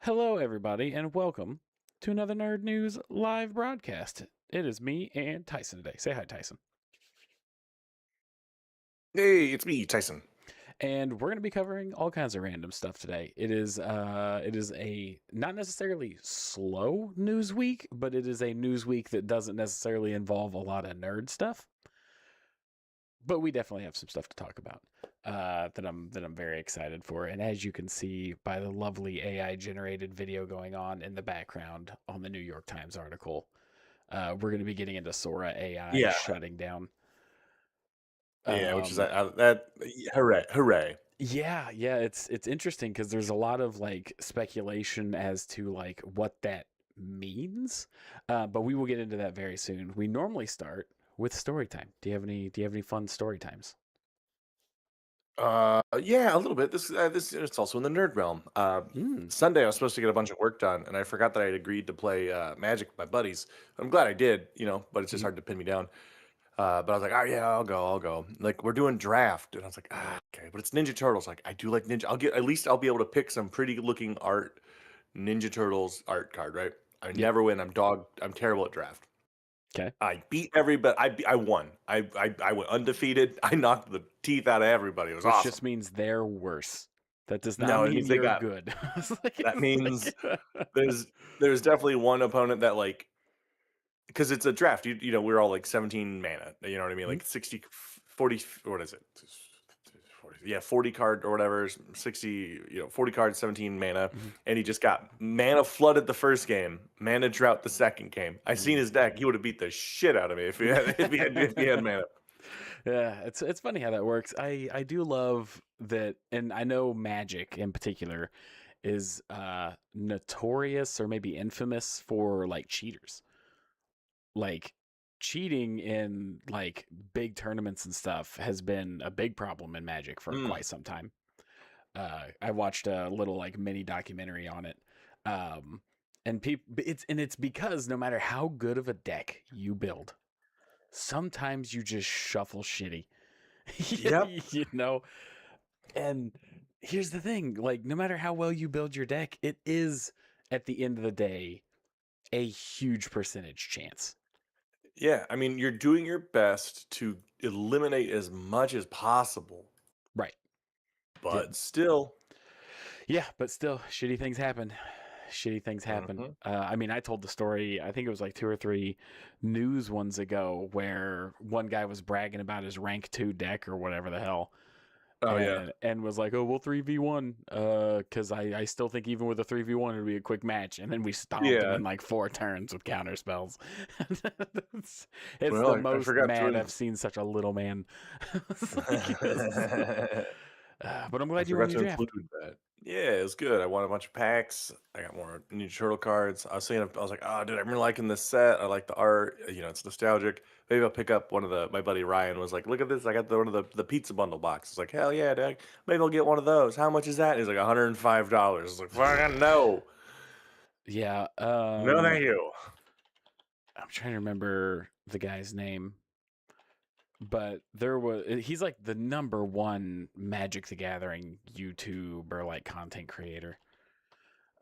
Hello, everybody, and welcome to another Nerd News live broadcast. It is me and Tyson today. Say hi, Tyson. Hey, it's me, Tyson. And we're going to be covering all kinds of random stuff today. It is a not necessarily slow news week, but it is a news week that doesn't necessarily involve a lot of nerd stuff. But we definitely have some stuff to talk about that I'm very excited for. And as you can see by the lovely AI generated video going on in the background on the New York Times article, we're going to be getting into SoraAI Yeah, shutting down. yeah, which is Um, hooray, hooray. yeah, it's interesting because there's a lot of like speculation as to like what that means, but we will get into that very soon. We normally start with story time. Do you have any fun story times? Yeah, a little bit. This it's also in the nerd realm. Mm, Sunday I was supposed to get a bunch of work done, and I forgot that I had agreed to play Magic with my buddies. I'm glad I did, but it's just mhm. hard to pin me down. But I was like, oh yeah, I'll go. Like we're doing draft, and I was like, okay, but it's Ninja Turtles. Like I do like Ninja. At least I'll be able to pick some pretty looking art Ninja Turtles art card, right? I Yep. never win. I'm terrible at draft. Okay. I beat everybody. I won. I went undefeated. I knocked the teeth out of everybody. It was Which just awesome. means they're worse. That does not No, it mean means they you're got. good. That means Like, there's there's definitely one opponent that like because it's a draft. We're all like 17 mana. You know what I mean? Mhm, Like 60, 40. What is it? 40, yeah, 40 card or whatever. 60. 40 cards, 17 mana, mhm, and he just got mana flooded the first game, mana drought the second game. I seen mhm. his deck. He would have beat the shit out of me if he had mana. Yeah, it's funny how that works. I do love that, and I know Magic in particular is notorious or maybe infamous for like cheaters. Like cheating in like big tournaments and stuff has been a big problem in Magic for Mm. quite some time. I watched a little like mini documentary on it. Um, and it's because no matter how good of a deck you build, sometimes you just shuffle shitty. Yep. you know, and here's the thing, like no matter how well you build your deck, it is at the end of the day a huge percentage chance. Yeah, I mean, you're doing your best to eliminate as much as possible, Right. Yeah. but still. Yeah, but still, shitty things happen. Shitty things happen. Mhm. I mean, I told the story, I think it was like two or three news ones ago, where one guy was bragging about his rank 2 deck or whatever the hell, Oh yeah, and was like, "Oh, we'll 3v1 because I still think even with a 3v1 it'd be a quick match." And then we stomped him yeah. in like 4 turns with counter spells. it's Well, the I most forgot mad to. I've seen such a little man. It's like, but I'm I glad you won forgot your to include draft. that. Yeah, it was good. I won a bunch of packs. I got more Ninja Turtle cards. I was like, oh, dude, I'm really liking this set. I like the art. It's nostalgic. Maybe I'll pick up one of the. My buddy Ryan was like, look at this. I got one of the pizza bundle boxes. Like, hell yeah, Dad. Maybe I'll get one of those. How much is that? He's like, $105. I was like, fucking no, Yeah. no, thank you. I'm trying to remember the guy's name, but he's like the number one Magic the Gathering YouTube or like content creator.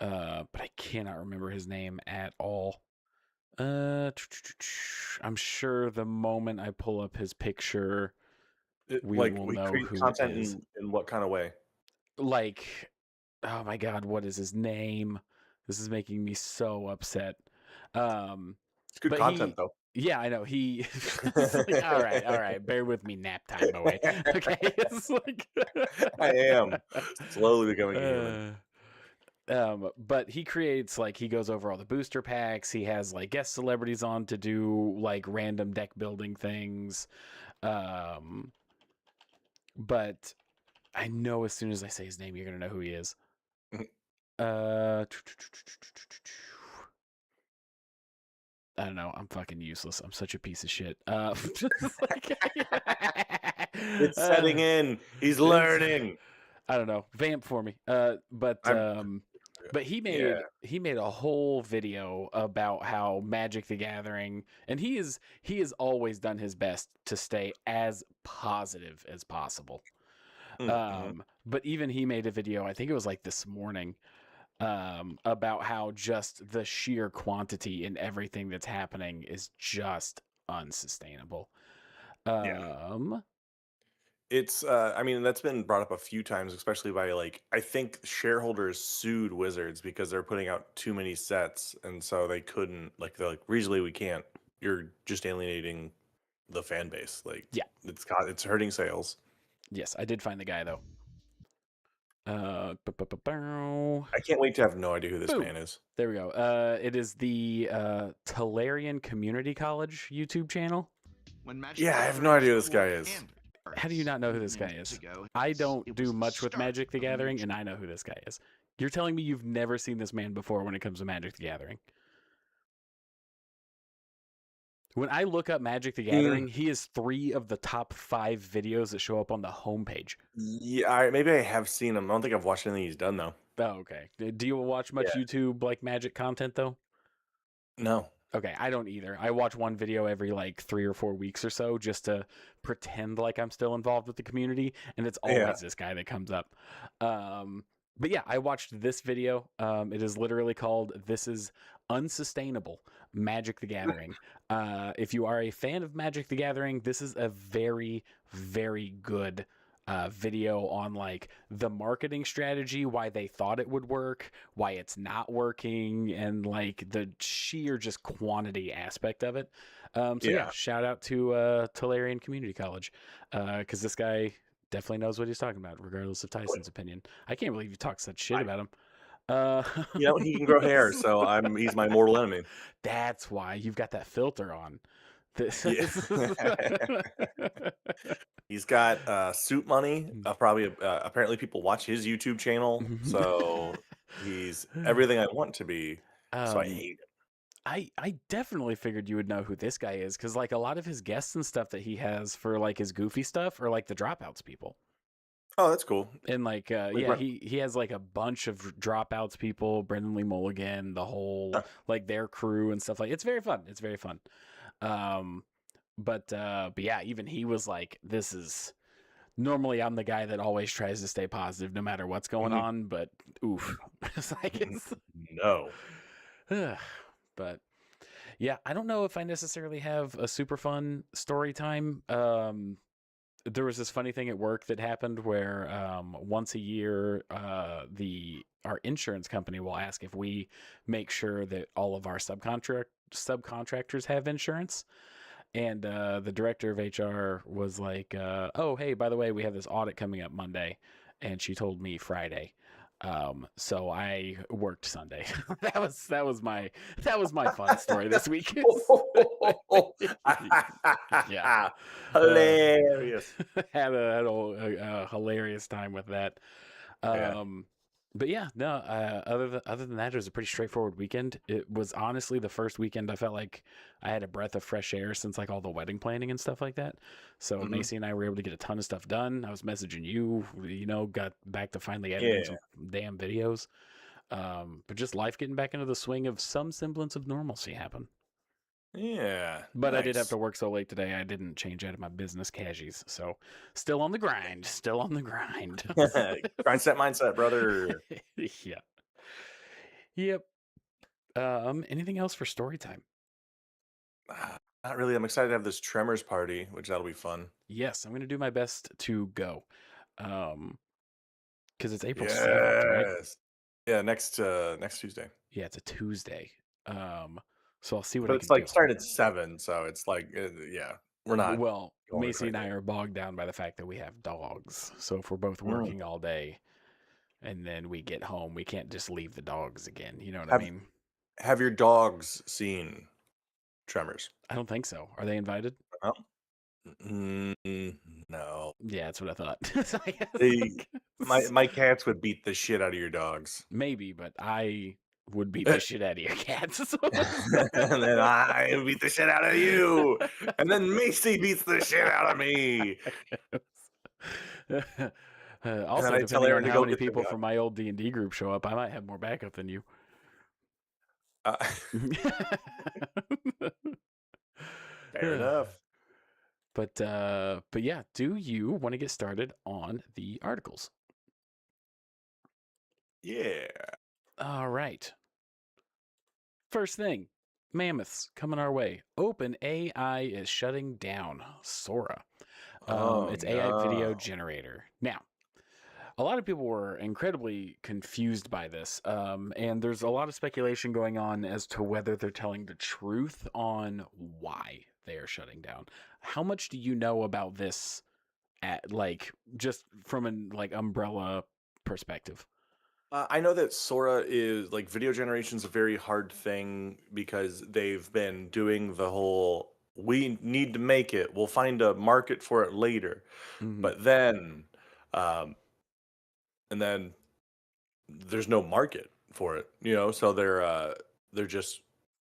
But I cannot remember his name at all. I'm sure the moment I pull up his picture, we Like, will we know create who it content is. in what kind of way? Like, oh my god, what is his name? This is making me so upset. Um, It's good but content though. yeah, I know he. It's like, all right, bear with me, nap time, boy. Okay, it's like, I am slowly becoming a human. uh, but he creates like he goes over all the booster packs. He has like guest celebrities on to do like random deck building things. Um, but I know as soon as I say his name, you're gonna know who he is. Uh, I don't know. I'm fucking useless. I'm such a piece of shit. It's setting uh, in. He's it's learning. I don't know. Vamp for me. I'm But he yeah. made a whole video about how Magic the Gathering, and he has always done his best to stay as positive as possible. Mhm. But even he made a video. I think it was like this morning, about how just the sheer quantity in everything that's happening is just unsustainable. Yeah. Um, It's I mean, that's been brought up a few times, especially by like I think shareholders sued Wizards because they're putting out too many sets, and so they couldn't like they're like regionally we can't. You're just alienating the fan base. Like yeah, it's hurting sales. yes, I did find the guy though. I can't wait to have no idea who this Boom. man is. There we go. It is the Talarian Community College YouTube channel. When Magic Yeah, the I have no Gathering idea who was this cool guy is. and How do you not know who this guy years is? ago, I don't it do was the much with start Magic the of a new Gathering, and I know who this guy is. You're telling me you've never seen this man before when it comes to Magic the Gathering? When I look up Magic the Mm, Gathering, he is 3 of the top 5 videos that show up on the homepage. yeah, maybe I have seen him. I don't think I've watched anything he's done though. Oh, okay. Do you watch much Yeah. YouTube like Magic content though? No. Okay, I don't either. I watch one video every like 3 or 4 weeks or so just to pretend like I'm still involved with the community, and it's Yeah. always this guy that comes up. But yeah, I watched this video. It is literally called "This is Unsustainable Magic the Gathering." If you are a fan of Magic the Gathering, this is a very, very good video on like the marketing strategy, why they thought it would work, why it's not working, and like the sheer just quantity aspect of it. So yeah, Yeah. shout out to Tularian Community College, because this guy definitely knows what he's talking about, regardless of Tyson's opinion. I can't believe you talk such shit I, about him. Uh, he can grow hair, so he's my mortal enemy. that's why you've got that filter on. This Yeah. He's got suit money. Probably apparently people watch his YouTube channel, so he's everything I want to be. So I um, hate him. I definitely figured you would know who this guy is because like a lot of his guests and stuff that he has for like his goofy stuff are like the dropouts people. Oh, that's cool. And like Like, yeah, he has like a bunch of dropouts people, Brendan Lee Mulligan, the whole like their crew and stuff like it's very fun. It's very fun. Um but yeah, even he was like, this is normally I'm the guy that always tries to stay positive no matter what's going mhm. on, but oof. It's like it's No. but yeah, I don't know if I necessarily have a super fun story time. There was this funny thing at work that happened where once a year, our insurance company will ask if we make sure that all of our subcontractors have insurance. And the director of HR was like, "Oh, hey, by the way, we have this audit coming up Monday," and she told me Friday. So I worked Sunday. that was my fun story this week. Yeah, uh, Hilarious. had a hilarious time with that. Yeah. Um, but yeah, no. Other than that, it was a pretty straightforward weekend. It was honestly the first weekend I felt like I had a breath of fresh air since like all the wedding planning and stuff like that. So Mhm. Macy and I were able to get a ton of stuff done. I was messaging you, got back to finally editing Yeah. some damn videos. But just life getting back into the swing of some semblance of normalcy happened. Yeah. But I did have Nice. to work so late today. I didn't change out of my business cashies. So still on the grind. Still on the grind. Grindset mindset, brother. Yeah. Yep. Anything else for story time? Not really. I'm excited to have this Tremors party, which that'll be fun. Yes, I'm gonna do my best to go. Um, because it's April 7th, right? Yes. Yeah, next Tuesday. Yeah, it's a Tuesday. Um, so I'll see what But I it's can like do. starting at 7, so it's like yeah, we're not Well, going to Macy and 20 I there. are bogged down by the fact that we have dogs. So if we're both Mm. working all day and then we get home, we can't just leave the dogs again. You know what I Have mean? have your dogs seen Tremors? I don't think so. Are they invited? No. No. Yeah, that's what I thought. So I guess, They like, my cats would beat the shit out of your dogs. maybe, but I would beat the shit out of your cats. So And then I beat the shit out of you. And then Macy beats the shit out of me. And then Also, I tell depending on Aaron to how go many get the people gun. from my old D&D group show up, I might have more backup than you. Uh, fair enough. But yeah, do you want to get started on the articles? Yeah. All right. First thing, mammoths coming our way. OpenAI is shutting down Sora. Oh It's AI video no. generator. Now, a lot of people were incredibly confused by this, and there's a lot of speculation going on as to whether they're telling the truth on why they are shutting down. How much do you know about this, at like just from an like umbrella perspective? I know that Sora is like video generation is a very hard thing because they've been doing the whole we need to make it. We'll find a market for it later. Hmm. But then um and then there's no market for it, you know? So they're just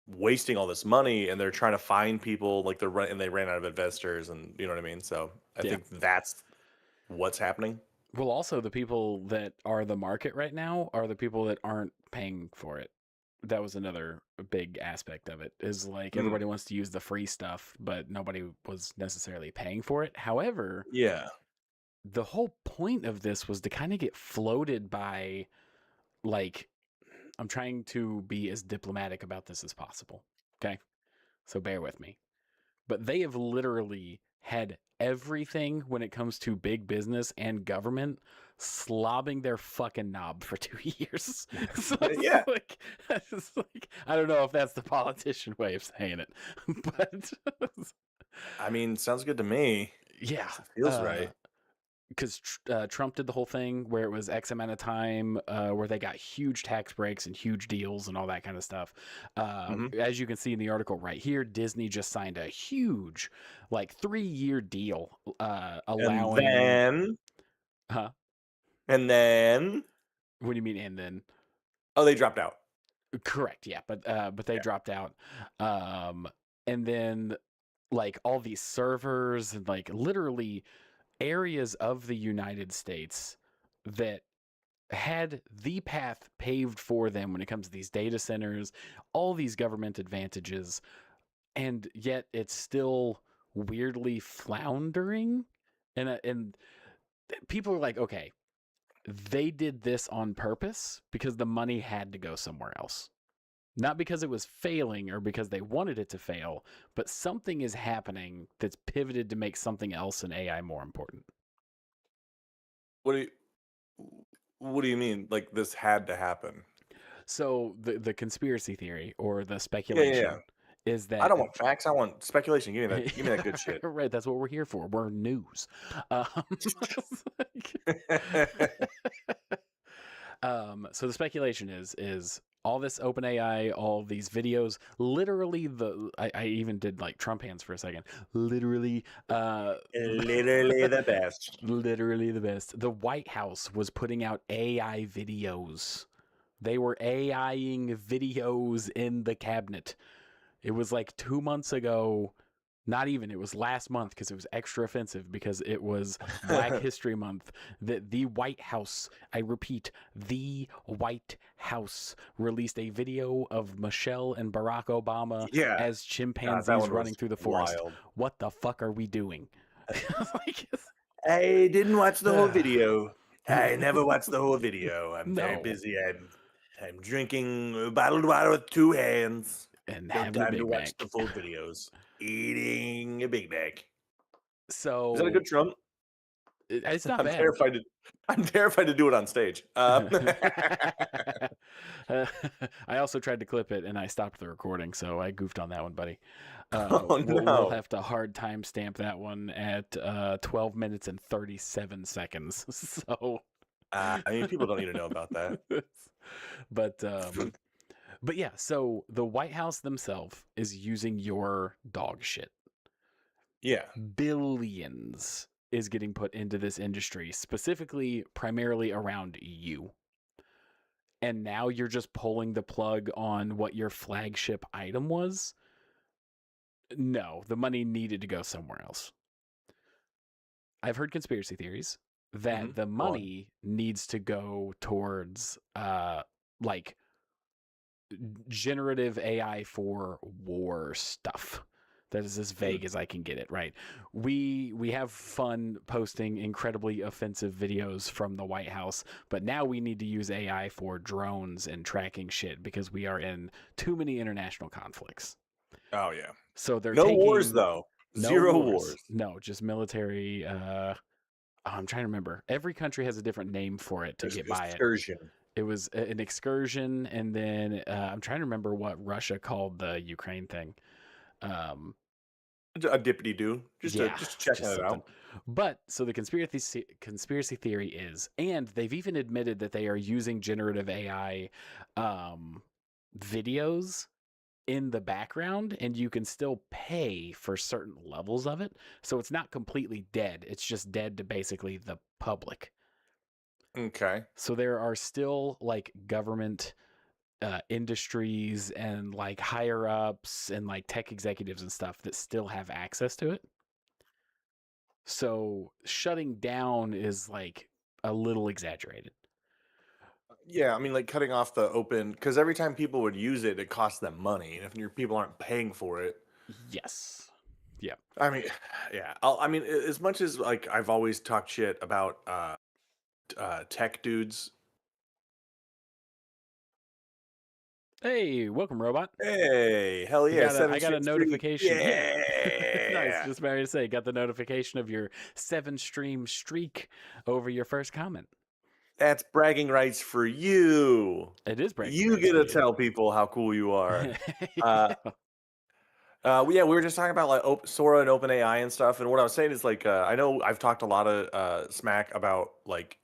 wasting all this money and they're trying to find people like and they ran out of investors and you know what I mean? So I Yeah. think that's what's happening. Well, also the people that are the market right now are the people that aren't paying for it. That was another big aspect of it. Is like Mm, everybody wants to use the free stuff, but nobody was necessarily paying for it. However, yeah. the whole point of this was to kind of get floated by, like, I'm trying to be as diplomatic about this as possible. Okay. So bear with me. But they have literally had everything when it comes to big business and government slobbing their fucking knob for 2 years. So Yeah. it's like, I don't know if that's the politician way of saying it, but I mean, sounds good to me. yeah. It feels right. Because Trump did the whole thing where it was X amount of time, where they got huge tax breaks and huge deals and all that kind of stuff. Mhm. As you can see in the article right here, Disney just signed a huge, like 3 year deal, And allowing. then Huh? and then What do you mean? And then, oh, they dropped out. correct, yeah, but they Yeah. dropped out, and then like all these servers and like literally areas of the United States that had the path paved for them when it comes to these data centers, all these government advantages, and yet it's still weirdly floundering. And people are like, okay, they did this on purpose because the money had to go somewhere else. Not because it was failing or because they wanted it to fail, but something is happening that's pivoted to make something else in AI more important. What do you what do you mean? Like this had to happen? So the conspiracy theory or the Yeah, yeah, yeah. speculation is I that don't want facts. I want speculation. Give me that good shit. right, that's what we're here for. We're news. Um, it's like- so the speculation is all this open AI, all these videos, literally I even did like Trump hands for a second. Literally Literally the best. literally the best. The White House was putting out AI videos. They were AIing videos in the cabinet. It was like 2 months ago. Not even, it was last month because it was extra offensive because it was Black History Month that the White House, I repeat, the White House released a video of Michelle and Barack Obama Yeah. as God, that chimpanzees one running was through the forest. wild. What the fuck are we doing? Like, I didn't watch the whole video. I never watched the whole video. I'm very no. busy. I'm drinking bottled water with two hands. And No having a time to Big watch Mac. the full videos. Eating a Big Mac. Is that a So good Trump? it's not I'm bad. terrified to I'm terrified to do it on stage. I also tried to clip it and I stopped the recording, so I goofed on that one, buddy. Oh We'll no. have to hard time stamp that one at 12 minutes and 37 seconds. So, I mean, people don't need to know about that. but but yeah. So the White House themselves is using your dog shit. Yeah. Billions is getting put into this industry, specifically, primarily around you. And now you're just pulling the plug on what your flagship item was. No, the money needed to go somewhere else. I've heard conspiracy theories that the Go on. money needs to go towards like generative AI for war stuff. That is as Hmm. vague as I can get it, right? We have fun posting incredibly offensive videos from the White House, but now we need to use AI for drones and tracking shit because we are in too many international conflicts. Oh yeah. So they're No wars taking though. no Zero wars. wars. No, just military I'm trying to remember. Every country has a different name for it to There's get by it. excursion. It was an excursion, and then I'm trying to remember what Russia called the Ukraine thing. Um, A dippity do. yeah, Just checking just it something. out. But so the conspiracy theory is, and they've even admitted that they are using generative AI um, videos in the background, and you can still pay for certain levels of it. So it's not completely dead. It's just dead to basically the public. Okay. So there are still like government industries and like higher ups and like tech executives and stuff that still have access to it. So shutting down is like a little exaggerated. Yeah, I mean, like cutting off the open because every time people would use it, it costs them money, and if your people aren't paying for it, Yes. Yeah. I mean, yeah. I mean, as much as like I've always talked shit about tech dudes. Hey, welcome, robot. Hey, hell yeah, I seven got a straight streak. notification. Yeah. Nice. Yeah, Just ready to say, got the notification of your 7 stream streak over your first comment. that's bragging rights for you. It is bragging You rights get for to you. tell people how cool you are. Uh, Yeah. yeah, we were just talking about like Sora and OpenAI and stuff, and what I was saying is like I know I've talked a lot of smack about like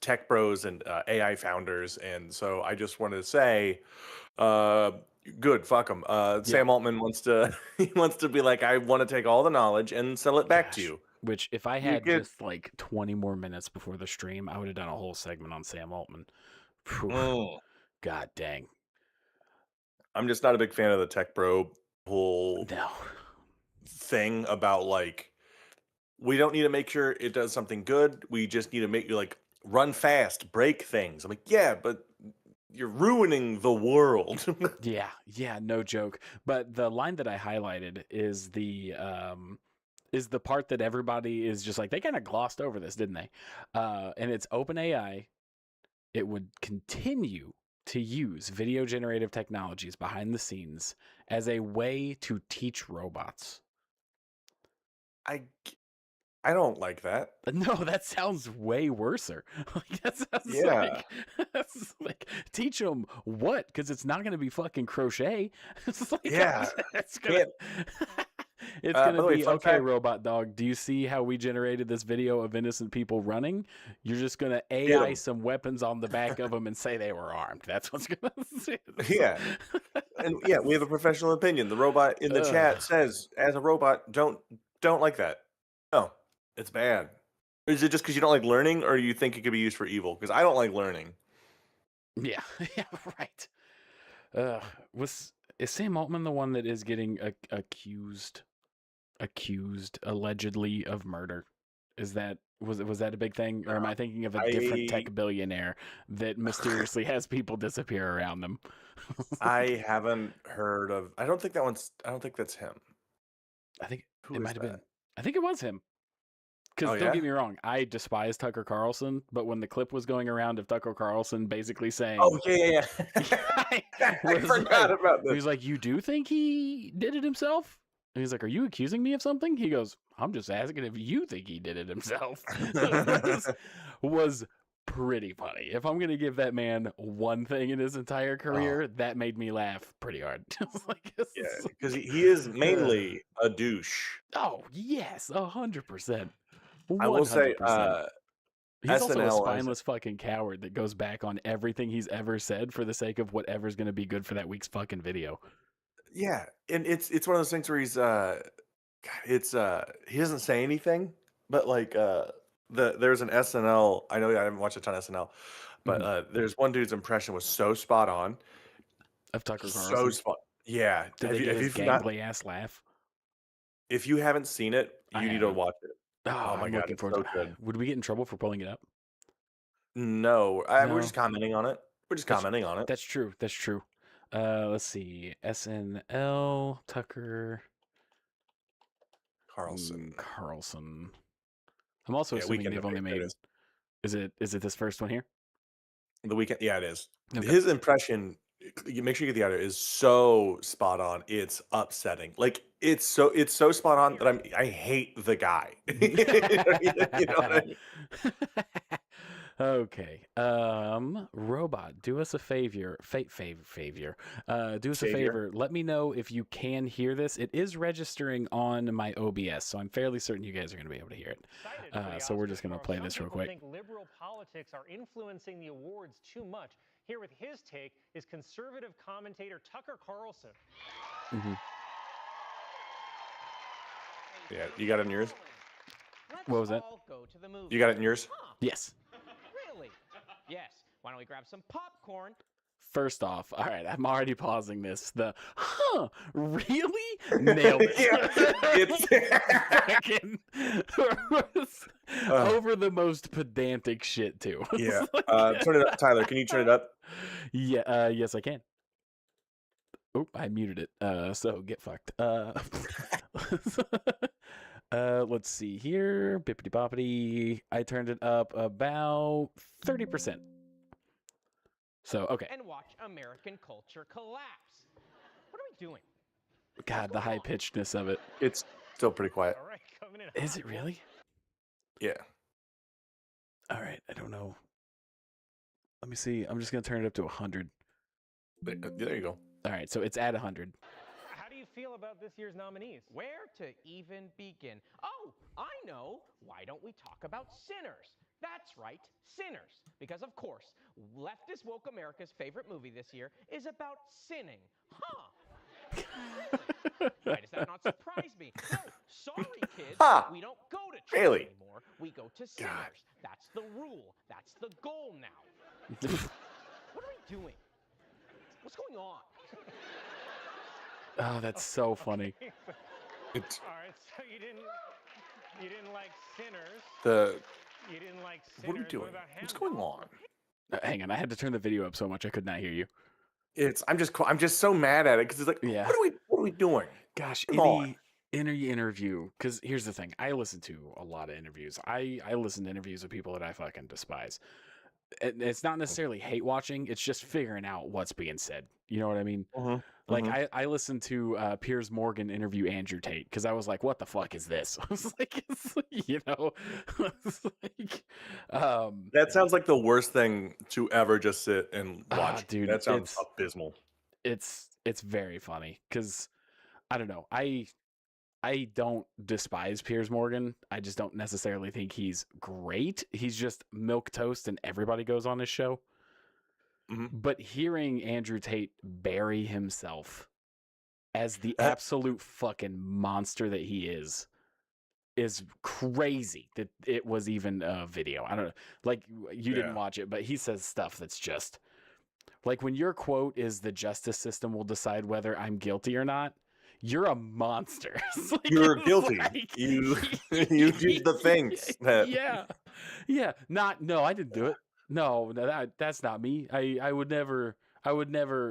tech bros and AI founders, and so I just wanted to say, uh, good, fuck them. Yeah. Sam Altman wants to he wants to be like, I want to take all the knowledge and sell it back to Gosh. you. Which, if I You had get. just like 20 more minutes before the stream, I would have done a whole segment on Sam Altman. Phew. Mm. God dang. I'm just not a big fan of the tech bro whole No. thing about like we don't need to make sure it does something good. We just need to make you like run fast, break things. I'm like, yeah, but you're ruining the world. Yeah. Yeah. No joke. But the line that I highlighted is the part that everybody is just like they kind of glossed over this, didn't they? And it's OpenAI. It would continue to use video generative technologies behind the scenes as a way to teach robots. I I don't like that. No, that sounds way worser. Like that sounds Yeah. like that's like teach them what? Because it's not going to be fucking crochet. It's like Yeah. it's gonna Can't it's gonna by the way, be fun okay, fact. robot dog. Do you see how we generated this video of innocent people running? You're just gonna Hit AI 'em. some weapons on the back of them and say they were armed. That's what's gonna say. Yeah. And yeah, we have a professional opinion. The robot in the chat Ugh. says, as a robot, don't like that. No, it's bad. Is it just because you don't like learning, or you think it could be used for evil? Because I don't like learning. Yeah, yeah, right. Uh, was is Sam Altman the one that is getting accused allegedly of murder? Is that was that a big thing, or am I thinking of a different I tech billionaire that mysteriously has people disappear around them? I haven't heard of. I don't think that one's. I don't think that's him. I think Who it is might have that? been. I think it was him. Because Oh don't get yeah. me wrong, I despise Tucker Carlson, but when the clip was going around of Tucker Carlson basically saying, Oh yeah. I I was forgot like, about he this. was like, "You do think he did it himself?" And he's like, "Are you accusing me of something?" He goes, "I'm just asking if you think he did it himself." was pretty funny. If I'm gonna give that man one thing in his entire Oh career, that made me laugh pretty hard. Like, yeah, because he is mainly a douche. oh yes, 100%, I will say, 100%. He's also a SNL as spineless fucking coward that goes back on everything he's ever said for the sake of whatever's gonna be good for that week's fucking video. yeah, and it's one of those things where he's God, it's he doesn't say anything, but like there's an SNL. I know I haven't watched a ton of SNL, but Mhm. there's one dude's impression was so spot on, Of Tucker so Carlson. spot. Yeah, Did they get have his you forgot? gangly ass laugh? If you haven't seen it, I you need to haven't. watch it. Oh, Oh my I'm god, looking it's forward so to. good. Would we get in trouble for pulling it up? No, we're No, just commenting on it. We're just that's commenting on it. that's true. That's true. Let's see. SNL Tucker. Carlson. Carlson. I'm also Yeah, assuming Weekend they've Update. only There it made. Is it this first one here? The Weekend. Yeah, it is. Okay. His impression. You make sure you get the audio. Is so spot on. It's upsetting. Like it's so spot on that I hate the guy. You know what I mean? Okay. Robot, do us a favor. Favor. Do us a Savior. favor. Let me know if you can hear this. It is registering on my OBS, so I'm fairly certain you guys are going to be able to hear it. So we're just going to play this real quick. Some people think liberal politics are influencing the awards too much. Here with his take is conservative commentator Tucker Carlson. Yeah, you got it in yours. What was that? Go to the movie. You got it in yours. Yes. Really? Yes. Why don't we grab some popcorn? First off, all right, I'm already pausing this. Really? Nailed it. It's Over the most pedantic shit, too. yeah. Turn it up, Tyler. Can you turn it up? Yeah, yes, I can. Oh, I muted it. So get fucked. Let's see here. Bippity boppity. I turned it up about 30%. So, okay. And watch American culture collapse. What are we doing? God, the high pitchedness of it. It's still pretty quiet. All right, coming in. Is it really? Yeah. All right, I don't know. Let me see. I'm just going to turn it up to 100. There you go. All right, so it's at 100. How do you feel about this year's nominees? Where to even begin? Oh, I know. Why don't we talk about Sinners? That's right, Sinners. Because, of course, leftist woke America's favorite movie this year is about sinning. Huh. Really? Why does that not surprise me? No, sorry, kids. Huh. We don't go to church Really? anymore. We go to Sinners. God. That's the rule. That's the goal now. What are we doing? What's going on? Oh, that's so funny. It's All right, so you didn't like Sinners. You didn't like Sinners. What are we doing? What's going on? Hang on, I had to turn the video up so much I could not hear you. I'm just so mad at it because it's like, Yeah. what are we doing? Gosh, Come on. any interview, because here's the thing. I listen to a lot of interviews. I listen to interviews with people that I fucking despise. And it's not necessarily hate watching. It's just figuring out what's being said. You know what I mean? Like I listened to Piers Morgan interview Andrew Tate because I was like, "What the fuck is this?" I was like, you know, it's like, That sounds like the worst thing to ever just sit and watch. dude, That sounds abysmal. it's very funny because I don't know. I don't despise Piers Morgan. I just don't necessarily think he's great. He's just milk toast, and everybody goes on his show. But hearing Andrew Tate bury himself as the absolute fucking monster that he is crazy that it was even a video. I don't know. Like, you didn't watch it, but he says stuff that's just like, when your quote is the justice system will decide whether I'm guilty or not, you're a monster. Like, You're guilty. Like, You did the things that yeah. No, I didn't do it. No, that's not me. I would never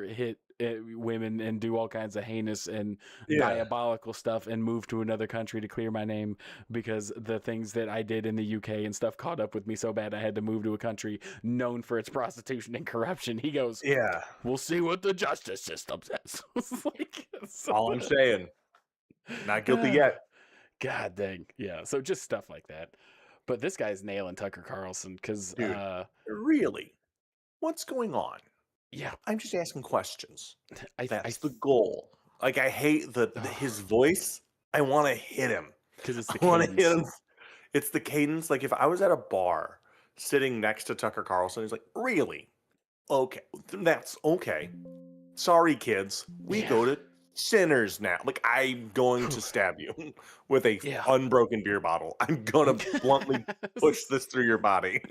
hit women and do all kinds of heinous and diabolical stuff and move to another country to clear my name because the things that I did in the UK and stuff caught up with me so bad I had to move to a country known for its prostitution and corruption. He goes, Yeah. We'll see what the justice system says. Like, All I'm saying. Not guilty yet. God dang. Yeah. So just stuff like that. But this guy's nailing Tucker Carlson because, Really? What's going on? yeah, I'm just asking questions. That's I the goal. Like, I hate his voice. I want to hit him. because it's the I want to hit him. cadence. It's the cadence. Like, if I was at a bar sitting next to Tucker Carlson, he's like, really? Okay. That's okay. Sorry, kids. We go to Sinners now. Like, I'm going to stab you with a unbroken beer bottle. I'm going to bluntly push this through your body.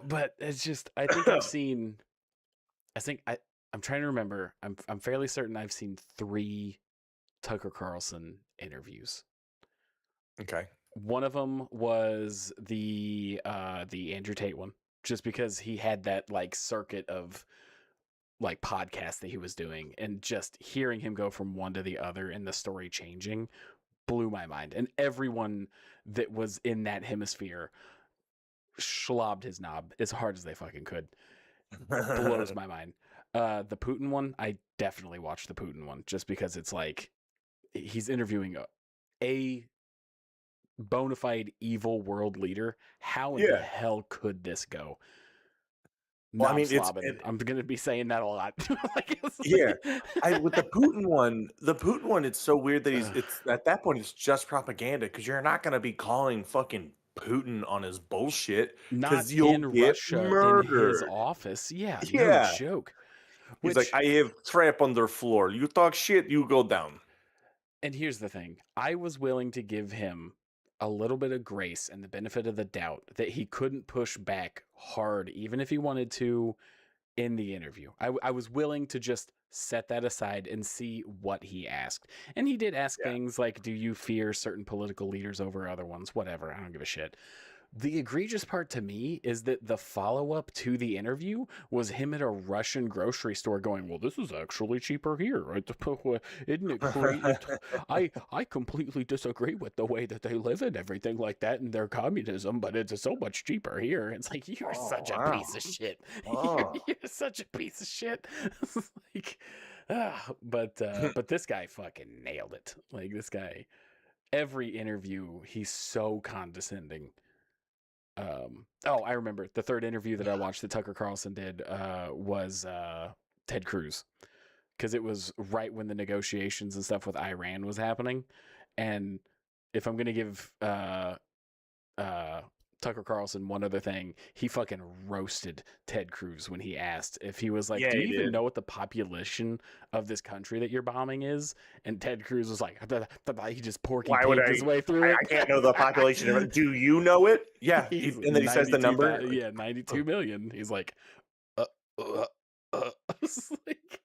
But it's just, I'm trying to remember. I'm fairly certain I've seen 3 Tucker Carlson interviews. Okay. One of them was the Andrew Tate one, just because he had that like circuit of like podcast that he was doing, and just hearing him go from one to the other and the story changing blew my mind. And everyone that was in that hemisphere schlobbed his knob as hard as they fucking could. Blows my mind. The Putin one, I definitely watched the Putin one just because it's like he's interviewing a bona fide evil world leader. How in the Yeah. hell could this go? Well, I Knob mean, slobbing. I'm gonna be saying that a lot. Like, yeah. With the Putin one, it's so weird that Ugh. it's at that point it's just propaganda because you're not gonna be calling fucking Putin on his bullshit Not because you'll in get Russia in his murdered. office. Yeah, no Yeah. joke. He's like, Which, I have trap on their floor. You talk shit, you go down. and here's the thing, I was willing to give him a little bit of grace and the benefit of the doubt that he couldn't push back hard, even if he wanted to, in the interview. I was willing to just set that aside and see what he asked. And he did ask Yeah. things like, do you fear certain political leaders over other ones? Whatever. I don't give a shit. The egregious part to me is that the follow-up to the interview was him at a Russian grocery store going, well, this is actually cheaper here. Isn't it crazy? I completely disagree with the way that they live and everything like that in their communism, but it's so much cheaper here. It's like, you're Oh, such a wow. piece of shit. Oh. You're such a piece of shit. Like, but this guy fucking nailed it. Like, this guy, every interview, he's so condescending. I remember the third interview that I watched that Tucker Carlson did was Ted Cruz, because it was right when the negotiations and stuff with Iran was happening. And if I'm gonna give Tucker Carlson one other thing, he fucking roasted Ted Cruz when he asked if he was like, Yeah, do you he even did. know what the population of this country that you're bombing is? And Ted Cruz was like, he just porky Why would pigged I? his way through it. I can't know the population of it. Do you know it? Yeah. And then he says the number. Yeah, 92 million. He's like, uh, uh, It's like,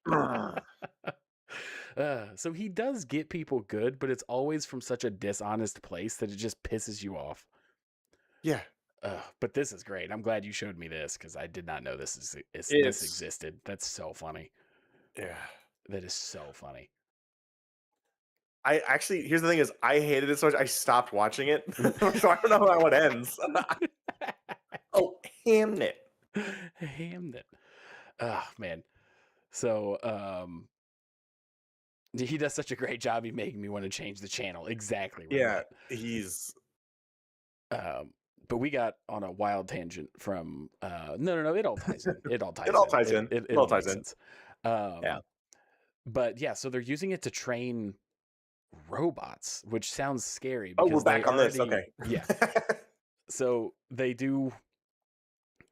so he does get people good, but it's always from such a dishonest place that it just pisses you off. Yeah. But this is great. I'm glad you showed me this because I did not know this this It's existed. That's so funny. yeah. That is so funny. I actually here's the thing is I hated it so much I stopped watching it. So I don't know how it ends. Oh, damn it. Hammed it. Oh man. So he does such a great job. He making me want to change the channel. Exactly. Right. Yeah, he's But we got on a wild tangent from no, it all ties in. It all ties it all ties in. It all all ties makes in. sense. Yeah. But yeah, so they're using it to train robots, which sounds scary Oh, because we're back they on this. already, Okay. yeah. So they do.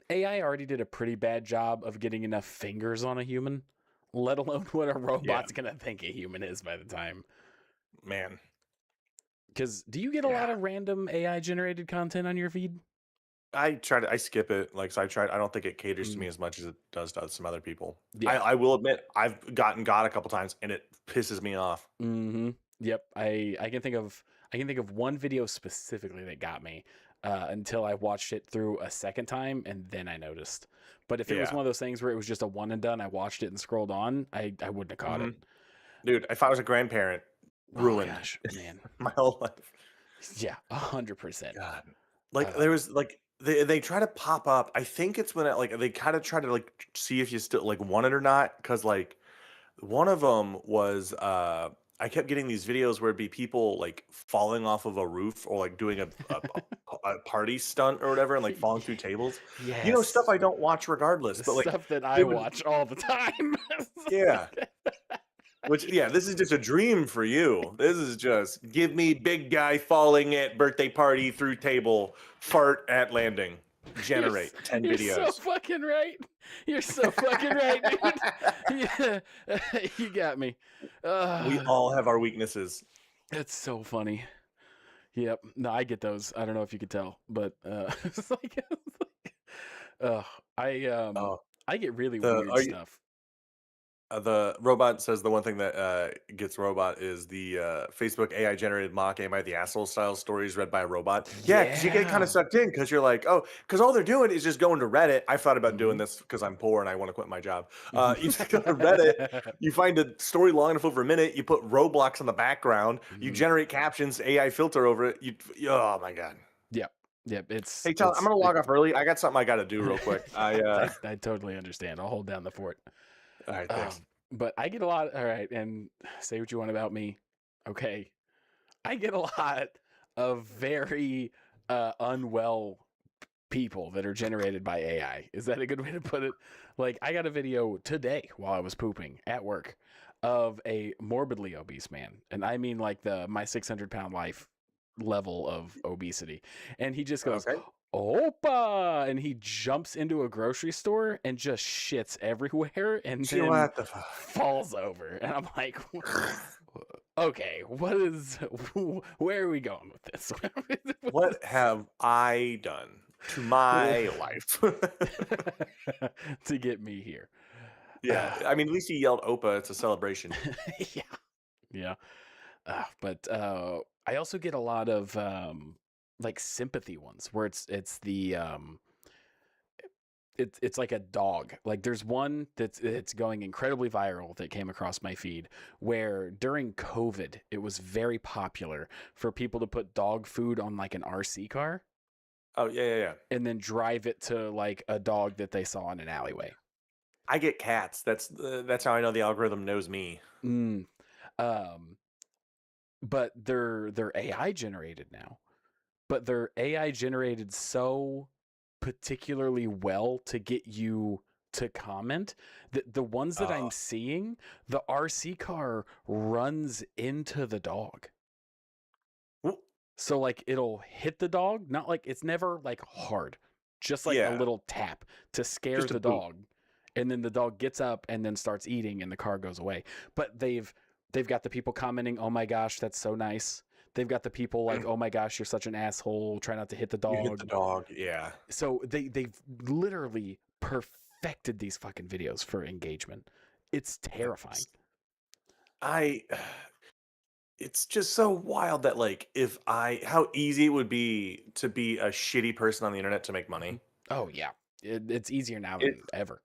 AI already did a pretty bad job of getting enough fingers on a human, let alone what a robot's gonna think a human is by the time. Man. Because do you get a lot of random AI generated content on your feed? I skip it. Like, so I don't think it caters to me as much as it does to some other people. Yeah. I will admit, I've gotten got a couple times and it pisses me off. Mm-hmm. Yep. I can think of one video specifically that got me until I watched it through a second time and then I noticed. But if it was Yeah. one of those things where it was just a one and done, I watched it and scrolled on, I wouldn't have caught it. Dude, if I was a grandparent, ruined Oh gosh, man. my whole life. Yeah, 100%. God. Like there was like they try to pop up. I think it's when they kind of try to like see if you still like want it or not. Cause like one of them was I kept getting these videos where it'd be people like falling off of a roof or like doing a party stunt or whatever and like falling through tables. Yes. You know, stuff I don't watch regardless. But like stuff that they I would- watch all the time. Yeah. Which this is just a dream for you. This is just give me big guy falling at birthday party through table, fart at landing, generate 10 You're videos. so fucking right. You're so fucking right, dude. Yeah, you got me. We all have our weaknesses. It's so funny. Yep. No, I get those. I don't know if you could tell, but it's like, I get really The- weird are you- stuff. The robot says the one thing that gets robot is the Facebook AI generated mock "Am I the Asshole" style stories read by a robot. Yeah, because you get kind of Yeah. sucked in because you're like, oh, because all they're doing is just going to Reddit. I've thought about doing Mhm. this because I'm poor and I want to quit my job. You just go to Reddit, you find a story long enough over a minute, you put Roblox in the background, you Mhm. generate captions, AI filter over it. Oh my god. Yep. Yep. It's Hey, Tyler, I'm it's gonna it, log off early. I got something I got to do real quick. I totally understand. I'll hold down the fort. All right, thanks. But I get a lot. All right, and say what you want about me. Okay, I get a lot of very unwell people that are generated by AI. Is that a good way to put it? Like, I got a video today while I was pooping at work of a morbidly obese man, and I mean like the my 600-pound life level of obesity, and he just goes, Okay. "Opa!" and he jumps into a grocery store and just shits everywhere, and See then what the fuck? falls over, and I'm like, okay, what is, where are we going with this? What have I done to my life? To get me here? Yeah, I mean, at least he yelled "Opa." It's a celebration. Yeah, yeah. But I also get a lot of like sympathy ones where it's the it's like a dog. Like there's one that's it's going incredibly viral that came across my feed where during COVID it was very popular for people to put dog food on like an RC car Oh yeah, yeah, yeah. and then drive it to like a dog that they saw in an alleyway. I get cats. That's how I know the algorithm knows me. Mm. Um, but they're AI generated now. But they're AI generated so particularly well to get you to comment that the ones that Oh, I'm seeing, the RC car runs into the dog. Wh- So like it'll hit the dog, not like it's never like hard, just like a yeah, little tap to scare just a the boot. dog. And then the dog gets up and then starts eating and the car goes away. But they've got the people commenting, "Oh my gosh, that's so nice." They've got the people like, "Oh my gosh, you're such an asshole. Try not to hit the You hit the dog." dog. Yeah. So they've literally perfected these fucking videos for engagement. It's terrifying. It's- I. It's just so wild that like if I how easy it would be to be a shitty person on the internet to make money. Oh yeah. It's easier now It than ever.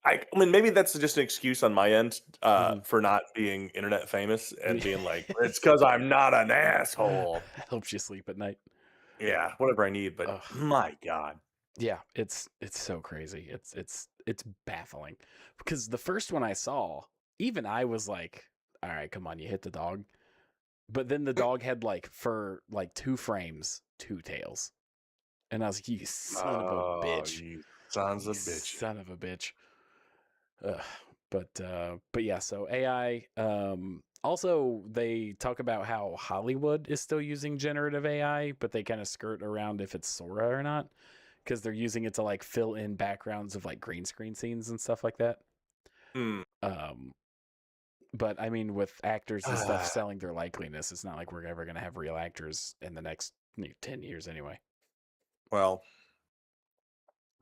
I mean, maybe that's just an excuse on my end Mhm. for not being internet famous and being like, it's because I'm not an asshole. Helps you sleep at night. Yeah, whatever I need. But Ugh. my God, Yeah, it's so crazy. It's baffling. Because the first one I saw, even I was like, "All right, come on, you hit the dog." But then the dog had like for like 2 frames, 2 tails. And I was like, "You son of a oh, bitch. you sons You of bitches. son of a bitch." Ugh. But yeah, so AI also they talk about how Hollywood is still using generative AI, but they kind of skirt around if it's Sora or not because they're using it to like fill in backgrounds of like green screen scenes and stuff like that. Hmm. Um but I mean with actors and stuff Ah, selling their likeliness, it's not like we're ever going to have real actors in the next 10 years anyway. well,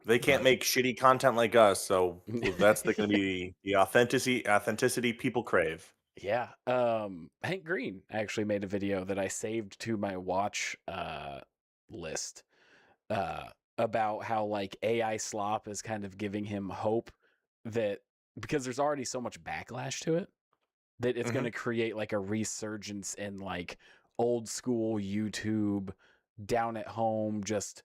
they can't But make shitty content like us, so that's going to be the authenticity people crave. yeah, Hank Green actually made a video that I saved to my watch list uh about how like AI slop is kind of giving him hope that because there's already so much backlash to it that it's going Hmm. to create like a resurgence in like old school YouTube down at home just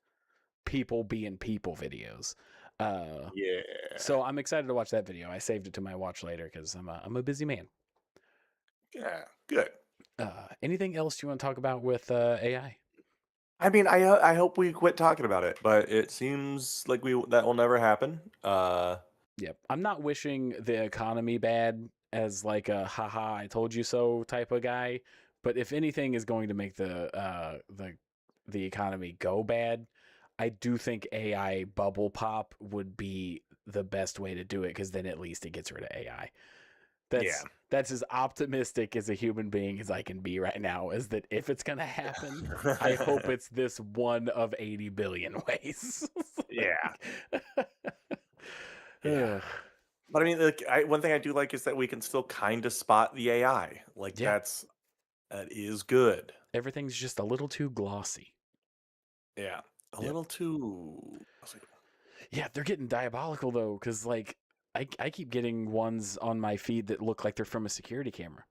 people being people videos. Yeah, So I'm excited to watch that video. I saved it to my watch later cuz I'm a busy man. yeah, good. Anything else you want to talk about with AI? I mean, I hope we quit talking about it, but it seems like we that will never happen. Yep. I'm not wishing the economy bad as like a haha I told you so type of guy, but if anything is going to make the economy go bad, I do think AI bubble pop would be the best way to do it because then at least it gets rid of AI. Yeah. That's as optimistic as a human being as I can be right now. Is that if it's gonna happen, I hope it's this one of 80 billion ways. Yeah. Like, Yeah. ugh. But I mean, like, one thing I do like is that we can still kind of spot the AI. Like Yeah. that is good. Everything's just a little too glossy. Yeah, a Yep. little too. I was like, Yeah, they're getting diabolical though, because like I keep getting ones on my feed that look like they're from a security camera.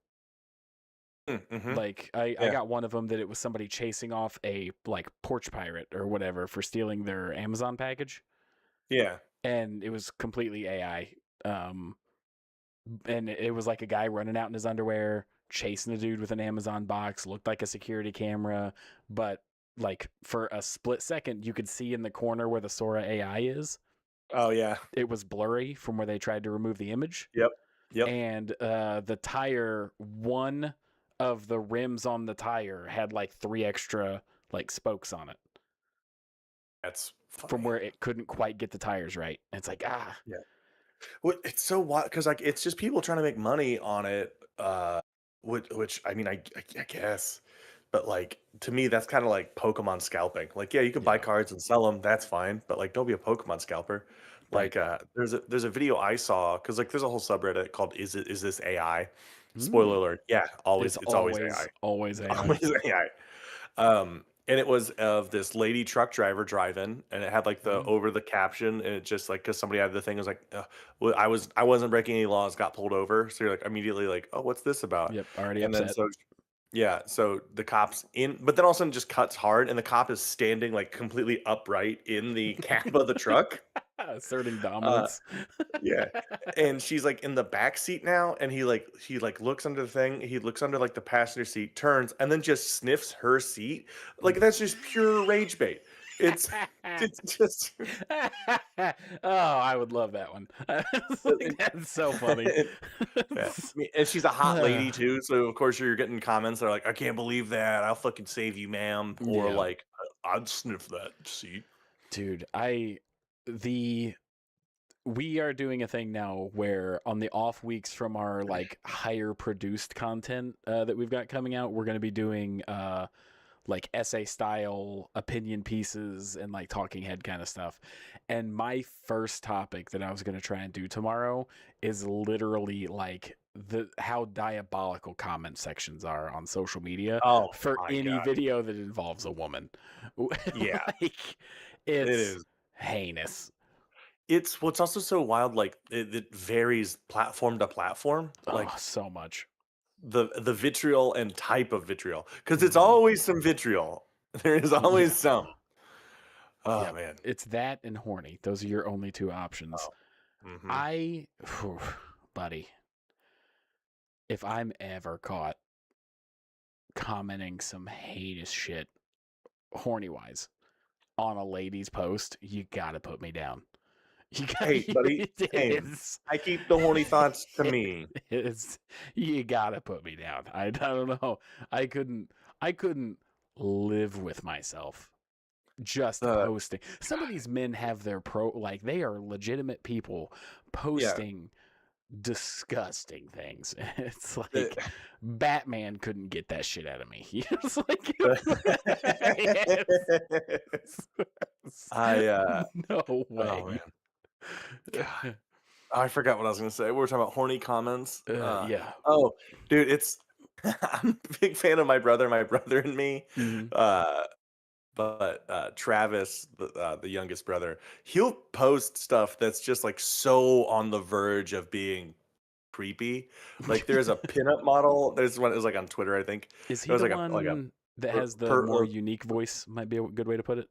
mm-hmm. Like I Yeah, got one of them that it was somebody chasing off a like porch pirate or whatever for stealing their Amazon package, yeah. and it was completely AI. Um, and it was like a guy running out in his underwear chasing a dude with an Amazon box, looked like a security camera, but like for a split second you could see in the corner where the Sora AI is, Oh yeah. it was blurry from where they tried to remove the image. Yep. Yep. And the tire, one of the rims on the tire had like 3 extra like spokes on it That's from funny. where it couldn't quite get the tires right. And it's like, ah, Yeah. Well, it's so wild because like it's just people trying to make money on it. Which I mean, I guess, but like to me, that's kind of like Pokemon scalping. Like, yeah, you can buy yeah, cards and sell them. That's fine, but like, don't be a Pokemon scalper. right. Like, there's a video I saw because like there's a whole subreddit called "Is this AI?" Spoiler Mm. alert. Yeah, It's it's always AI. always AI. Always AI. And it was of this lady truck driver driving, and it had like the Mm. over the caption, and it just like because somebody had the thing it was like, well, I wasn't breaking any laws, got pulled over, so you're like immediately like, oh, what's this about? Yep, already And then upset. so yeah, so the cops in, but then all of a sudden just cuts hard, and the cop is standing like completely upright in the cab of the truck. Asserting Uh, dominance. yeah. And she's like in the back seat now, and he looks under the thing, he looks under like the passenger seat, turns, and then just sniffs her seat. Like that's just pure rage bait. It's it's just Oh, I would love that one. It's like, that's so funny. yeah. I mean, and she's a hot lady too, so of course you're getting comments that are like, I can't believe that. I'll fucking save you, ma'am. Or Yeah, like, I'd sniff that seat. dude. The we are doing a thing now where on the off weeks from our like higher produced content that we've got coming out, we're going to be doing like essay style opinion pieces and like talking head kind of stuff. And my first topic that I was going to try and do tomorrow is literally like the how diabolical comment sections are on social media Oh for my any god. video that involves a woman. Yeah, Like it it's is. heinous. It's what's also so wild, like it varies platform to platform. Oh, Like so much. the vitriol and type of vitriol, because it's Mhm. always some vitriol. There is always Yeah. some. Oh Yep. man. It's that and horny. Those are your only two options. Oh. Hmm. I, whew, buddy, if I'm ever caught commenting some heinous shit, horny wise, on a lady's post, you gotta put me down. You got Hey, buddy, it same. is I keep the horny thoughts to it me. is you gotta put me down. I don't know. I couldn't live with myself just Uh, posting. Some of these men have their like they are legitimate people yeah. posting disgusting things. It's Uh, like Batman couldn't get that shit out of me. It's like it's, I no oh way. man. God. I forgot what I was gonna say. We were talking about horny comments. Yeah. Oh, dude, it's I'm a big fan of my brother and me. Hmm. Uh, but Travis, the youngest brother, he'll post stuff that's just like so on the verge of being creepy. Like there's a pinup model. There's one. It was like on Twitter, I think. Is It he was the like a one that per, has the more per unique voice? Might be a good way to put it.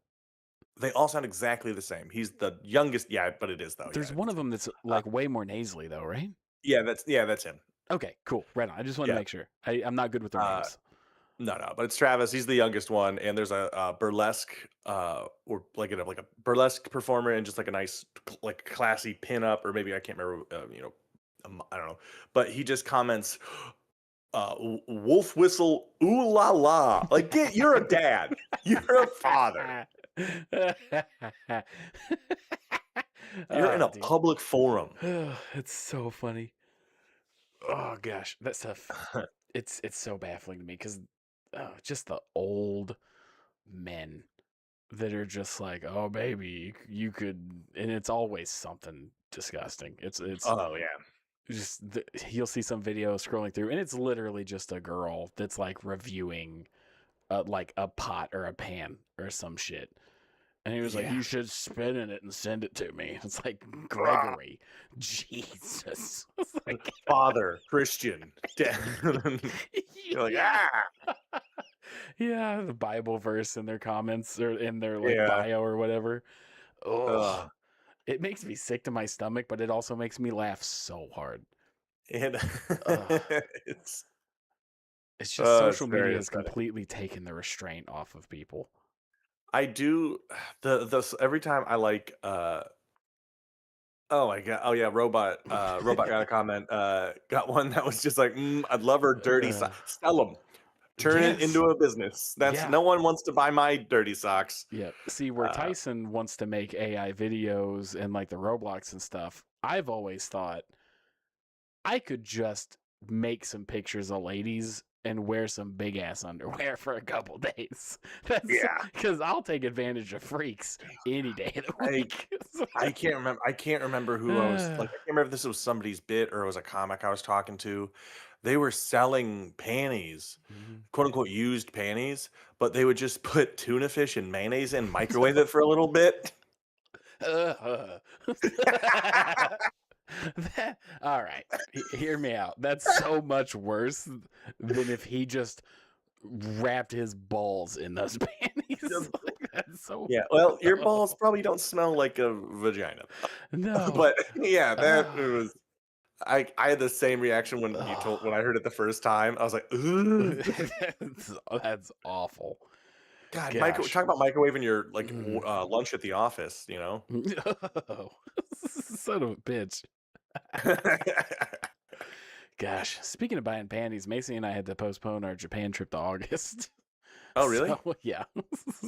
they all sound exactly the same. He's the youngest. Yeah, but it is though. Yeah, There's it one is. of them that's Uh, like way more nasally though, right? yeah, that's him. Okay, cool. Right on. I just want to Yeah. make sure. I'm not good with their Uh, names. No, no, but it's Travis. He's the youngest one, and there's a burlesque, or like a burlesque performer, and just like a nice, like classy pinup, or maybe I can't remember. I don't know, but he just comments, "Wolf whistle, ooh la la!" Like, you're a dad, you're a father, you're in Oh, a dude. public forum. It's so funny. Oh gosh, that stuff. It's so baffling to me because just the old men that are just like, oh baby, you could, and it's always something disgusting. It's Oh yeah. just you'll see some video scrolling through, and it's literally just a girl that's like reviewing like a pot or a pan or some shit. And he was like, Yeah. "You should spin in it and send it to me." It's like, Ah, Gregory, Jesus. It's like, Father, Christian. You're like, yeah, ah. yeah. The Bible verse in their comments or in their like Yeah. bio or whatever. Oh, Ugh. it makes me sick to my stomach, but it also makes me laugh so hard. And Ugh. it's It's just social it's very media has upsetting. completely taken the restraint off of people. I do the every time I like oh my god. Oh yeah, robot got a comment. Got one that was just like, I'd love her dirty Uh, sell them. Turn it yes. into a business. That's Yeah. no one wants to buy my dirty socks. Yeah. See, where Uh, Tyson wants to make AI videos and like the Roblox and stuff, I've always thought I could just make some pictures of ladies and wear some big ass underwear for a couple days. That's yeah. because I'll take advantage of freaks any day of the I week. I can't remember. I can't remember who I was like. I can't remember if this was somebody's bit or it was a comic I was talking to. They were selling panties, Mhm. quote unquote, used panties, but they would just put tuna fish and mayonnaise in, microwave it for a little bit. All right, hear me out. That's so much worse than if he just wrapped his balls in those panties. Like, that's so Yeah. Well, your balls probably don't smell like a vagina, no. but yeah, that Ah. was. I had the same reaction when I heard it the first time. I was like, "Ugh." That's awful. God, Gosh. talk about microwaving your like Mm. lunch at the office, you know? Son of a bitch. Gosh, speaking of buying panties, Macy and I had to postpone our Japan trip to August. Oh, really? So yeah,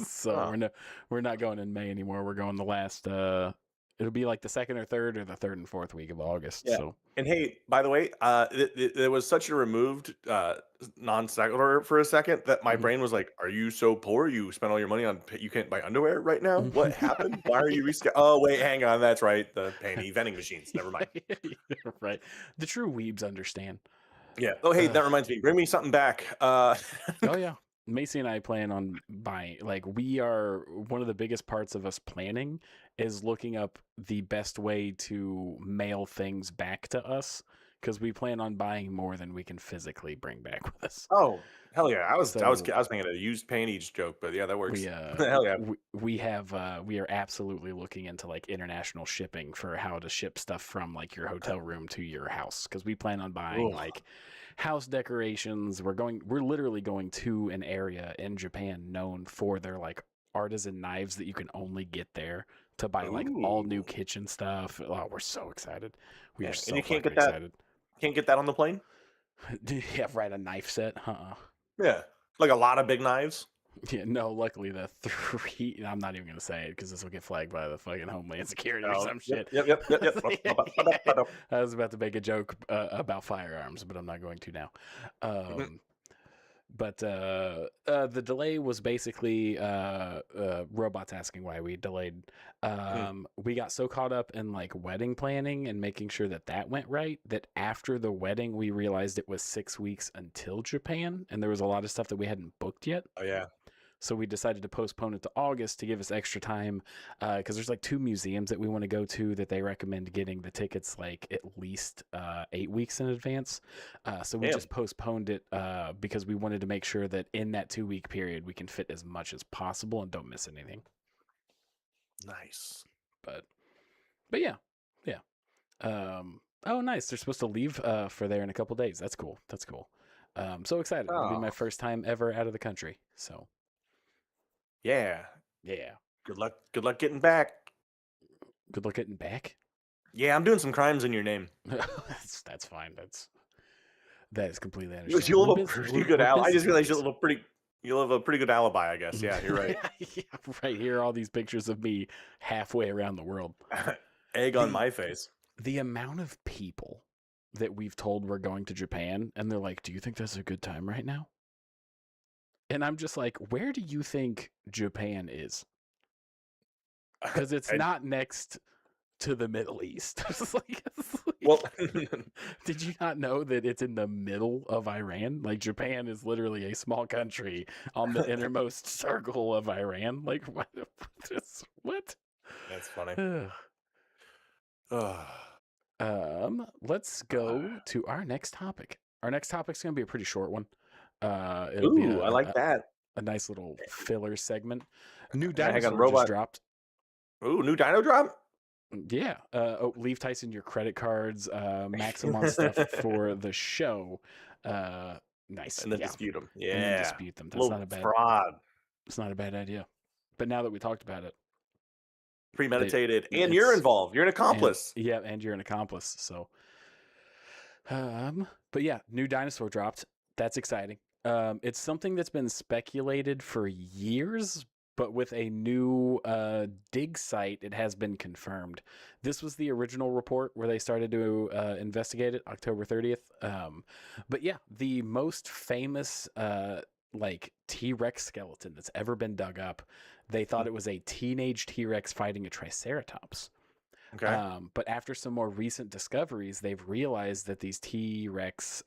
so Huh. we're not going in May anymore. We're going the last. It'll be like the second or third or the third and fourth week of August. Yeah. So And hey, by the way, it was such a removed non sequitur for a second that my Mhm. brain was like, "Are you so poor you spent all your money on you can't buy underwear right now? What happened? Why are you Oh, wait, hang on. That's right. The panty vending machines. Never mind." Right. The true weebs understand. Yeah. Oh, hey, Ugh. that reminds me. Bring me something back. Oh yeah. Macy and I plan on buying like we are one of the biggest parts of us planning is looking up the best way to mail things back to us because we plan on buying more than we can physically bring back with us. Oh, hell yeah. So I was making a used panties joke, but yeah, that works. we Hell yeah. we have we are absolutely looking into like international shipping for how to ship stuff from like your hotel room to your house because we plan on buying Ugh. like house decorations. We're literally going to an area in Japan known for their like artisan knives that you can only get there to buy like all new Ooh. kitchen stuff. Oh, we're so excited. We are Yeah. And so you fucking excited. can't get that on the plane? Do you have right a knife set? Yeah. Like a lot of big knives. Yeah, no, luckily the three. I'm not even gonna say it because this will get flagged by the fucking Homeland Security or Oh, some yep, shit. yep, yep, yep, yep. I was about to make a joke about firearms, but I'm not going to now. But the delay was basically robots asking why we delayed. We got so caught up in like wedding planning and making sure that that went right that after the wedding we realized it was 6 weeks until Japan, and there was a lot of stuff that we hadn't booked yet. Oh yeah. So we decided to postpone it to August to give us extra time because there's like 2 museums that we want to go to that they recommend getting the tickets like at least 8 weeks in advance. So we Damn. just postponed it because we wanted to make sure that in that 2 week period we can fit as much as possible and don't miss anything. Nice. But yeah. Oh, nice. They're supposed to leave for there in a couple days. That's cool. So excited. It'll be my Oh. first time ever out of the country. So Yeah. yeah. Good luck. Good luck getting back. Good luck getting back. Yeah, I'm doing some crimes in your name. That's fine. That is completely You understandable. have a pretty good I just realized you'll have a pretty good alibi, I guess. Yeah, you're right. Yeah, right here, all these pictures of me halfway around the world. Egg on my face. The amount of people that we've told we're going to Japan, and they're like, "Do you think that's a good time right now?" And I'm just like, "Where do you think Japan is?" Because it's And- not next to the Middle East. Well, Did you not know that it's in the middle of Iran? Like Japan is literally a small country on the innermost circle of Iran. Like what? What? that's funny. Ugh. Let's go to our next topic. Our next topic's gonna be a pretty short one. It'll be Ooh, I like that. a nice little filler segment. New Hang on, dinosaur just robot. dropped. Ooh, new dino drop? Yeah. Leave Tyson your credit cards. Maximum stuff for the show. Nice. And then Yeah. dispute them. And then Yeah. dispute them. That's Little not a bad. fraud. It's not a bad idea. But now that we talked about it, Premeditated. And you're involved. You're an accomplice. And you're an accomplice. So, but yeah, new dinosaur dropped. That's exciting. It's something that's been speculated for years, but with a new dig site, it has been confirmed. This was the original report where they started to investigate it, October 30th. But yeah, the most famous like T-Rex skeleton that's ever been dug up, they thought it was a teenage T-Rex fighting a Triceratops. Okay. But after some more recent discoveries, they've realized that these T-Rex,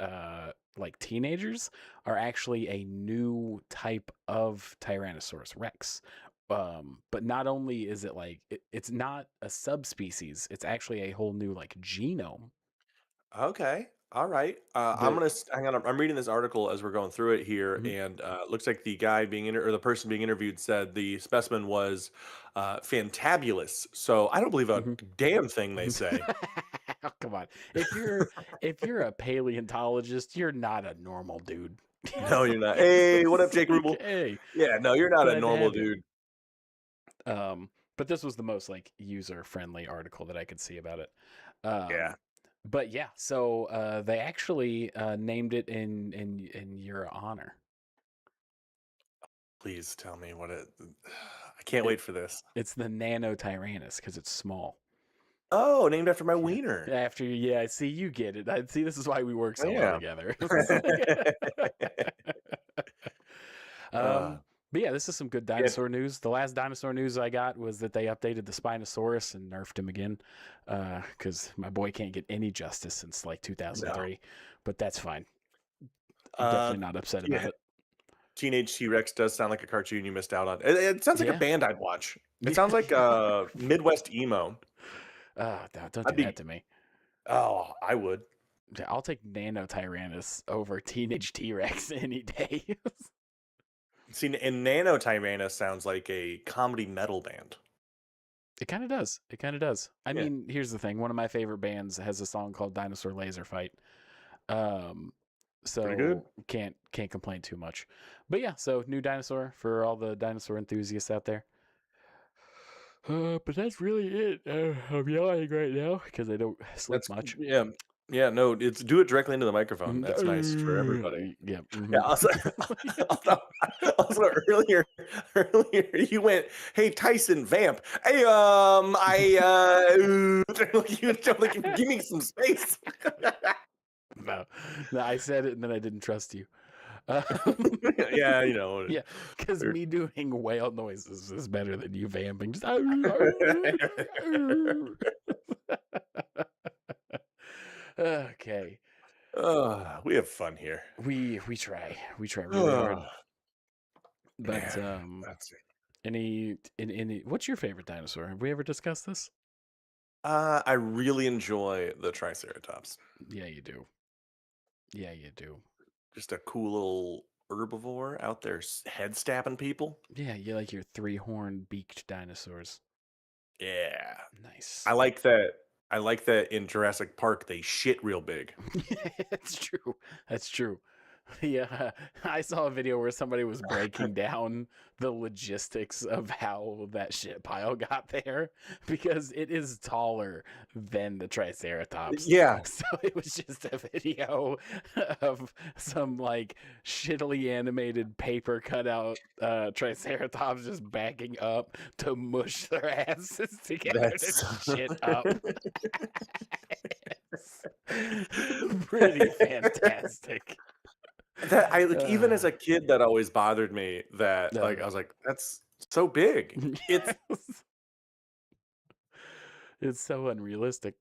like teenagers, are actually a new type of Tyrannosaurus Rex. But not only is it like it's not a subspecies; it's actually a whole new like genome. Okay. All right. I'm gonna hang on. I'm reading this article as we're going through it here, Mhm. and it looks like the guy or the person being interviewed said the specimen was fantabulous. So I don't believe a Mhm. damn thing they say. Oh, come on. If you're a paleontologist, you're not a normal dude. No, you're not. Hey, what up, Jake Ruble? Hey, Yeah, no, you're not a glad to normal have you. dude. But this was the most like user friendly article that I could see about it. Yeah. But yeah, so they actually named it in your honor. Please tell me what it. I can't wait for this. It's the Nano Tyrannus because it's small. Oh, named after my wiener. After yeah, see you get it. I see. This is why we work so well Yeah. together. Uh, But yeah, this is some good dinosaur news. The last dinosaur news I got was that they updated the Spinosaurus and nerfed him again, because my boy can't get any justice since like 2003. But that's fine. I'm definitely not upset about it. Teenage T-Rex does sound like a cartoon you missed out on. It sounds like a Yeah. band I'd watch. It sounds like Midwest emo. Don't do I'd be- that to me. Oh, I would. Yeah, I'll take Nano Tyrannus over Teenage T-Rex any day. See, and Nano Tyrannus sounds like a comedy metal band. It kind of does. It kind of does. I Yeah. mean, here's the thing. One of my favorite bands has a song called Dinosaur Laser Fight. So Pretty good. can't complain too much. But yeah, so new dinosaur for all the dinosaur enthusiasts out there. But that's really it. I'm yelling right now because I don't sleep much. Yeah, no, do it directly into the microphone. That's nice for everybody. Yeah. Yeah. Also earlier you went, "Hey Tyson, vamp." Hey, give me some space. No, I said it and then I didn't trust you. Yeah, you know. Yeah, because me doing whale noises is better than you vamping. Just okay. We have fun here. We try really hard. But That's it. any what's your favorite dinosaur? Have we ever discussed this? I really enjoy the Triceratops. Yeah, you do. Yeah, you do. Just a cool little herbivore out there head stabbing people. Yeah, you like your 3-horned beaked dinosaurs. Yeah. Nice. I like that in Jurassic Park they shit real big. That's true. That's true. Yeah, I saw a video where somebody was breaking down the logistics of how that shit pile got there because it is taller than the Triceratops. Yeah. So it was just a video of some like shittily animated paper cutout Triceratops just backing up to mush their asses together to shit up. Pretty fantastic. That even as a kid, that always bothered me. That I was like, that's so big. It's It's so unrealistic.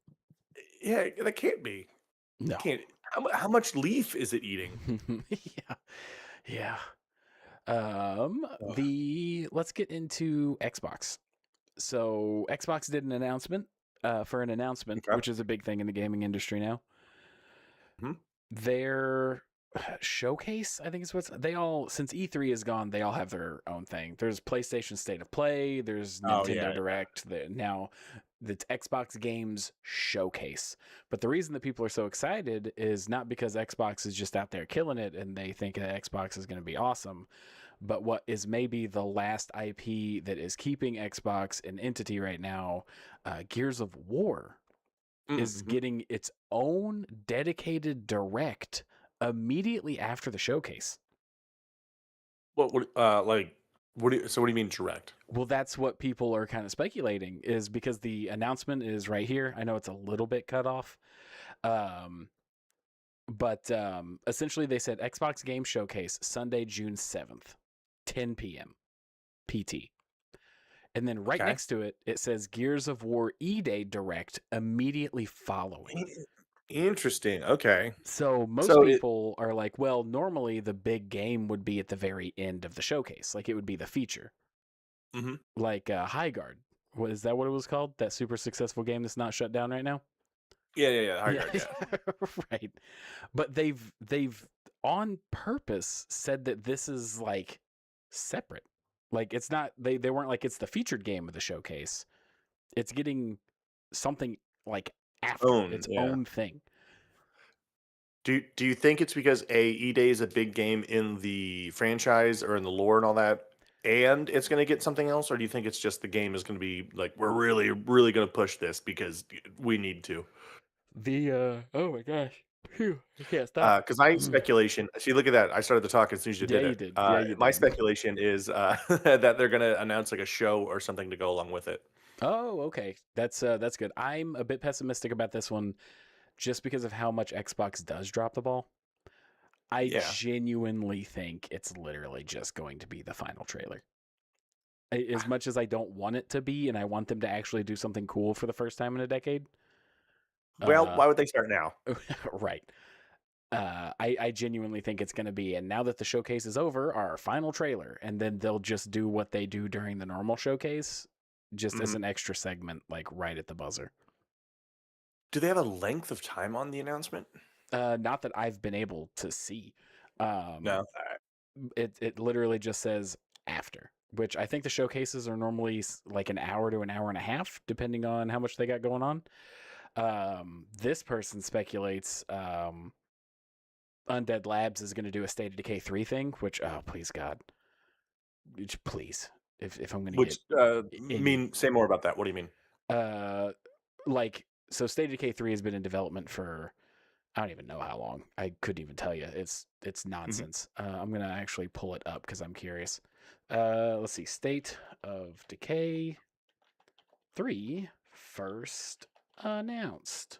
Yeah, that can't be. No. Can't. How much leaf is it eating? Yeah. Yeah. Ugh. Let's get into Xbox. So Xbox did an announcement for an announcement, Okay. which is a big thing in the gaming industry now. Mhm. Their showcase, I think is what's they all since E3 is gone, they all have their own thing. There's PlayStation State of Play, there's Oh Nintendo yeah. Direct, now the Xbox Games Showcase. But the reason that people are so excited is not because Xbox is just out there killing it and they think that Xbox is going to be awesome, but what is maybe the last IP that is keeping Xbox an entity right now, Gears of War is Mm-hmm. getting its own dedicated direct immediately after the showcase. Like what do you, so what do you mean direct? Well, that's what people are kind of speculating is because the announcement is right here. I know it's a little bit cut off. But essentially they said Xbox Game Showcase Sunday, June 7th, 10 p.m. PT. And then right Okay. next to it, it says Gears of War E-Day Direct immediately following. Interesting. Okay. So most So it. people are like, well, normally the big game would be at the very end of the showcase. Like it would be the feature. Mhm. Like High Guard. What is that what it was called? That super successful game that's not shut down right now? Yeah. High Yeah. guard. Yeah. Right. But they've on purpose said that this is like separate. Like it's not they weren't like it's the featured game of the showcase. It's getting something like after Own. its Yeah. own thing. Do you think it's because E-Day is a big game in the franchise or in the lore and all that, and it's going to get something else, or do you think it's just the game is going to be like we're really really going to push this because we need to? The oh my gosh. Phew, I can't stop. Because my speculation, see, look at that. I started the talk as soon as you Yeah, did you it. did. Yeah, you My did. speculation is that they're going to announce like a show or something to go along with it. Oh, okay. That's good. I'm a bit pessimistic about this one just because of how much Xbox does drop the ball. I Yeah. genuinely think it's literally just going to be the final trailer. As much as I don't want it to be, and I want them to actually do something cool for the first time in a decade. Well, Uh, why would they start now? right. I genuinely think it's going to be, and now that the showcase is over, our final trailer, and then they'll just do what they do during the normal showcase, just as Mhm. an extra segment, like right at the buzzer. Do they have a length of time on the announcement? Not that I've been able to see. Um, No. it literally just says after, which I think the showcases are normally like an hour to an hour and a half, depending on how much they got going on. This person speculates Undead Labs is going to do a State of Decay 3 thing, which, oh, please, God. Please. If I'm going to Which get any. say more about that. What do you mean? Uh, like, so State of Decay 3 has been in development for I don't even know how long. I couldn't even tell you. It's Mhm. nonsense. I'm gonna actually pull it up because I'm curious. Let's see. State of Decay 3 first announced.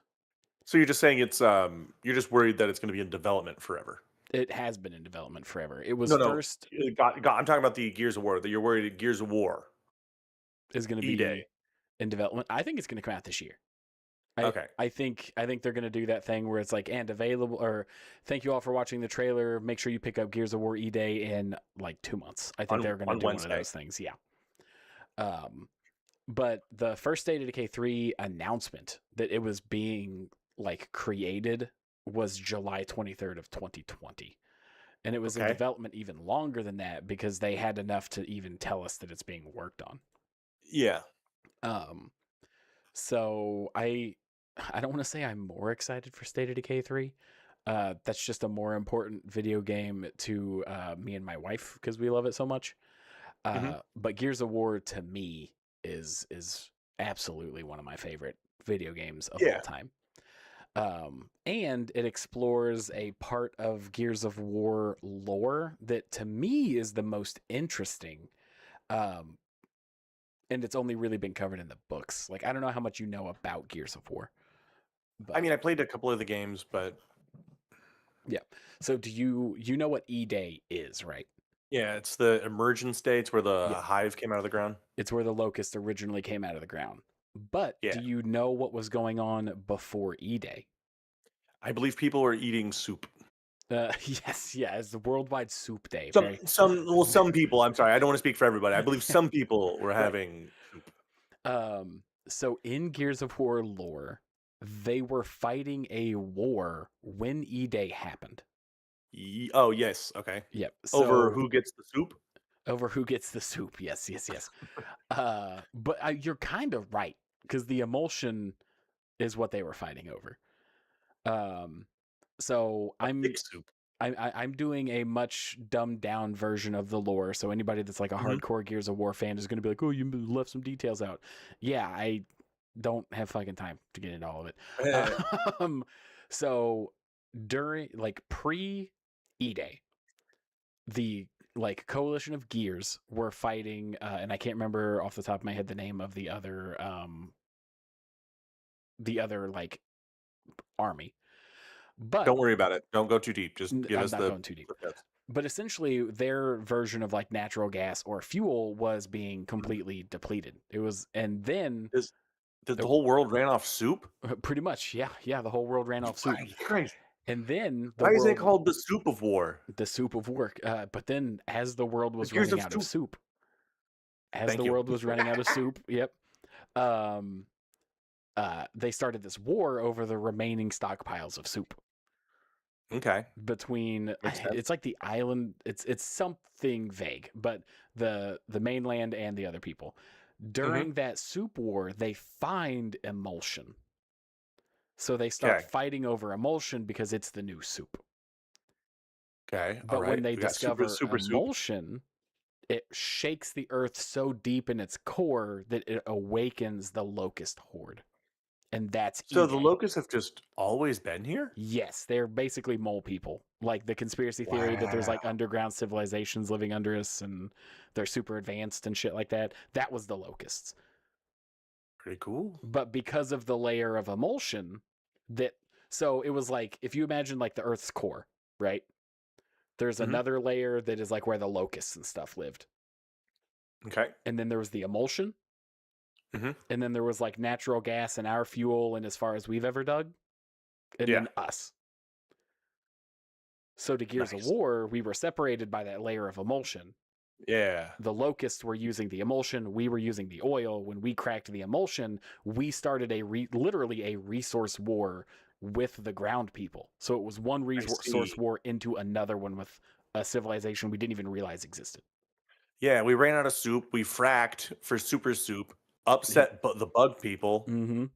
So you're just saying it's you're just worried that it's going to be in development forever. It has been in development forever. It was No. first I'm talking about the Gears of War. That you're worried Gears of War is going to E-Day. be in development. I think it's going to come out this year. I, Okay. I think they're gonna do that thing where it's like and available or thank you all for watching the trailer. Make sure you pick up Gears of War E-Day in like 2 months. I think they're gonna On do one of Wednesday. those things. Yeah. But the first State of Decay 3 announcement that it was being like created was July 23rd of 2020. And it was in Okay. development even longer than that because they had enough to even tell us that it's being worked on. Yeah. Um so I don't want to say I'm more excited for State of Decay 3. That's just a more important video game to me and my wife because we love it so much. Hmm. But Gears of War to me is absolutely one of my favorite video games of all Yeah. time. And it explores a part of Gears of War lore that to me is the most interesting. Um, and it's only really been covered in the books. Like I don't know how much you know about Gears of War, I but mean, I played a couple of the games, but yeah. So do you know what E-Day is, right? yeah, it's the emergent states where the Yeah. hive came out of the ground. It's where the locust originally came out of the ground. But Yeah. do you know what was going on before E-Day? I believe people were eating soup. Yes, yeah, it's the Worldwide Soup Day. Some Very some well, some people, I'm sorry, I don't want to speak for everybody. I believe some people were right. having soup. So in Gears of War lore, they were fighting a war when E-Day happened. Oh, yes, okay. Yep. Over So who gets the soup? over who gets the soup. Yes, yes, yes. But you're kind of right because the emulsion is what they were fighting over. Um, so A thick soup. I'm doing a much dumbed down version of the lore. So anybody that's like a Mhm. hardcore Gears of War fan is going to be like, "Oh, you left some details out." Yeah, I don't have fucking time to get into all of it. So during like pre E-Day, the like coalition of gears were fighting, and I can't remember off the top of my head the name of the other like army, but Don't worry about it. Don't go too deep. Just give I'm us not the going too deep. notes. But essentially, their version of like natural gas or fuel was being completely depleted. It was, and then Is the whole world ran off soup? pretty much, yeah, the whole world ran off soup, Crazy. and then the Why is it world, called the soup of war? the soup of work. But then, as the world The was gears running of out of soup. soup, Thank you. yep, um, they started this war over the remaining stockpiles of soup Okay, between. makes sense. It's like the island. It's something vague, but the mainland and the other people. Mhm. During that soup war, they find emulsion. So they start Okay, fighting over emulsion because it's the new soup. okay, all But when right. they We got super discover super soup. emulsion, it shakes the earth so deep in its core that it awakens the locust horde. And that's So the E-Day. locusts have just always been here? Yes, they're basically mole people. Like the conspiracy theory that there's like Wow, underground civilizations living under us and they're super advanced and shit like that. That was the locusts. pretty cool. But because of the layer of emulsion that, so it was like if you imagine like the earth's core, right? There's Mhm. another layer that is like where the locusts and stuff lived. Okay. And then there was the emulsion, Mhm. and then there was like natural gas and our fuel and as far as we've ever dug, and Yeah. then us. So to Gears of Nice. War, we were separated by that layer of emulsion. Yeah. The locusts were using the emulsion, we were using the oil. When we cracked the emulsion, we started literally a resource war with the ground people. So it was one I resource see. war into another one with a civilization we didn't even realize existed. Yeah, we ran out of soup. We fracked for super soup. Yep. Upset the bug people. Mm-hmm.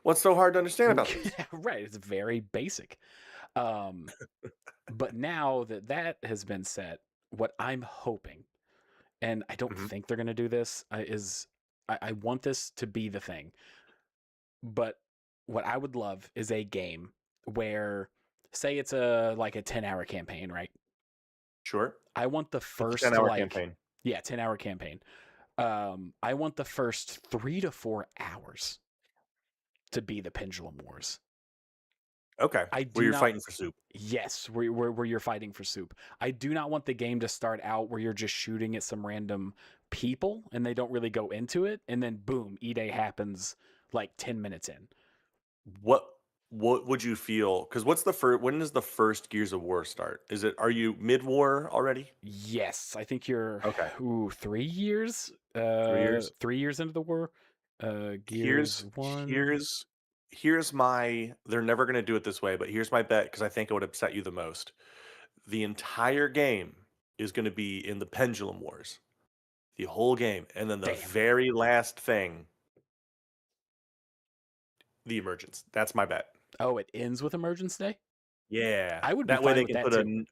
What's so hard to understand about this? Right. It's very basic. Um, but now that that has been set, what I'm hoping, and I don't Mhm. think they're going to do this, is I want this to be the thing. But what I would love is a game where, say, it's a like a 10-hour campaign, right? Sure. I want the It's a first 10-hour like, campaign. yeah, 10-hour campaign. I want the first 3 to 4 hours to be the Pendulum Wars. Okay. I Where do you're not. fighting for soup. Yes, where you're fighting for soup. I do not want the game to start out where you're just shooting at some random people and they don't really go into it, and then boom, E-Day happens like 10 minutes in. What what would you feel? Because what's the first? When does the first Gears of War start? Is it? Are you mid war already? Yes, I think you're Okay, 3 years. 3 years. 3 years into the war. Gears Here's 1. here's here's my. They're never gonna do it this way, but here's my bet because I think it would upset you the most. The entire game is gonna be in the Pendulum Wars. The whole game, and then the Damn. very last thing, the emergence. That's my bet. Oh, it ends with Emergence Day? Yeah, I would be that way fine they with can that put too.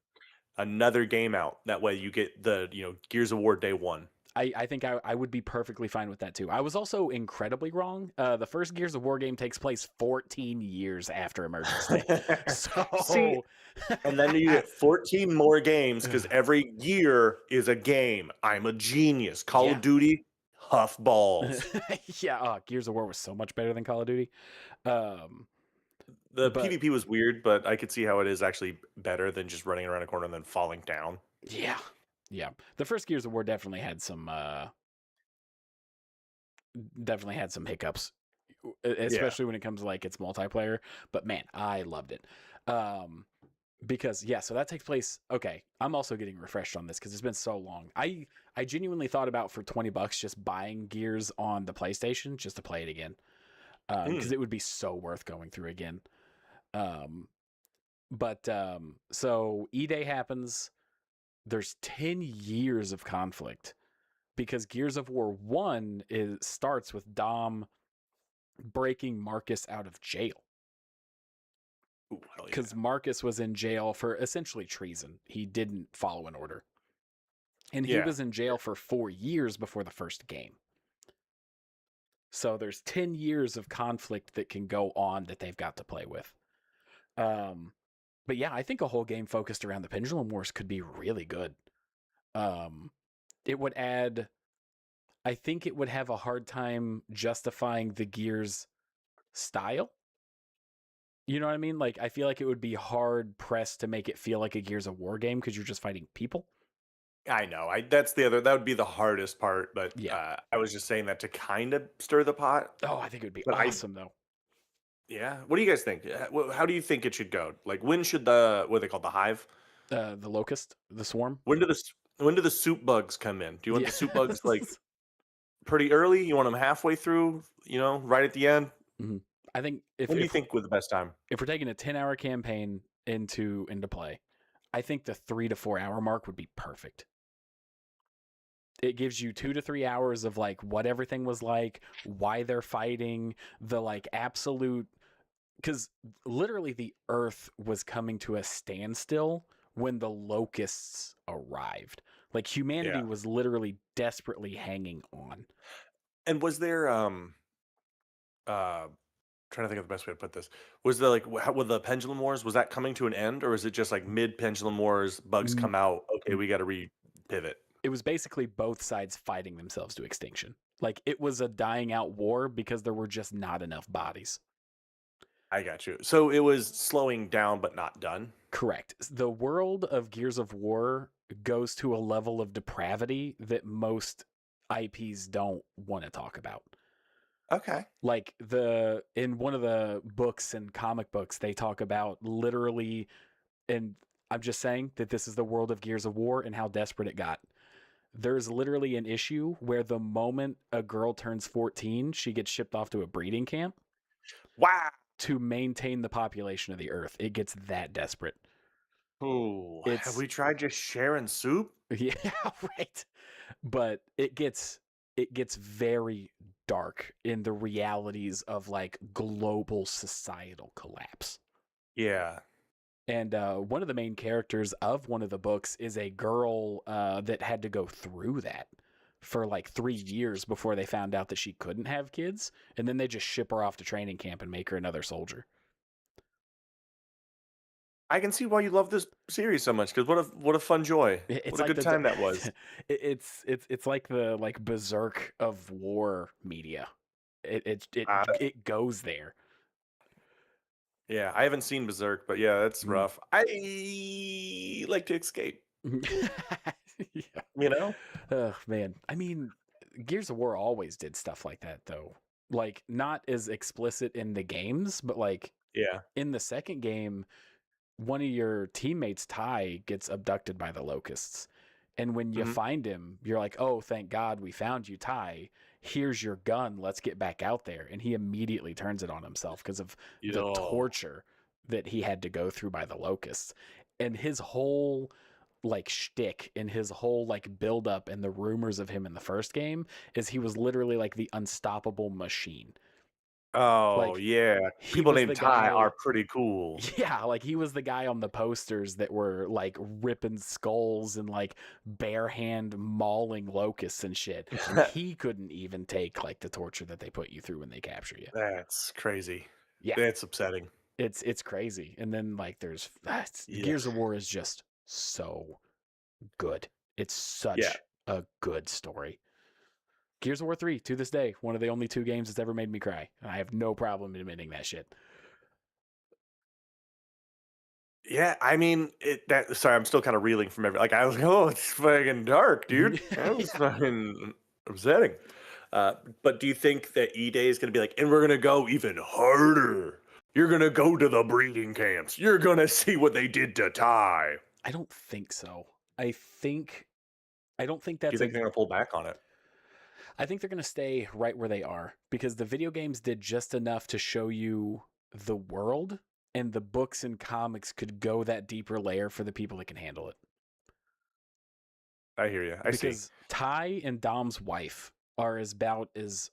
another game out. That way you get the Gears of War Day 1. I think I would be perfectly fine with that too. I was also incredibly wrong. The first Gears of War game takes place 14 years after Emergence Day. See, So and then you get 14 more games because every year is a game. I'm a genius. Call yeah. of Duty, huff balls. Yeah, Gears of War was so much better than Call of Duty. Um, The but PvP was weird, but I could see how it is actually better than just running around a corner and then falling down. yeah. Yeah. The first Gears of War definitely had some definitely had some hiccups, Yeah. especially when it comes to like its multiplayer. But man, I loved it. Because yeah, so that takes place. Okay, I'm also getting refreshed on this because it's been so long. I genuinely thought about for $20 just buying Gears on the PlayStation just to play it again, because it would be so worth going through again. But so E-Day happens. There's 10 years of conflict because Gears of War 1 starts with Dom breaking Marcus out of jail. Ooh, hell yeah. Because Marcus was in jail for essentially treason. He didn't follow an order. And he Yeah. was in jail for 4 years before the first game. So there's 10 years of conflict that can go on that they've got to play with. But yeah, I think a whole game focused around the Pendulum Wars could be really good. It would add... I think it would have a hard time justifying the Gears style. You know what I mean? Like, I feel like it would be hard pressed to make it feel like a Gears of War game because you're just fighting people. I know. That would be the hardest part, but Yeah. I was just saying that to kind of stir the pot. Oh, I think it would be But awesome, though. Yeah. What do you guys think? How do you think it should go? Like, when should what are they called, the hive? The Locust, the Swarm. When do the soup bugs come in? Do you want Yeah. the soup bugs like pretty early? You want them halfway through? Right at the end? I think When do you think was the best time? if we're taking a 10-hour campaign into play, I think the 3 to 4 hour mark would be perfect. It gives you 2 to 3 hours of like what everything was like, why they're fighting, the like absolute, because literally the Earth was coming to a standstill when the locusts arrived. Like humanity Yeah. was literally desperately hanging on. And was there trying to think of the best way to put this. Was there like with the Pendulum Wars, was that coming to an end, or is it just like mid Pendulum Wars, bugs come out, okay, we got to pivot? It was basically both sides fighting themselves to extinction. Like it was a dying out war because there were just not enough bodies. I got you. So it was slowing down but not done. Correct. The world of Gears of War goes to a level of depravity that most IPs don't want to talk about. Okay. Like in one of the books and comic books, they talk about literally, and I'm just saying that this is the world of Gears of War and how desperate it got. There's literally an issue where the moment a girl turns 14, she gets shipped off to a breeding camp. Wow. To maintain the population of the Earth. It gets that desperate. Ooh, have we tried just sharing soup? Yeah, right. But it gets very dark in the realities of like global societal collapse. Yeah. And one of the main characters of one of the books is a girl that had to go through that for like 3 years before they found out that she couldn't have kids. And then they just ship her off to training camp and make her another soldier. I can see why you love this series so much, because what a fun joy. What a good time that was. It's like the like berserk of war media. It goes there. Yeah, I haven't seen Berserk, but yeah, that's rough. I like to escape. Yeah. Oh man. I mean, Gears of War always did stuff like that though. Like not as explicit in the games, but like in the second game, one of your teammates, Ty, gets abducted by the locusts. And when you find him, you're like, oh, thank God we found you, Ty. Here's your gun. Let's get back out there. And he immediately turns it on himself because of the torture that he had to go through by the locusts. And his whole like shtick and his whole like build up and the rumors of him in the first game is he was literally like the unstoppable machine. Oh, like, yeah. People named Ty are pretty cool. Yeah, like he was the guy on the posters that were like ripping skulls and like bare hand mauling locusts and shit. And he couldn't even take like the torture that they put you through when they capture you. That's crazy. Yeah. That's upsetting. It's crazy. And then like there's Gears of War is just so good. It's such a good story. Gears of War 3, to this day, one of the only 2 games that's ever made me cry. And I have no problem admitting that shit. Yeah, I mean, sorry, I'm still kind of reeling from I was like, oh, it's fucking dark, dude. That was fucking upsetting. But do you think that E-Day is going to be like, and we're going to go even harder? You're going to go to the breeding camps. You're going to see what they did to Ty. I don't think so. I don't think Do you that's think they're going to pull back on it? I think they're going to stay right where they are because the video games did just enough to show you the world, and the books and comics could go that deeper layer for the people that can handle it. I hear you. I see. Because Ty and Dom's wife are about as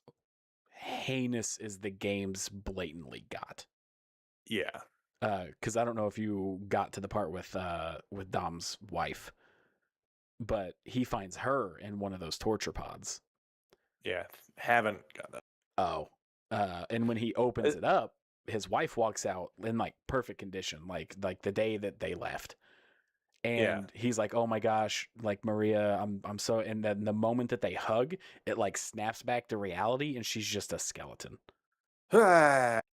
heinous as the games blatantly got. Yeah. Because I don't know if you got to the part with Dom's wife, but he finds her in one of those torture pods. Yeah. Haven't got that. Oh, and when he opens it up, his wife walks out in like perfect condition, like the day that they left. And he's like, "Oh my gosh, like Maria, I'm so." And then the moment that they hug, it like snaps back to reality, and she's just a skeleton.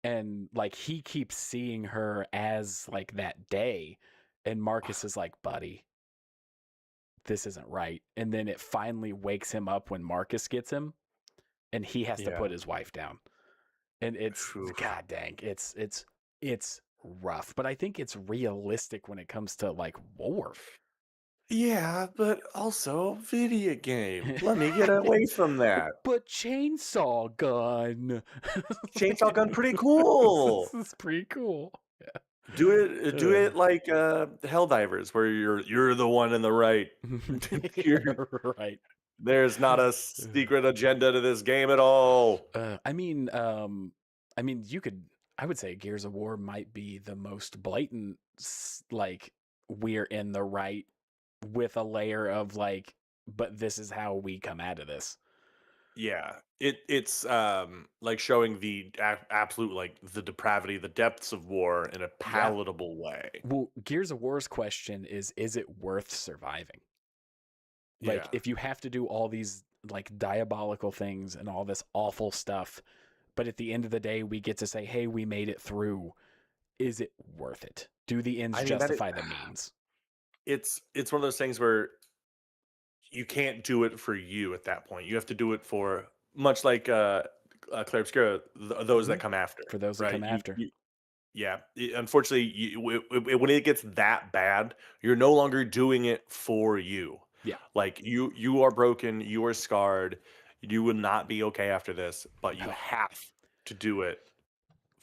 And like he keeps seeing her as like that day, and Marcus is like, "Buddy, this isn't right." And then it finally wakes him up when Marcus gets him, and he has to put his wife down. And it's god dang, it's rough, but I think it's realistic when it comes to like war. Yeah, but also video game. Let me get away from that. But chainsaw gun. Chainsaw gun, pretty cool. This is pretty cool. Yeah. Do it like Helldivers, where you're the one in the right. Right. There's not a secret agenda to this game at all. I mean, I would say Gears of War might be the most blatant, like, we're in the right with a layer of like, but this is how we come out of this. Yeah, it's like showing the absolute, like, the depravity, the depths of war in a palatable way. Well, Gears of War's question is it worth surviving? Like, if you have to do all these like diabolical things and all this awful stuff, but at the end of the day, we get to say, hey, we made it through. Is it worth it? Do the ends justify the means? It's one of those things where you can't do it for you at that point. You have to do it for, much like Claire Obscura, those that come after. For those that come after. Yeah, unfortunately, when it gets that bad, you're no longer doing it for you. Yeah. Like you are broken, you are scarred, you will not be okay after this, but you have to do it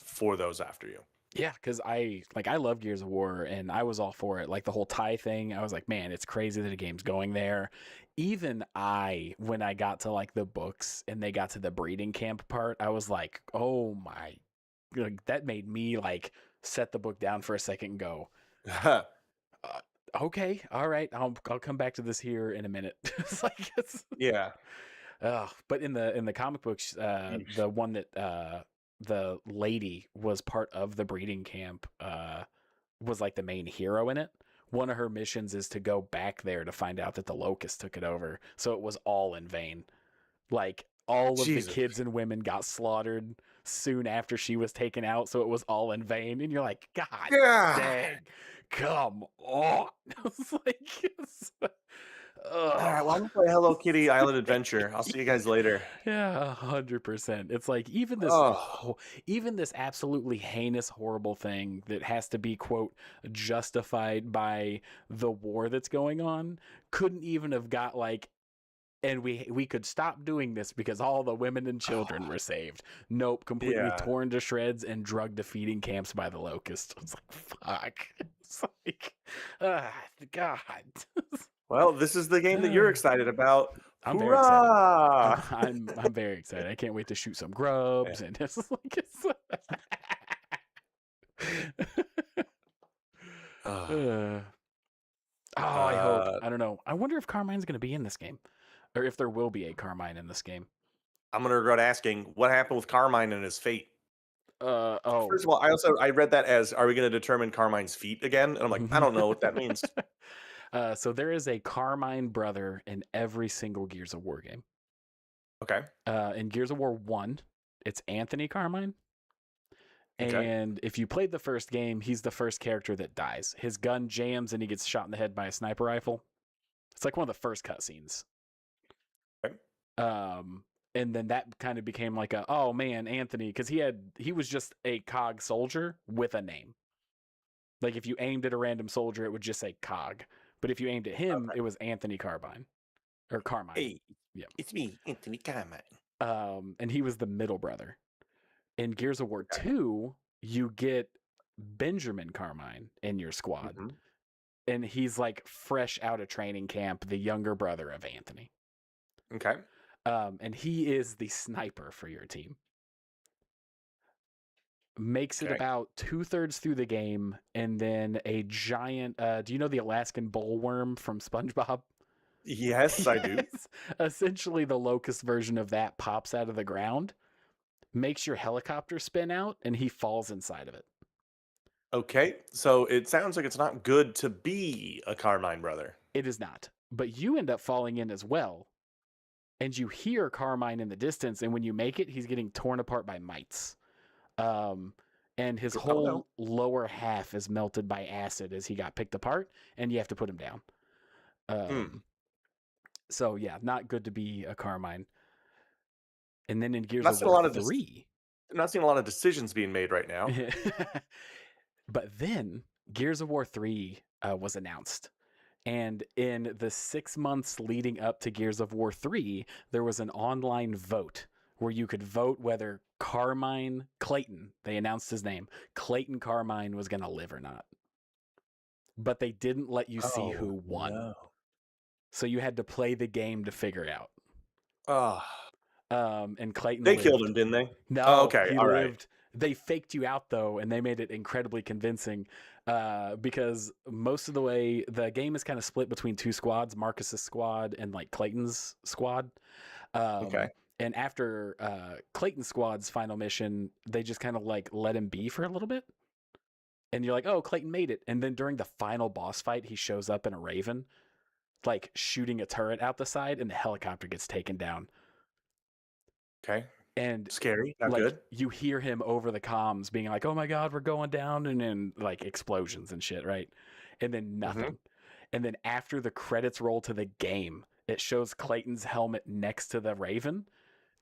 for those after you. Yeah, because I love Gears of War and I was all for it. Like the whole Ty thing, I was like, man, it's crazy that a game's going there. Even when I got to like the books and they got to the breeding camp part, I was like, oh my, like, that made me like set the book down for a second and go, okay, all right, I'll come back to this here in a minute. It's like yeah. But in the comic books, the one that the lady was part of the breeding camp was like the main hero in it. One of her missions is to go back there to find out that the locust took it over. So it was all in vain. Like all of the kids and women got slaughtered soon after she was taken out. So it was all in vain. And you're like, God dang, come on. It's like, all right, well, I'm gonna play Hello Kitty Island Adventure. I'll see you guys later. Yeah, 100%. It's like even this absolutely heinous, horrible thing that has to be, quote, justified by the war that's going on couldn't even have got like, and we could stop doing this because all the women and children were saved. Nope, completely torn to shreds and drugged to feeding camps by the locust. It's like, fuck. It's like, God. Well, this is the game that you're excited about. I'm very excited. I'm very excited. I can't wait to shoot some grubs and it's like I hope. I don't know. I wonder if Carmine's going to be in this game, or if there will be a Carmine in this game. I'm gonna regret asking what happened with Carmine and his fate. First of all, I read that as, are we going to determine Carmine's feet again? And I'm like, I don't know what that means. So there is a Carmine brother in every single Gears of War game. Okay. In Gears of War 1, it's Anthony Carmine. Okay. And if you played the first game, he's the first character that dies. His gun jams and he gets shot in the head by a sniper rifle. It's like one of the first cutscenes. Okay. And then that kind of became like a, oh man, Anthony, because he was just a cog soldier with a name. Like if you aimed at a random soldier, it would just say cog. But if you aimed at him, Okay. it was Anthony Carbine or Carmine. Hey, Yeah. it's me, Anthony Carmine. And he was the middle brother. In Gears of War 2, you get Benjamin Carmine in your squad. Mhm. And he's like fresh out of training camp, the younger brother of Anthony. Okay. And he is the sniper for your team. Makes it Okay. about 2/3 through the game, and then a giant. Do you know the Alaskan bullworm from SpongeBob? Yes, I do. Yes. Essentially, the locust version of that pops out of the ground, makes your helicopter spin out, and he falls inside of it. Okay, so it sounds like it's not good to be a Carmine brother. It is not. But you end up falling in as well, and you hear Carmine in the distance, and when you make it, he's getting torn apart by mites. And his Oh, whole no. lower half is melted by acid as he got picked apart, and you have to put him down. So yeah, not good to be a Carmine. And then in Gears Not of seeing a War lot of 3, not seeing a lot of decisions being made right now. but then Gears of War 3 was announced. And in the 6 months leading up to Gears of War 3, there was an online vote where you could vote whether Clayton, they announced his name, Clayton Carmine was going to live or not. But they didn't let you see who won. No. So you had to play the game to figure it out. Oh, And Clayton they lived. killed him, didn't they? No, Oh, okay, he all right. lived. They faked you out though, and they made it incredibly convincing because most of the way the game is kind of split between two squads, Marcus's squad and like Clayton's squad. Okay. And after Clayton's squad's final mission, they just kind of like let him be for a little bit. And you're like, oh, Clayton made it. And then during the final boss fight, he shows up in a Raven, like shooting a turret out the side, and the helicopter gets taken down. Okay. And Scary, not like good. you hear him over the comms being like, oh my God, we're going down. And then like explosions and shit, right? And then nothing. And then after the credits roll to the game, it shows Clayton's helmet next to the Raven.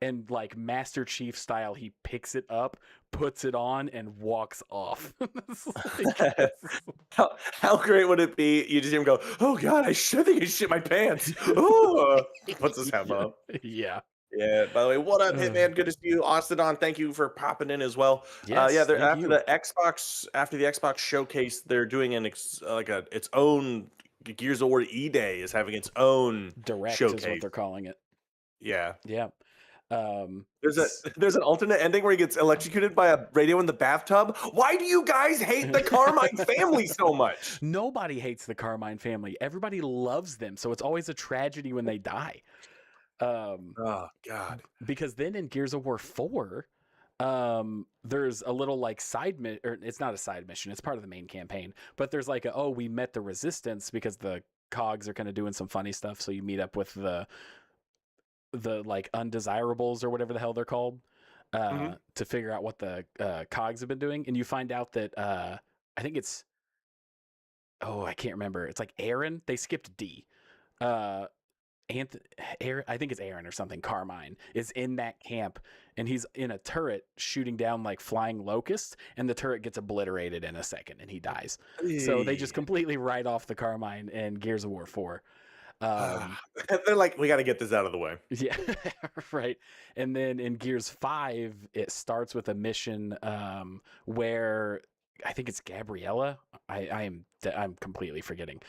And like Master Chief style, he picks it up, puts it on, and walks off. How great would it be? You just hear him go, "Oh God, I think I shit my pants." Oh, he puts his helmet up. Yeah. Yeah. By the way, what up, Hitman? Good to see you, Ostadon. Thank you for popping in as well. Yes, yeah. thank After you. the Xbox showcase, they're doing its own Gears of War E-Day is having its own Direct showcase. is what they're calling it. Yeah. Yeah. There's an alternate ending where he gets electrocuted by a radio in the bathtub. Why do you guys hate the Carmine family so much? Nobody hates the Carmine family. Everybody loves them, so it's always a tragedy when they die. Oh God. Because then in Gears of War 4, there's a little like side mission, or it's not a side mission, it's part of the main campaign, but there's like we met the resistance because the cogs are kind of doing some funny stuff, so you meet up with the like undesirables or whatever the hell they're called to figure out what the cogs have been doing, and you find out that I think it's I can't remember, it's like Aaron, they skipped D. I think it's Aaron or something, Carmine, is in that camp, and he's in a turret shooting down like flying locusts, and the turret gets obliterated in a second, and he dies. So they just completely write off the Carmine in Gears of War 4. They're like, we got to get this out of the way. Yeah, right. And then in Gears 5, it starts with a mission where I think it's Gabriella. I'm completely forgetting.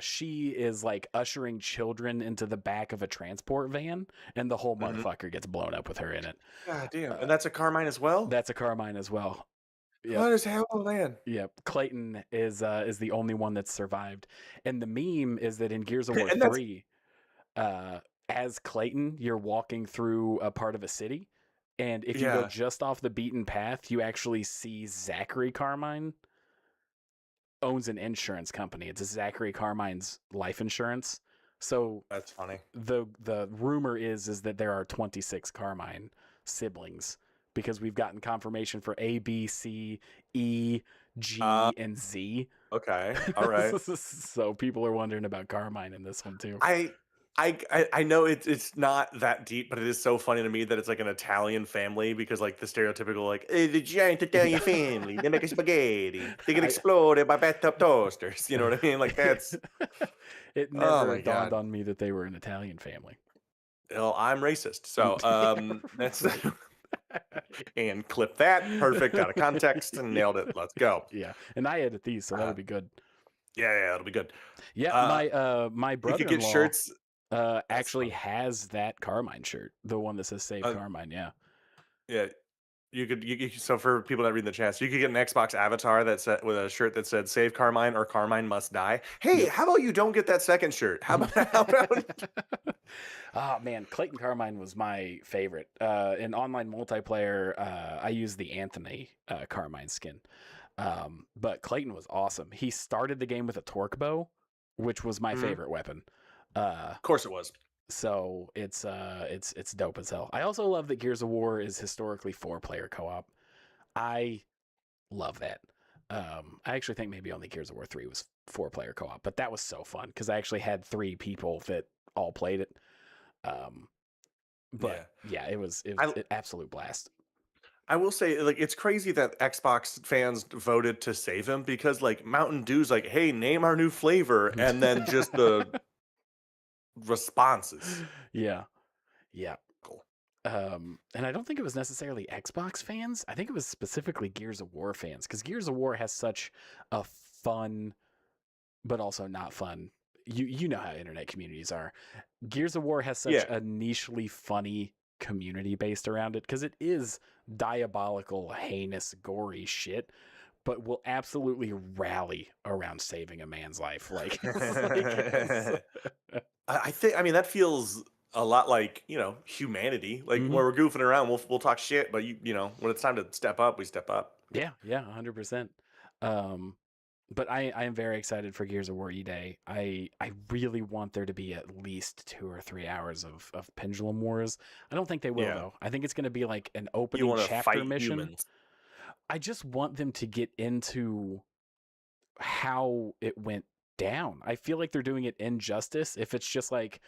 She is like ushering children into the back of a transport van, and the whole motherfucker gets blown up with her in it. God damn! And that's a Carmine as well. That's a Carmine as well. Yep. What is hell, man? Yep. Clayton is the only one that's survived, and the meme is that in Gears of War 3, as Clayton, you're walking through a part of a city. And if you go just off the beaten path, you actually see Zachary Carmine owns an insurance company. It's Zachary Carmine's life insurance. So that's funny. The rumor is that there are 26 Carmine siblings because we've gotten confirmation for A, B, C, E, G, and Z. Okay. All right. So people are wondering about Carmine in this one too. I I know it's not that deep, but it is so funny to me that it's like an Italian family because like the stereotypical like the giant Italian family, they make a spaghetti, they get I exploded by bathtub toasters. You know what I mean? Like that's it oh never my dawned god. on me that they were an Italian family. Well, I'm racist, so that's Right. and clip that perfect out of context and nailed it. Let's go. Yeah, and I edit these, so that'll Uh, be good. yeah, it'll be good. Yeah, Uh, my you could get brother-in-law shirts. That's actually funny. has that Carmine shirt, the one that says "Save Uh, Carmine." Yeah. yeah, so for people that read the chat, so you could get an Xbox avatar that said with a shirt that said "Save Carmine" or "Carmine must die." Hey, Yep. how about you don't get that second shirt? How about Oh man, Clayton Carmine was my favorite. In online multiplayer, I use the Anthony Carmine skin. But Clayton was awesome. He started the game with a torque bow, which was my Mhm. favorite weapon. Uh, Of course it was. so it's dope as hell. I also love that Gears of War is historically 4-player co-op. I love that. I actually think maybe only Gears of War 3 was 4-player co-op, but that was so fun because I actually had 3 people that all played it. Um, but Yeah. yeah, it was I an absolute blast. I will say, like, it's crazy that Xbox fans voted to save him because, like, Mountain Dew's like, "Hey, name our new flavor," and then just the responses. Yeah, yeah. Cool. And I don't think it was necessarily Xbox fans. I think it was specifically Gears of War fans because Gears of War has such a fun, but also not fun. You know how internet communities are. Gears of War has such Yeah. a nichely funny community based around it because it is diabolical, heinous, gory shit, but will absolutely rally around saving a man's life. Like, I think I mean that feels a lot like humanity. Like Mhm. when we're goofing around, we'll talk shit, but when it's time to step up, we step up. Yeah, 100%. Um, but I am very excited for Gears of War E-Day. I really want there to be at least 2 or 3 hours of Pendulum Wars. I don't think they will Yeah, though. I think it's going to be like an you opening want to chapter fight mission. humans. I just want them to get into how it went down. I feel like they're doing it injustice if it's just like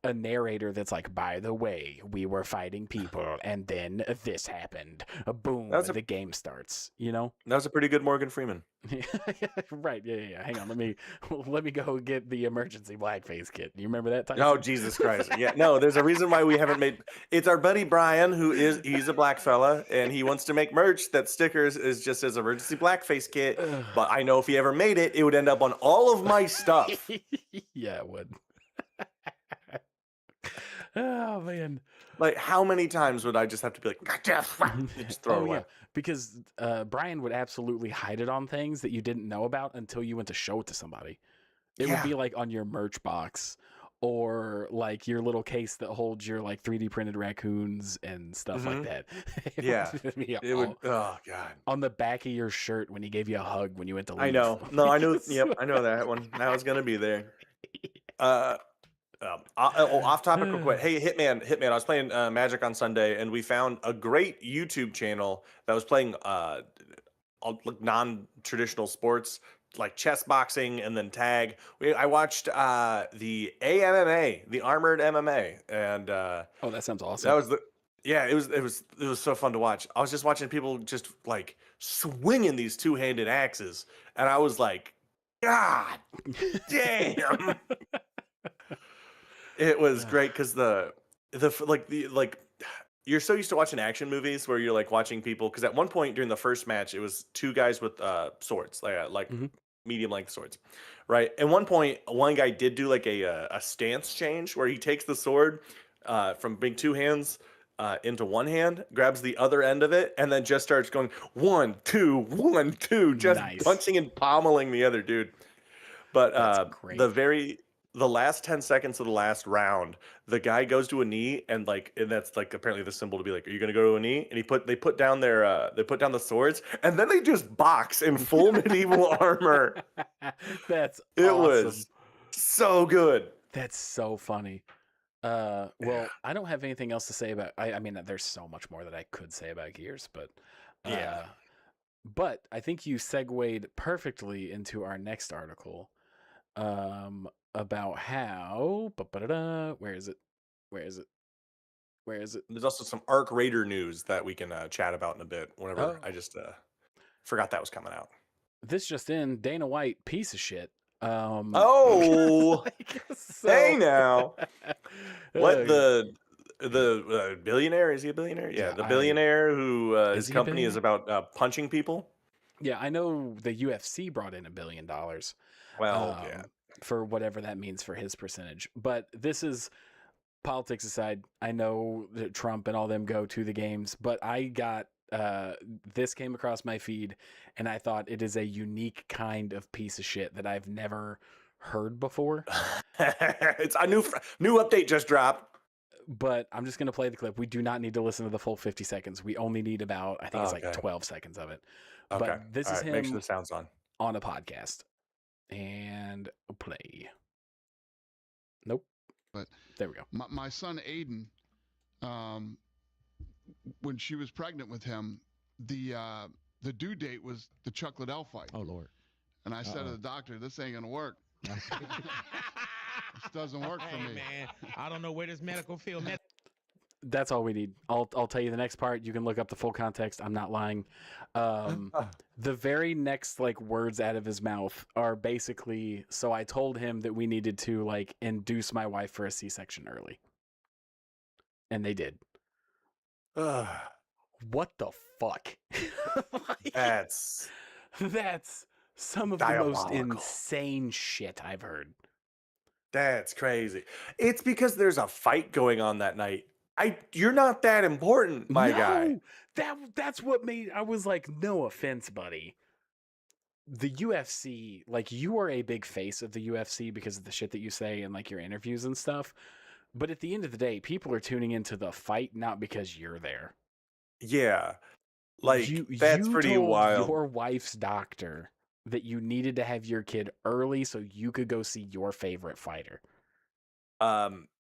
a narrator that's like, by the way, we were fighting people and then this happened. That Boom, was a the game starts, you know? that was a pretty good Morgan Freeman. Right, yeah. Hang on, let me go get the emergency blackface kit. Do you remember that, Oh Tyson? Jesus Christ! Yeah, no, there's a reason why we haven't made. It's our buddy Brian, he's a black fella, and he wants to make merch that stickers is just his emergency blackface kit. But I know if he ever made it, it would end up on all of my stuff. Yeah, it would. Oh man. Like, how many times would I just have to be like, "Gotcha," and just throw Oh it away? yeah, because Brian would absolutely hide it on things that you didn't know about until you went to show it to somebody. It would Yeah, be like on your merch box or like your little case that holds your like 3D printed raccoons and stuff like hmm that. It yeah. would be It would. Oh God, on the back of your shirt when he gave you a hug when you went to I leave. know. No, I knew. Yep, I know that one. Now it's gonna be there. Uh, off topic real quick. Hey, Hitman. I was playing Magic on Sunday, and we found a great YouTube channel that was playing like non-traditional sports like chess boxing and then tag. I watched the AMMA, the Armored MMA, and Oh, that sounds that awesome. was the yeah. It was so fun to watch. I was just watching people just like swinging these two-handed axes, and I was like, God damn. It was great because the you're so used to watching action movies where you're like watching people because at one point during the first match it was two guys with swords like Mhm. medium length swords, right? At one point one guy did do like a stance change where he takes the sword from being two hands into one hand, grabs the other end of it, and then just starts going 1 2 1 2, just Nice. punching and pommeling the other dude. But That's great. the last 10 seconds of the last round, the guy goes to a knee and that's like apparently the symbol to be like, are you gonna go to a knee? And they put down they put down the swords and then they just box in full medieval armor. That's It awesome. was so good. That's so funny. Yeah. Well, I don't have anything else to say about. I mean, there's so much more that I could say about Gears, Yeah. but I think you segued perfectly into our next article. about how where is it? Where is it? Where is it? There's also some Arc Raider news that we can chat about in a bit. Whenever I Oh. just forgot that was coming out. This just in, Dana White, piece of shit. Oh, like, hey now. What uh, the billionaire? Is he a billionaire? Yeah, Yeah, the billionaire who is his he a company is billionaire? about punching people. Yeah, I know the UFC brought in $1 billion Well, yeah. for whatever that means for his percentage. But this is politics aside. I know that Trump and all them go to the games, but I got this came across my feed, and I thought it is a unique kind of piece of shit that I've never heard before. It's a new update just dropped. But I'm just going to play the clip. We do not need to listen to the full 50 seconds. We only need about, I think it's like Okay. 12 seconds of it. Okay. But this All is right. Make sure him the sound's on. on a podcast. And play. Nope. But there we go. My son Aiden, when she was pregnant with him, the due date was the Chuck Liddell fight. Oh Lord! And I said to the doctor, "This ain't gonna work. This doesn't work for me." Man, I don't know where this medical field. That's all we need. I'll tell you the next part. You can look up the full context. I'm not lying. The very next like words out of his mouth are basically, so I told him that we needed to like induce my wife for a C-section early. And they did. What the fuck? Like, That's some of diabolical. The most insane shit I've heard. That's crazy. It's because there's a fight going on that night. You're not that important, my guy. That's what made I was like, no offense, buddy. The UFC, like you are a big face of the UFC because of the shit that you say and like your interviews and stuff. But at the end of the day, people are tuning into the fight not because you're there. Yeah. Like that's pretty told wild. Your wife's doctor that you needed to have your kid early so you could go see your favorite fighter.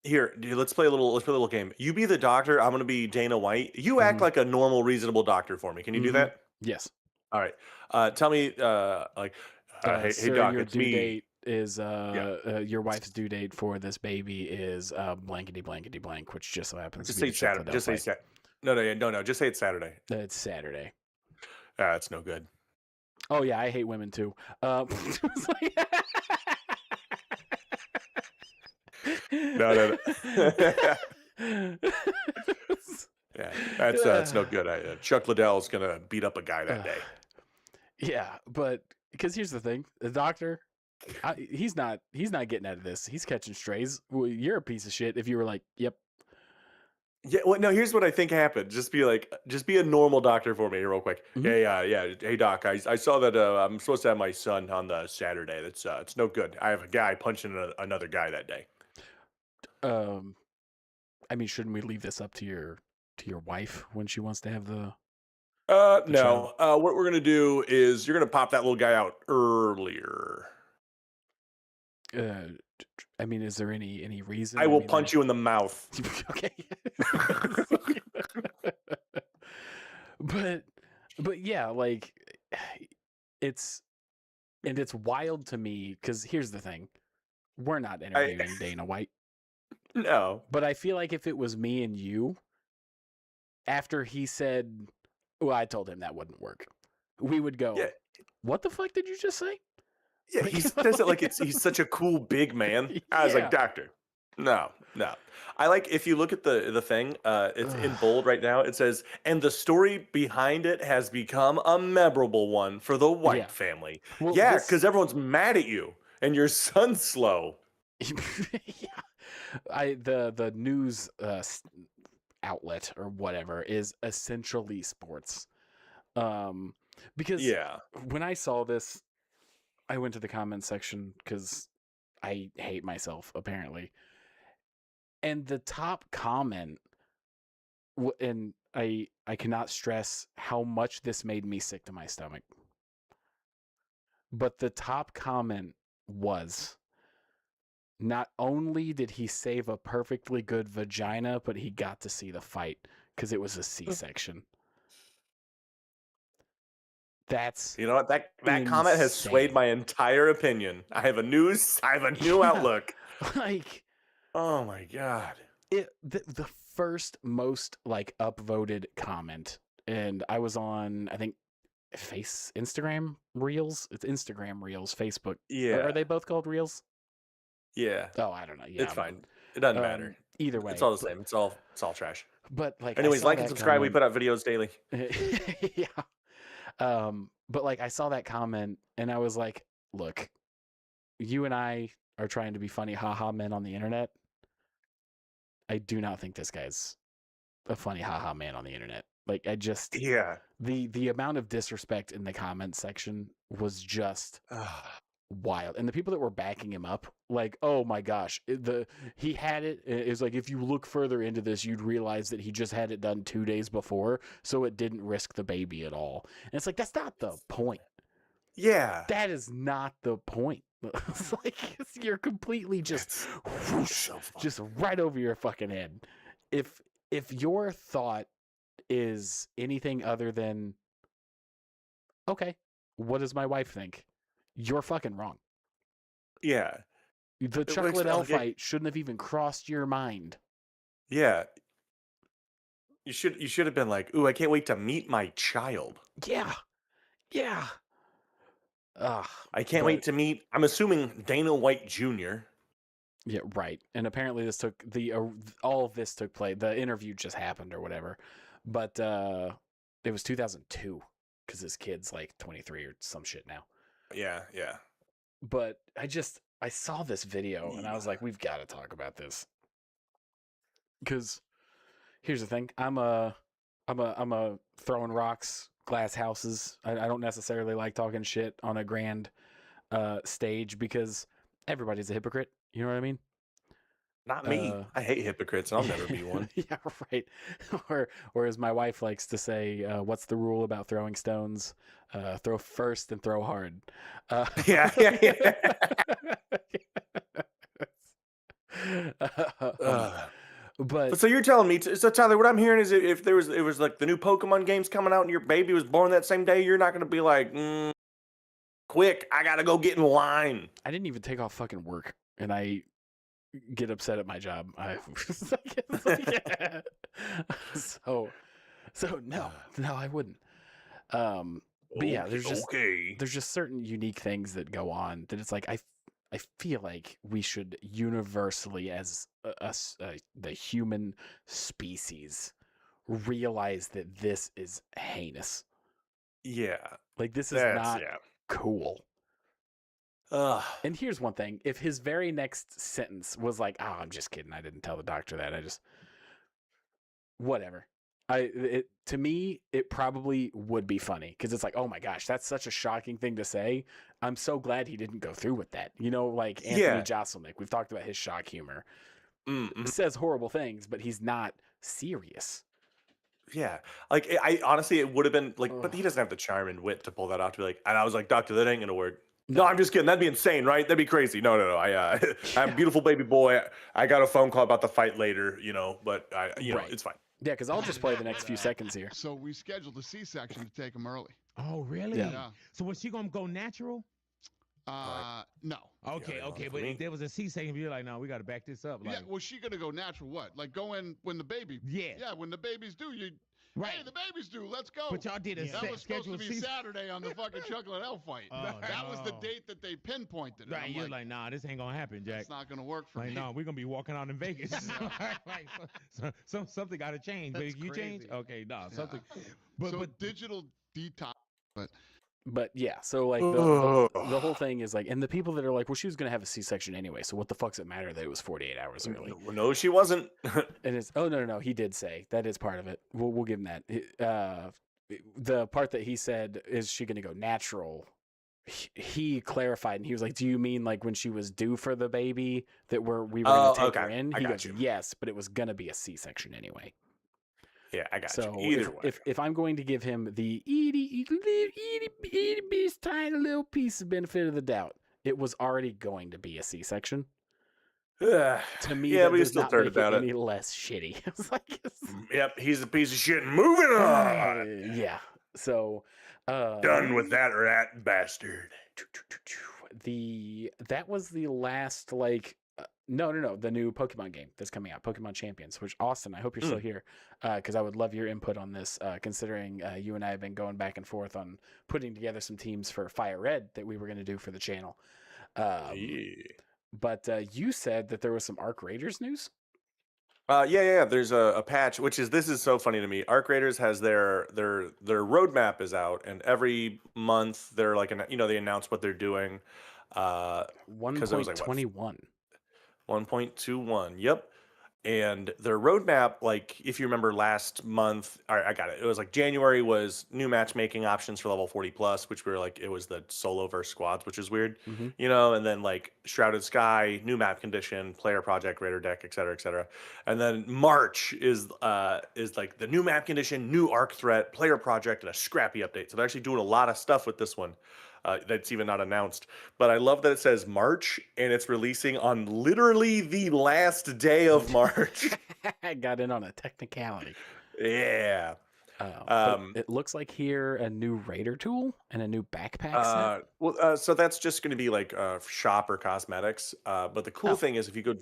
Here, dude, let's play a little game. You be the doctor, I'm gonna be Dana White. You act like a normal, reasonable doctor for me. Can you do that? Yes. All right. Tell me, hey, sir, doc, your it's due me. date is your wife's due date for this baby is blankety blankety blank, which just so happens Just to be say Saturday. Just say Saturday. No. Just say it's Saturday. It's Saturday. That's no good. Oh yeah, I hate women too. It's like- No. Yeah, that's no good. Chuck Liddell's gonna beat up a guy that day. Yeah, but because here's the thing: the doctor, he's not getting out of this. He's catching strays. Well, you're a piece of shit if you were like, "Yep." Yeah, well, no. Here's what I think happened. Just be a normal doctor for me, real quick. Mm-hmm. Yeah. Hey, doc, I saw that I'm supposed to have my son on the Saturday. That's it's no good. I have a guy punching another guy that day. I mean, shouldn't we leave this up to your wife when she wants to have the? No. What we're gonna do is you're gonna pop that little guy out earlier. I mean, is there any reason? I will punch you in the mouth. Okay. but yeah, like it's wild to me because here's the thing: we're not interviewing Dana White. No. But I feel like if it was me and you, after he said, well, I told him that wouldn't work, we would go, what the fuck did you just say? Yeah, he says it like he's such a cool big man. I was like, doctor, no. I like, if you look at the thing, it's in bold right now. It says, and the story behind it has become a memorable one for the White family. Well, because everyone's mad at you and your son's slow. The news outlet or whatever is essentially sports. Because when I saw this, I went to the comment section because I hate myself apparently, and the top comment, and I cannot stress how much this made me sick to my stomach, but the top comment was, not only did he save a perfectly good vagina, but he got to see the fight because it was a C-section. That's You know what? That comment has swayed insane. my entire opinion. I have a new Yeah. outlook. Like Oh my god. the first most like upvoted comment, and I was on, I think, Instagram Reels. It's Instagram Reels, Facebook. Yeah. Are they both called Reels? Yeah. Oh, I don't know. Yeah, It's fine. It doesn't um, matter. either way. It's all the same. It's all trash. But like, Anyways, like and subscribe. We put out videos daily. Yeah. But like, I saw that comment and I was like, look, you and I are trying to be funny haha men on the internet. I do not think this guy's a funny haha man on the internet. Like, I just Yeah. the amount of disrespect in the comment section was just wild. And the people that were backing him up, like, oh my gosh, he had it. It's like, if you look further into this, you'd realize that he just had it done 2 days before, so it didn't risk the baby at all. And it's like, that's not the point. Yeah. That is not the point. It's like, you're completely just whoosh, so fun. just right over your fucking head. If your thought is anything other than, okay, what does my wife think? You're fucking wrong. Yeah. The makes chocolate me L like fight shouldn't have even crossed your mind. Yeah. You should have been like, ooh, I can't wait to meet my child. Yeah. Yeah. I can't wait to meet, I'm assuming, Dana White Jr. Yeah, right. And apparently this took all of this took place. The interview just happened or whatever. But it was 2002 because this kid's like 23 or some shit now. Yeah, yeah. But I saw this video and I was like, we've got to talk about this. Because here's the thing. I'm a throwing rocks, glass houses. I don't necessarily like talking shit on a grand stage because everybody's a hypocrite. You know what I mean? Not me. I hate hypocrites, and I'll never be one. Yeah, right. Or as my wife likes to say, what's the rule about throwing stones? Throw first and throw hard. Yeah. But so you're telling me, so Tyler, what I'm hearing is if it was like the new Pokemon games coming out and your baby was born that same day, you're not going to be like, quick, I got to go get in line. I didn't even take off fucking work, and I get upset at my job. So no, I wouldn't. But yeah, there's just certain unique things that go on that it's like I feel like we should universally, as the human species, realize that this is heinous. Yeah, like this is not cool. And here's one thing: if his very next sentence was like, "Oh, I'm just kidding. I didn't tell the doctor that. I just whatever." To me, it probably would be funny because it's like, oh my gosh, that's such a shocking thing to say. I'm so glad he didn't go through with that. You know, like Anthony Jeselnik. We've talked about his shock humor. Says horrible things, but he's not serious. Yeah, like I honestly, it would have been like, but he doesn't have the charm and wit to pull that off. To be like, and I was like, doctor, that ain't gonna work. No, I'm just kidding. That'd be insane, right? That'd be crazy. No. I have a beautiful baby boy. I got a phone call about the fight later, but know, it's fine. Yeah, because I'll just play the next few seconds here. So we scheduled a C-section to take him early. Oh, really? Yeah. So was she gonna go natural? No. Okay, but if there was a C-section, you're like, no, we got to back this up. Like, yeah, was she gonna go natural? What? Like go in when the baby? Yeah. When the baby's due, you. Right. Hey, the baby's due. Let's go. But y'all did a That was supposed to be C- Saturday on the fucking chocolate elf fight. That was the date that they pinpointed. Right. You're like, nah, this ain't gonna happen, Jack. It's not gonna work for me. No, we're gonna be walking out in Vegas. Something got to change. But if you change, okay, something. But digital detox. But yeah, so like the whole thing is like, and the people that are like, well, she was gonna have a C-section anyway, so what the fuck's it matter that it was 48 hours early? No, she wasn't. And it's no, he did say that is part of it. We'll give him that. The part that he said, is she gonna go natural? He clarified and he was like, do you mean like when she was due for the baby that we were gonna take her in? He goes, yes, but it was gonna be a C-section anyway. Yeah, I got so you. Either way. If I'm going to give him the itty beast tiny little piece of benefit of the doubt, it was already going to be a C-section. To me, yeah, that but does he's still not turned make about it it. any less shitty. It's like, Yep, he's a piece of shit. Moving on. yeah. So Done with that rat bastard. That was the last no, the new Pokemon game that's coming out, Pokemon Champions. Which Austin, I hope you're still here, because I would love your input on this. Considering you and I have been going back and forth on putting together some teams for Fire Red that we were going to do for the channel. Yeah. But you said that there was some Arc Raiders news. Yeah. There's a patch, this is so funny to me. Arc Raiders has their roadmap is out, and every month they're like, they announce what they're doing. Because it was like 1.21. 1.21. Yep. And their roadmap, like if you remember last month, all right, I got it. It was like January was new matchmaking options for level 40 plus, which were like, it was the solo versus squads, which is weird, and then like Shrouded Sky, new map condition, player project, raider deck, et cetera, et cetera. And then March is like the new map condition, new arc threat, player project, and a scrappy update. So they're actually doing a lot of stuff with this one. That's even not announced. But I love that it says March and it's releasing on literally the last day of March. I got in on a technicality. Yeah. But it looks like here a new Raider tool and a new backpack set. So that's just going to be like shop or cosmetics. But the cool thing is if you go,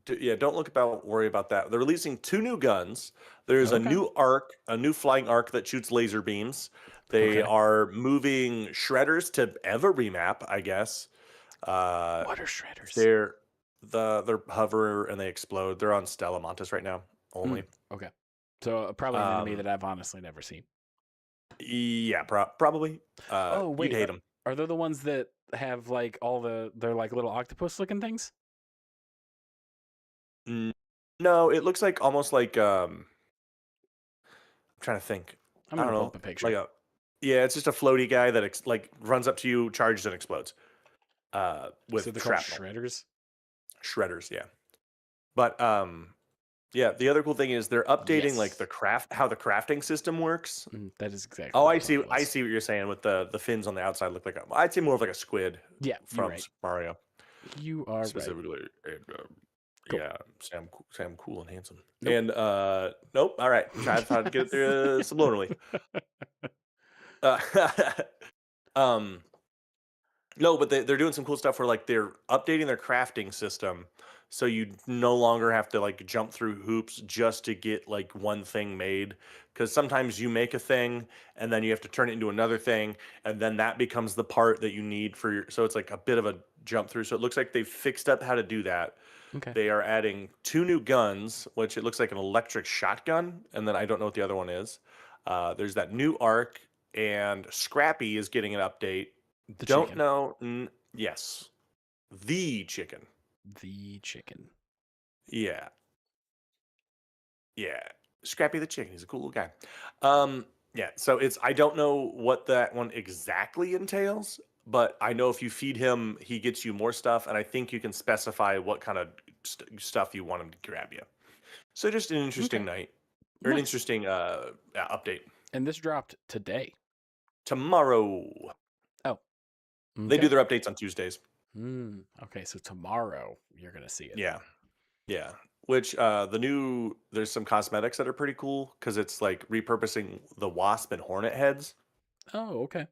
don't worry about that. They're releasing 2 new guns. There's a new arc, a new flying arc that shoots laser beams. They are moving shredders to Eva remap, I guess. What are shredders? They're hover and they explode. They're on Stella Montes right now only. Okay. So probably an enemy that I've honestly never seen. Yeah, probably. Wait, you'd hate them. Are they the ones that have like they're like little octopus looking things? No, it looks like almost like I'm trying to think. I'm gonna pull up a picture. Like it's just a floaty guy that runs up to you, charges, and explodes. With so they're shrapnel. called shredders. Shredders, yeah. But yeah, the other cool thing is they're updating like how the crafting system works. That is exactly. Oh, I see what you're saying with the fins on the outside look like I'd say more of like a squid. Yeah, from Mario. You are specifically, right. And, cool. Yeah, Sam, cool and handsome. Nope. And nope. All right, try to get it through subliminally. No, but they're doing some cool stuff where like they're updating their crafting system, so you no longer have to like jump through hoops just to get like one thing made. Because sometimes you make a thing and then you have to turn it into another thing, and then that becomes the part that you need for your. So it's like a bit of a jump through. So it looks like they've fixed up how to do that. Okay. They are adding 2 new guns, which it looks like an electric shotgun, and then I don't know what the other one is. There's that new arc, and Scrappy is getting an update. Don't chicken. know. Yes. The chicken. The chicken. Yeah. Yeah. Scrappy the chicken. He's a cool little guy. Yeah. So I don't know what that one exactly entails, but I know if you feed him, he gets you more stuff. And I think you can specify what kind of stuff you want him to grab you. So just an interesting night or an interesting update. And this dropped today. Tomorrow. Oh. Okay. They do their updates on Tuesdays. Okay, so tomorrow you're gonna see it. Yeah. Which there's some cosmetics that are pretty cool because it's like repurposing the wasp and hornet heads. Oh, okay.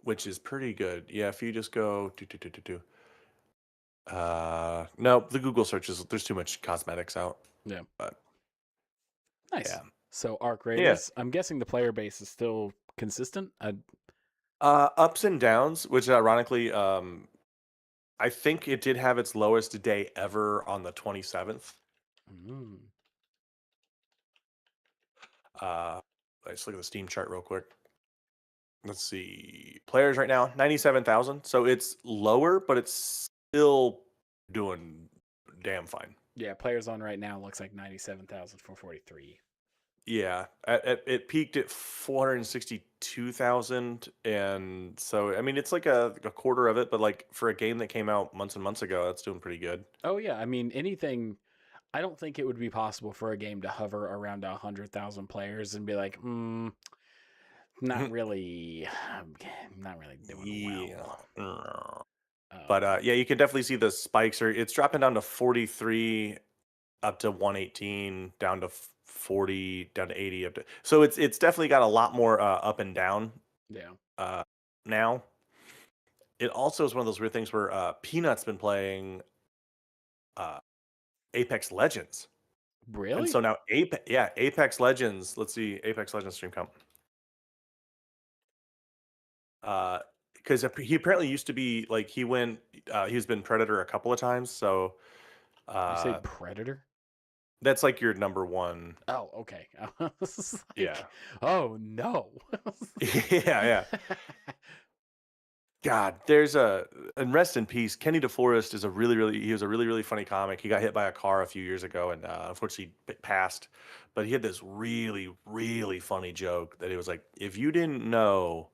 Which is pretty good. Yeah, if you just go no, the Google searches, there's too much cosmetics out. Yeah. But nice. Yeah. So Arc Raiders, I'm guessing the player base is still consistent. Ups and downs, which ironically, I think it did have its lowest day ever on the 27th. Let's look at the Steam chart real quick. Let's see. Players right now, 97,000. So it's lower, but it's still doing damn fine. Yeah, players on right now looks like 97,443. Yeah, it peaked at 462,000, and so I mean it's like a quarter of it, but like for a game that came out months and months ago, that's doing pretty good. Oh yeah, I mean anything. I don't think it would be possible for a game to hover around 100,000 players and be like, not really doing well. But yeah, you can definitely see the spikes. It's dropping down to 43, up to 118, down to 40 down to 80 up to, so it's definitely got a lot more up and down Yeah. now. It also is one of those weird things where Peanut's been playing uh, Apex Legends. And Really? so now Apex Legends, let's see Apex Legends stream count. Because he apparently used to be like he's been Predator a couple of times, so You say uh Predator? that's like your number one. Oh, okay. I was like, Yeah. oh no. Yeah. God, and rest in peace. Kenny DeForest is he was a really, really funny comic. He got hit by a car a few years ago and unfortunately passed. But he had this really, really funny joke that he was like, if you didn't know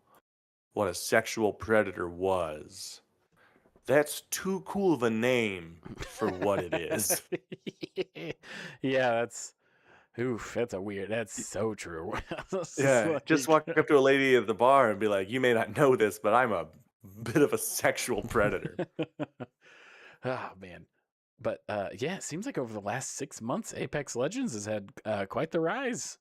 what a sexual predator was, that's too cool of a name for what it is. Yeah, that's so true. It's just Yeah, just like, walk up to a lady at the bar and be like, you may not know this, but I'm a bit of a sexual predator. oh man. But yeah, it seems like over the last 6 months, Apex Legends has had quite the rise.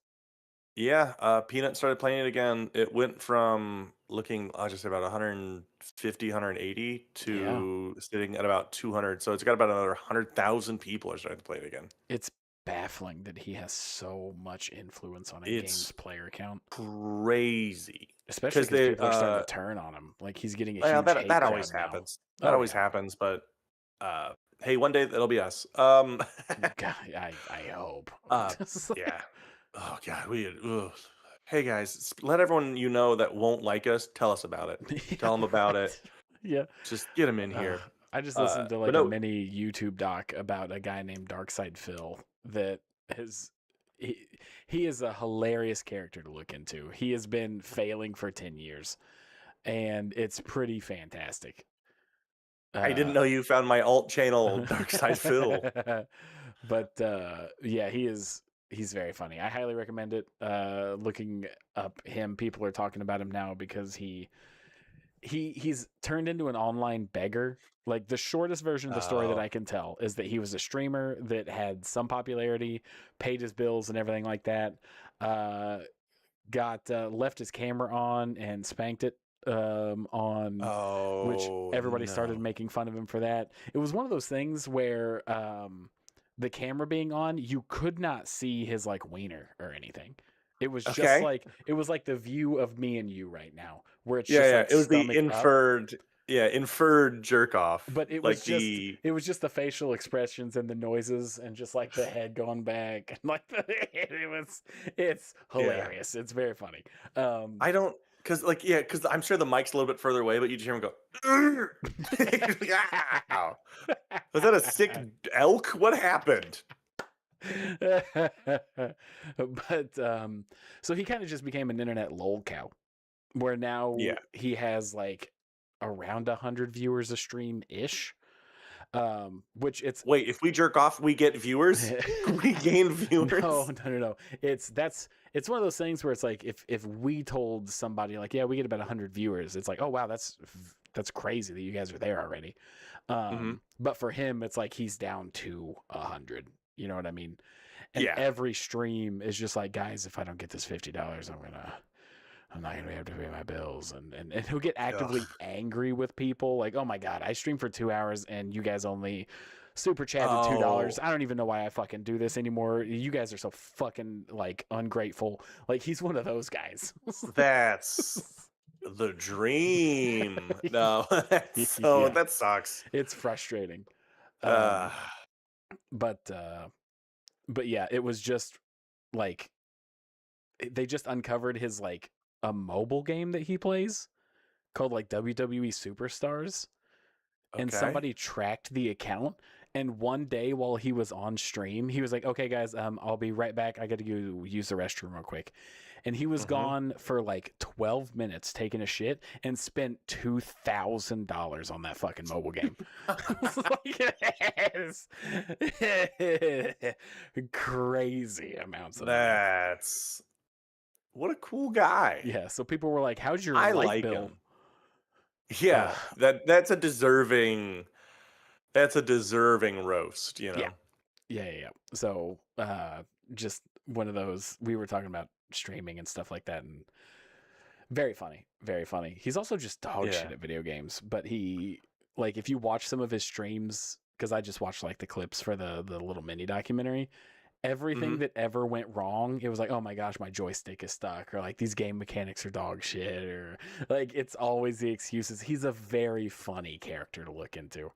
Yeah, Peanut started playing it again. It went from looking, I'll just say about 150, 180 Yeah. to sitting at about 200. So it's got about another 100,000 people are starting to play it again. It's baffling that he has so much influence on a It's game's player account. Crazy. Especially because people are starting to turn on him. Like he's getting a Well, huge hate that crowd always now. happens. That Oh, always yeah. happens, but hey, one day that'll be us. God, I hope. Yeah. Oh God, hey guys, let everyone you know that won't like us tell us about it. Yeah, Tell them about right. it. Yeah. Just get them in here. I just listened to But like no, a mini YouTube doc about a guy named Darkside Phil that is he is a hilarious character to look into. He has been failing for 10 years and it's pretty fantastic. I didn't know you found my alt channel, Dark Side Phil. But yeah, he's very funny. I highly recommend it. Looking up him, people are talking about him now because he's turned into an online beggar. Like the shortest version of the story that Oh. I can tell is that he was a streamer that had some popularity, paid his bills and everything like that. Got left his camera on and spanked it on which Oh everybody started no. making fun of him for that. It was one of those things where the camera being on, you could not see his like wiener or anything. It was just Okay. like the view of me and you right now, where it's Yeah, just yeah. like It was the stomach up. inferred jerk off. But it was just the facial expressions and the noises and just like the head going back and like it's hilarious. It's very funny. I don't because I'm sure the mic's a little bit further away, but you just hear him go. Ow. Was that a sick elk? What happened? But so he kind of just became an internet lol cow, where now Yeah. he has like around 100 viewers a stream ish. Which it's Wait, if we jerk off, we get viewers? We gain viewers? No. It's one of those things where it's like if we told somebody like, yeah, we get about 100 viewers, it's like, oh wow, that's crazy that you guys are there already. But for him, it's like he's down to 100. You know what I mean? And Yeah. every stream is just like, guys, if I don't get this $50, I'm not gonna be able to pay my bills, and he'll get actively angry with people like, oh my god, I stream for 2 hours and you guys only super chatted $2. I don't even know why I fucking do this anymore. You guys are so fucking like ungrateful. Like he's one of those guys. That's the dream. No, Yeah. that sucks. It's frustrating. Uh, But yeah, it was just like they just uncovered his like a mobile game that he plays called like WWE Superstars. And okay. somebody tracked the account. And one day while he was on stream, he was like, okay, guys, I'll be right back. I got to go use the restroom real quick. And he was gone for like 12 minutes taking a shit and spent $2,000 on that fucking mobile game. Crazy amounts of money. That's what a cool guy. Yeah. So people were like, how's your I light like bill? him. Yeah, that's a deserving roast, you know. Yeah. So just one of those. We were talking about streaming and stuff like that, and very funny, very funny. He's also just dog shit at video games, but he like if you watch some of his streams, because I just watched like the clips for the little mini documentary. Everything that ever went wrong, it was like, oh my gosh, my joystick is stuck, or like these game mechanics are dog shit, or like it's always the excuses. He's a very funny character to look into.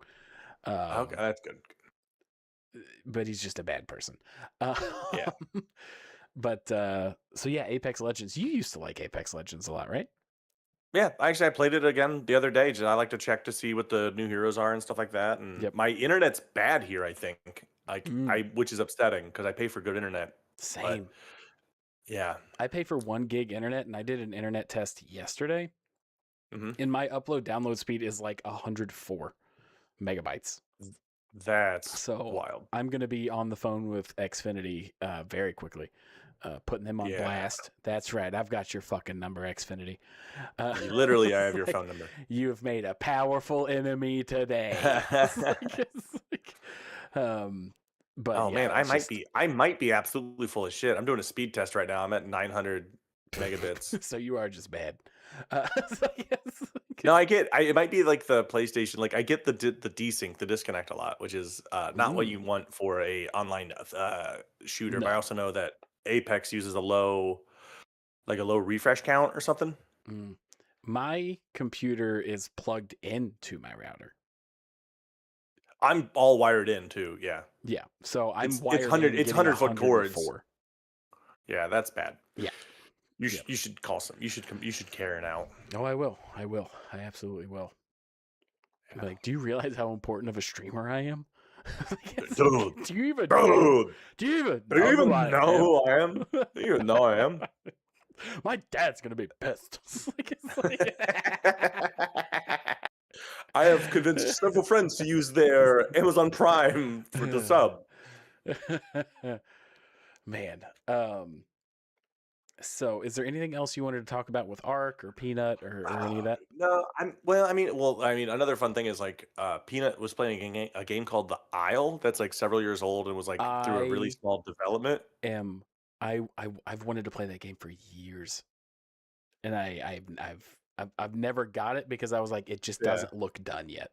Okay, that's good. But he's just a bad person. Yeah. But so yeah, Apex Legends. You used to like Apex Legends a lot, right? Yeah, actually, I played it again the other day. Just I like to check to see what the new heroes are and stuff like that. And Yep. my internet's bad here, I think. Like Mm. which is upsetting because I pay for good internet. Same. Yeah. I pay for 1 gig internet, and I did an internet test yesterday. Mhm. And my upload download speed is like 104 megabytes. That's So wild. I'm gonna be on the phone with Xfinity very quickly, putting them on Yeah. blast. That's right. I've got your fucking number, Xfinity. Literally, I have your like, phone number. You have made a powerful enemy today. But Oh yeah, man, it's I might be absolutely full of shit. I'm doing a speed test right now. I'm at 900 megabits. So you are just bad. So yes. No, it might be like the PlayStation. Like I get the desync, the disconnect a lot, which is not what you want for a online shooter. But I No. also know that Apex uses a low refresh count or something. My computer is plugged into my router. I'm all wired in too. Yeah. Yeah. So I'm It's wired 100 in it's getting 100-foot cords. 104. Yeah, that's bad. Yeah. You should call some. You should Karen out. Oh, I will. I absolutely will. Yeah. Like, do you realize how important of a streamer I am? Dude. Do you even Dude. know? Do you even Do you even who I know am? who I am? Do you even know I am? My dad's gonna be pissed. I have convinced several friends to use their Amazon Prime for the sub. Man. So is there anything else you wanted to talk about with Ark or Peanut or any of that? No, another fun thing is like Peanut was playing a game called The Isle that's like several years old and was like through a really small development. I've wanted to play that game for years, and I've never got it because I was like, it just doesn't look done yet.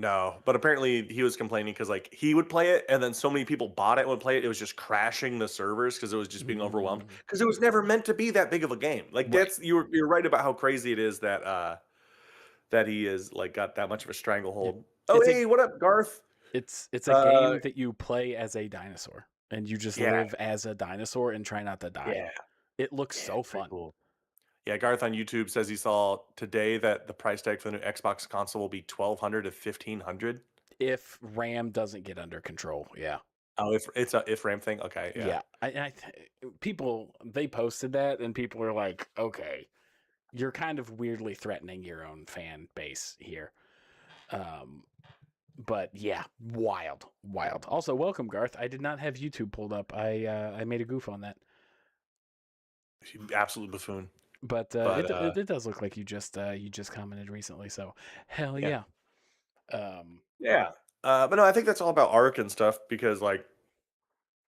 No, but apparently he was complaining because like he would play it and then so many people bought it and would play it. It was just crashing the servers because it was just being overwhelmed because it was never meant to be that big of a game. Like that's you're right about how crazy it is that that he is like got that much of a stranglehold. Oh hey, what up, Garth? It's a game that you play as a dinosaur and you just live as a dinosaur and try not to die. Yeah, it looks so fun. Cool. Yeah, Garth on YouTube says he saw today that the price tag for the new Xbox console will be $1,200 to $1,500 if RAM doesn't get under control. Yeah. Oh, if it's a if RAM thing, okay, yeah. People they posted that, and people are like, "Okay, you're kind of weirdly threatening your own fan base here." But yeah, wild. Also, welcome, Garth. I did not have YouTube pulled up. I made a goof on that. Absolute buffoon. But it does look like you just commented recently, so hell yeah. But no, I think that's all about Ark and stuff because like,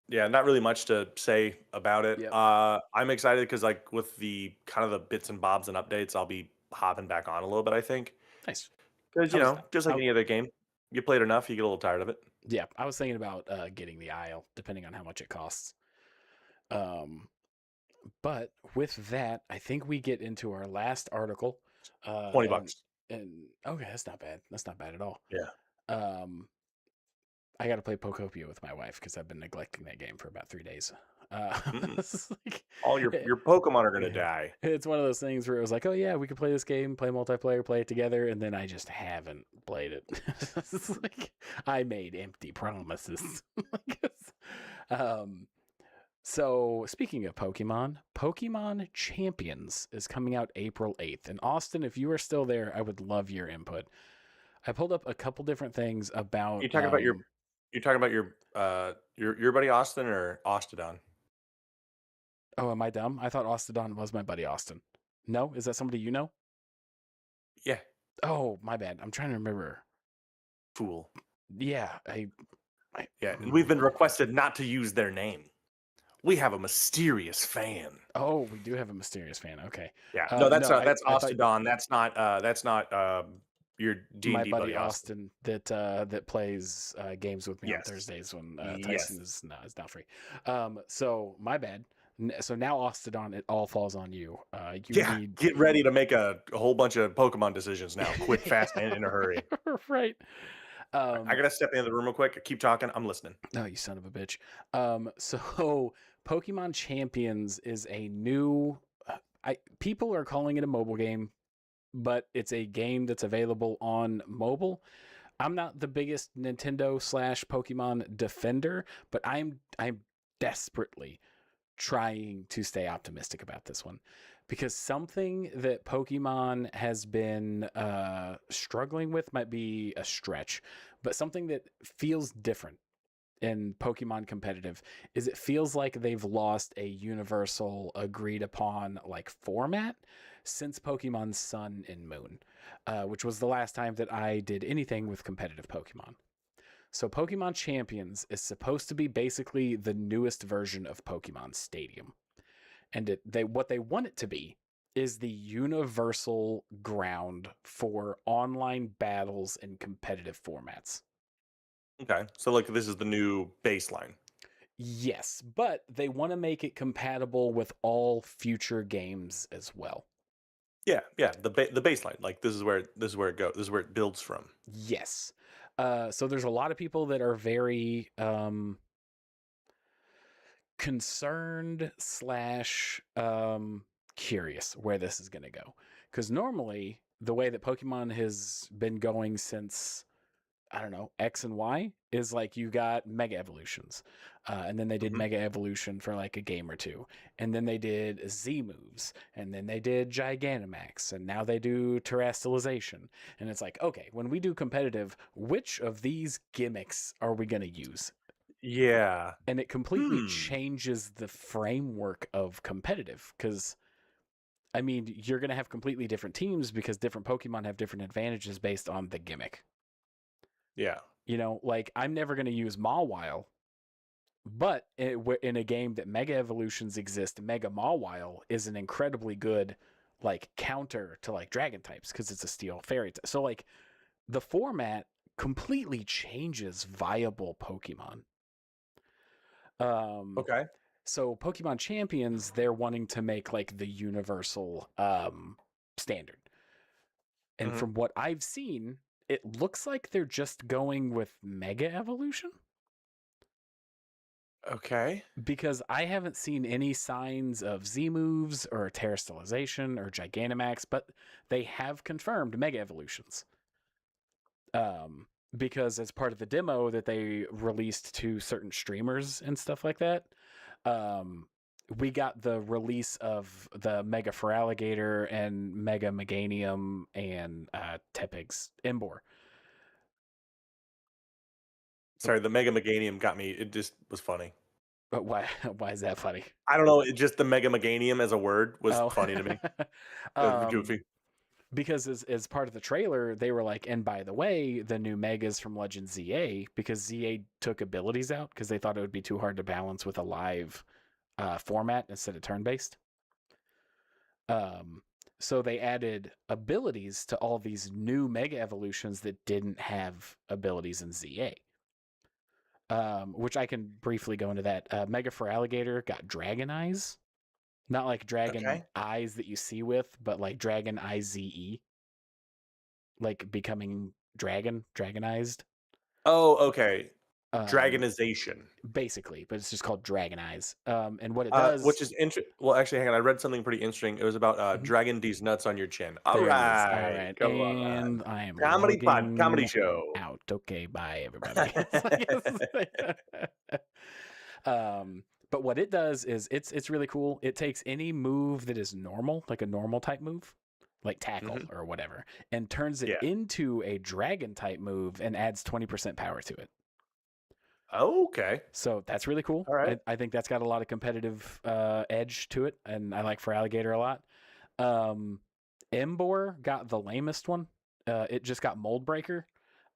yeah, not really much to say about it. Yep. I'm excited because like with the kind of the bits and bobs and updates, I'll be hopping back on a little bit. I think. Nice. Because just like any other game, you play it enough, you get a little tired of it. Yeah, I was thinking about getting the Isle, depending on how much it costs. But with that, I think we get into our last article. $20. And okay, that's not bad. That's not bad at all. Yeah. I got to play Pokopia with my wife because I've been neglecting that game for about 3 days. Like, all your Pokemon are gonna die. It's one of those things where it was like, oh yeah, we could play this game, play multiplayer, play it together, and then I just haven't played it. It's like I made empty promises. So speaking of Pokemon Champions is coming out April 8th. And Austin, if you are still there, I would love your input. I pulled up a couple different things about. You're talking about your buddy Austin or Ostadon? Oh, am I dumb? I thought Ostadon was my buddy Austin. No, is that somebody you know? Yeah. Oh, my bad. I'm trying to remember. Fool. Yeah, we've been requested not to use their name. we have a mysterious fan. Oh, we do have a mysterious fan. Okay. Yeah, no, that's no, that's I thought Ostadon. That's not your my D&D buddy buddy Austin. Austin that plays games with me on Yes. Thursdays when Yes. Tyson is not free. So my bad. So now Ostadon, it all falls on you. You need Get ready to make a whole bunch of Pokemon decisions now, quick, fast, and in a hurry. right. I gotta step into the room real quick. Keep talking. I'm listening. Oh, you son of a bitch. So Pokemon Champions is a new. People are calling it a mobile game, but it's a game that's available on mobile. I'm not the biggest Nintendo / Pokemon defender, but I'm desperately trying to stay optimistic about this one, because something that Pokemon has been struggling with might be a stretch, but something that feels different in Pokemon competitive is it feels like they've lost a universal agreed upon like format since Pokemon Sun and Moon, which was the last time that I did anything with competitive Pokemon. So Pokemon Champions is supposed to be basically the newest version of Pokemon Stadium. And what they want it to be is the universal ground for online battles in competitive formats. Okay, so like this is the new baseline. Yes, but they want to make it compatible with all future games as well. Yeah, the baseline. Like this is where it goes. This is where it builds from. Yes. So there's a lot of people that are very concerned / curious where this is going to go. Because normally the way that Pokemon has been going since, I don't know, X and Y is like you got Mega Evolutions. And then they did Mega Evolution for like a game or two. And then they did Z moves. And then they did Gigantamax. And now they do Terastallization. And it's like, okay, when we do competitive, which of these gimmicks are we going to use? Yeah. And it completely changes the framework of competitive. Because, I mean, you're going to have completely different teams because different Pokemon have different advantages based on the gimmick. Yeah. You know, like I'm never going to use Mawile, but in a game that Mega Evolutions exist, Mega Mawile is an incredibly good like counter to like Dragon types because it's a Steel Fairy. So like the format completely changes viable Pokemon. Okay. So Pokemon Champions, they're wanting to make like the universal standard. And from what I've seen, it looks like they're just going with Mega Evolution. Okay. Because I haven't seen any signs of Z moves or Terastallization or Gigantamax, but they have confirmed Mega Evolutions. Because as part of the demo that they released to certain streamers and stuff like that, we got the release of the Mega Feraligatr and Mega Meganium and Tepig's Embor. Sorry, the Mega Meganium got me. It just was funny. But why is that funny? I don't know. It just the Mega Meganium as a word was funny to me. Goofy. Because as part of the trailer, they were like, and by the way, the new Megas from Legend ZA, because ZA took abilities out because they thought it would be too hard to balance with a live format instead of turn-based. So they added abilities to all these new Mega Evolutions that didn't have abilities in ZA. Which I can briefly go into that. Mega Feraligatr got Dragon Eyes. Not like dragon eyes that you see with, but like Dragon IZE. Like becoming dragonized. Oh, okay. Dragonization. Basically, but it's just called Dragon Eyes. And what it does... which is interesting. Well, actually, hang on. I read something pretty interesting. It was about Dragon D's nuts on your chin. All right. Come on. I am comedy show. Out. Okay, bye, everybody. But what it does is it's really cool. It takes any move that is normal, like a normal type move, like tackle or whatever, and turns it into a dragon type move and adds 20% power to it. Okay. So that's really cool. All right. I think that's got a lot of competitive edge to it, and I like Feraligatr a lot. Embor got the lamest one. It just got Mold Breaker.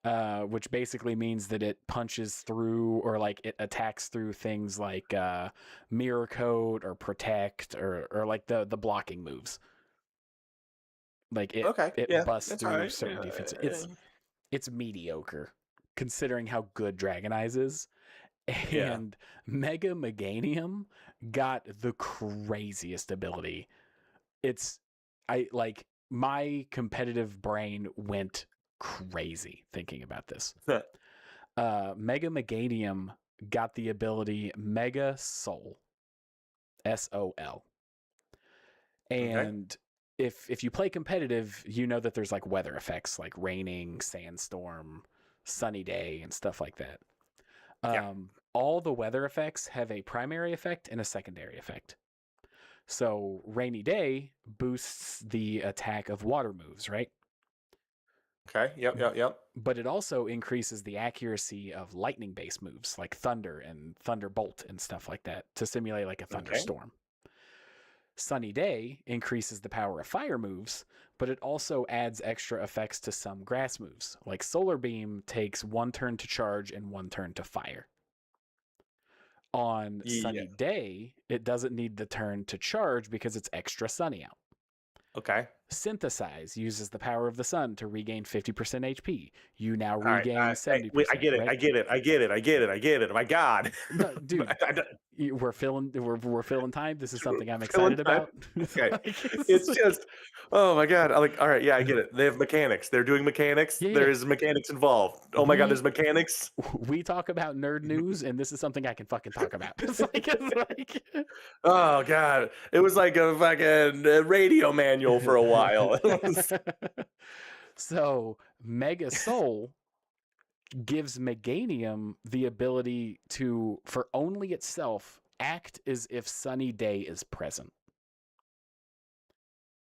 which basically means that it punches through or like it attacks through things like mirror coat or protect or like the blocking moves. Like Okay, it yeah, busts that's all through right. certain Yeah, defenses. It's mediocre considering how good Dragon Eyes is. yeah. And Mega Meganium got the craziest ability. I like my competitive brain went crazy thinking about this. Mega Meganium got the ability Mega Soul, SOL. Okay. And if you play competitive, you know that there's like weather effects like raining, sandstorm, sunny day, and stuff like that. Yeah. All the weather effects have a primary effect and a secondary effect. So rainy day boosts the attack of water moves, right? Okay. Yep. But it also increases the accuracy of lightning based moves like thunder and thunderbolt and stuff like that to simulate like a Okay. thunderstorm. Sunny day increases the power of fire moves, but it also adds extra effects to some grass moves. Like solar beam takes 1 turn to charge and 1 turn to fire. On Yeah. sunny day, it doesn't need the turn to charge because it's extra sunny out. Okay. Synthesize uses the power of the sun to regain 50% HP. You now All right. regain 70%. Wait, I get it. Right? I get it. My God. No, dude, I don't- we're filling time. This is something I'm Filling excited time. about. Okay. Like, It's just, oh my God. I'm like, all right, yeah, I get it. They have mechanics. They're doing mechanics. Yeah, There yeah. is mechanics involved. Oh my God, there's mechanics. We talk about nerd news, and this is something I can fucking talk about. It's like Oh God. It was like a fucking radio manual for a while. So Mega Soul gives Meganium the ability to, for only itself, act as if Sunny Day is present.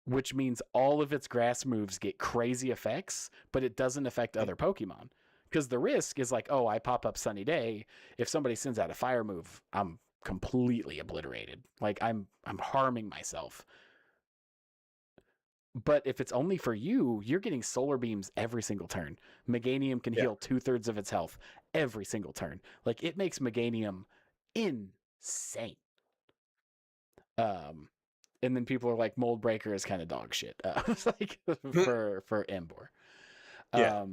Which means all of its grass moves get crazy effects, but it doesn't affect other Pokemon. Because the risk is like, oh, I pop up Sunny Day. If somebody sends out a fire move, I'm completely obliterated. Like I'm harming myself. But if it's only for you, you're getting solar beams every single turn. Meganium can heal 2/3 of its health every single turn. Like it makes Meganium insane. And then people are like, Mold Breaker is kind of dog shit. It's like for Embor. Yeah.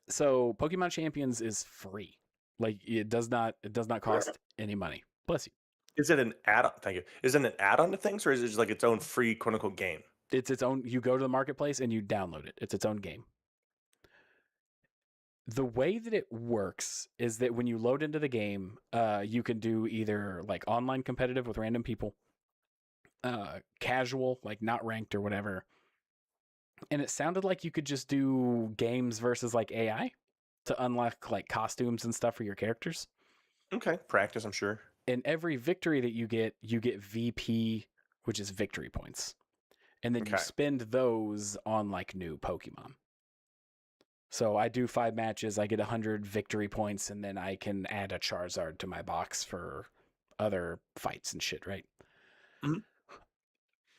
So Pokemon Champions is free. Like it does not cost any money. Bless you. Is it an add-on? Thank you. Is it an add-on to things, or is it just like its own free quote unquote game? It's its own. You go to the marketplace and you download it. It's its own game. The way that it works is that when you load into the game, you can do either like online competitive with random people, casual, like not ranked or whatever. And it sounded like you could just do games versus like AI to unlock like costumes and stuff for your characters. Okay, practice, I'm sure. And every victory that you get VP, which is victory points. And then you spend those on like new Pokemon. So I do 5 matches, I get 100 victory points, and then I can add a Charizard to my box for other fights and shit, right? Mm-hmm.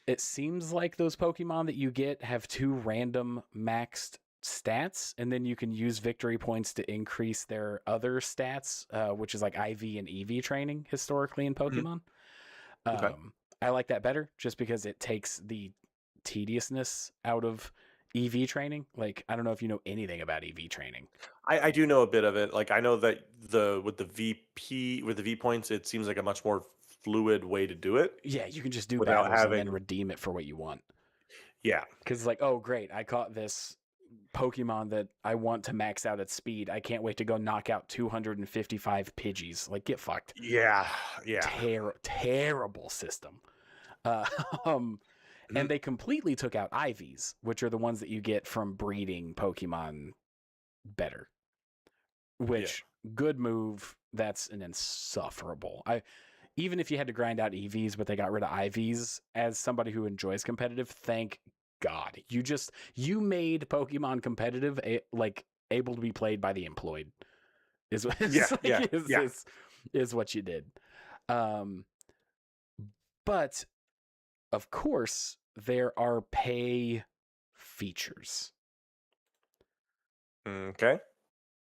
It seems like those Pokemon that you get have 2 random maxed stats, and then you can use victory points to increase their other stats, which is like IV and EV training historically in Pokemon. I like that better just because it takes the tediousness out of EV training. Like, I don't know if you know anything about EV training. I do know a bit of it. Like, I know that with the V points, it seems like a much more fluid way to do it. Yeah, you can just do without battles having and then redeem it for what you want. Yeah. Because it's like, oh, great, I caught this Pokemon that I want to max out its speed. I can't wait to go knock out 255 Pidgeys. Like, get fucked. Yeah. Terrible system. And they completely took out IVs, which are the ones that you get from breeding Pokemon better. Which, good move, that's an insufferable. Even if you had to grind out EVs, but they got rid of IVs, as somebody who enjoys competitive, thank God. You made Pokemon competitive able to be played by the employed. Is what you did. But of course, there are pay features. Okay.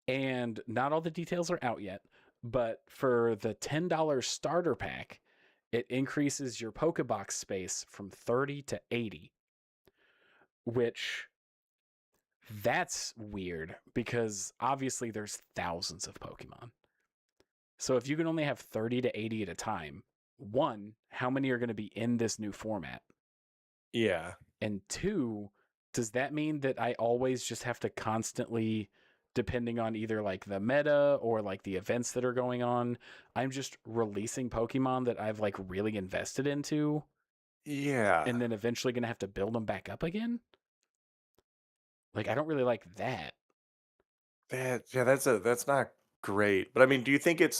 And not all the details are out yet, but for the $10 starter pack, it increases your Pokebox space from 30 to 80, which that's weird because obviously there's thousands of Pokemon. So if you can only have 30 to 80 at a time, one, how many are going to be in this new format? Yeah. And two, does that mean that I always just have to constantly, depending on either like the meta or like the events that are going on, I'm just releasing Pokemon that I've like really invested into Yeah. and then eventually going to have to build them back up again? Like, I don't really like that. That's not great. But I mean, do you think it's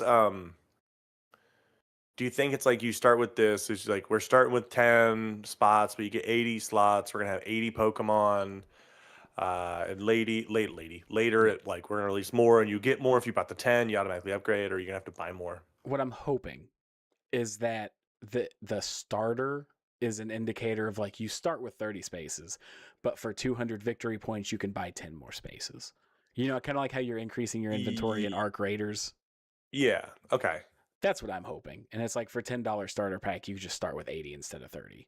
like you start with this? It's like we're starting with 10 spots, but you get 80 slots. We're gonna have 80 Pokemon. And later, Yeah. it like we're gonna release more, and you get more if you bought the 10. You automatically upgrade, or you're gonna have to buy more. What I'm hoping is that the starter is an indicator of like you start with 30 spaces, but for 200 victory points you can buy 10 more spaces. You know, kind of like how you're increasing your inventory in Ye- Arc Raiders. Yeah. Okay. That's what I'm hoping. And it's like for $10 starter pack, you just start with 80 instead of 30.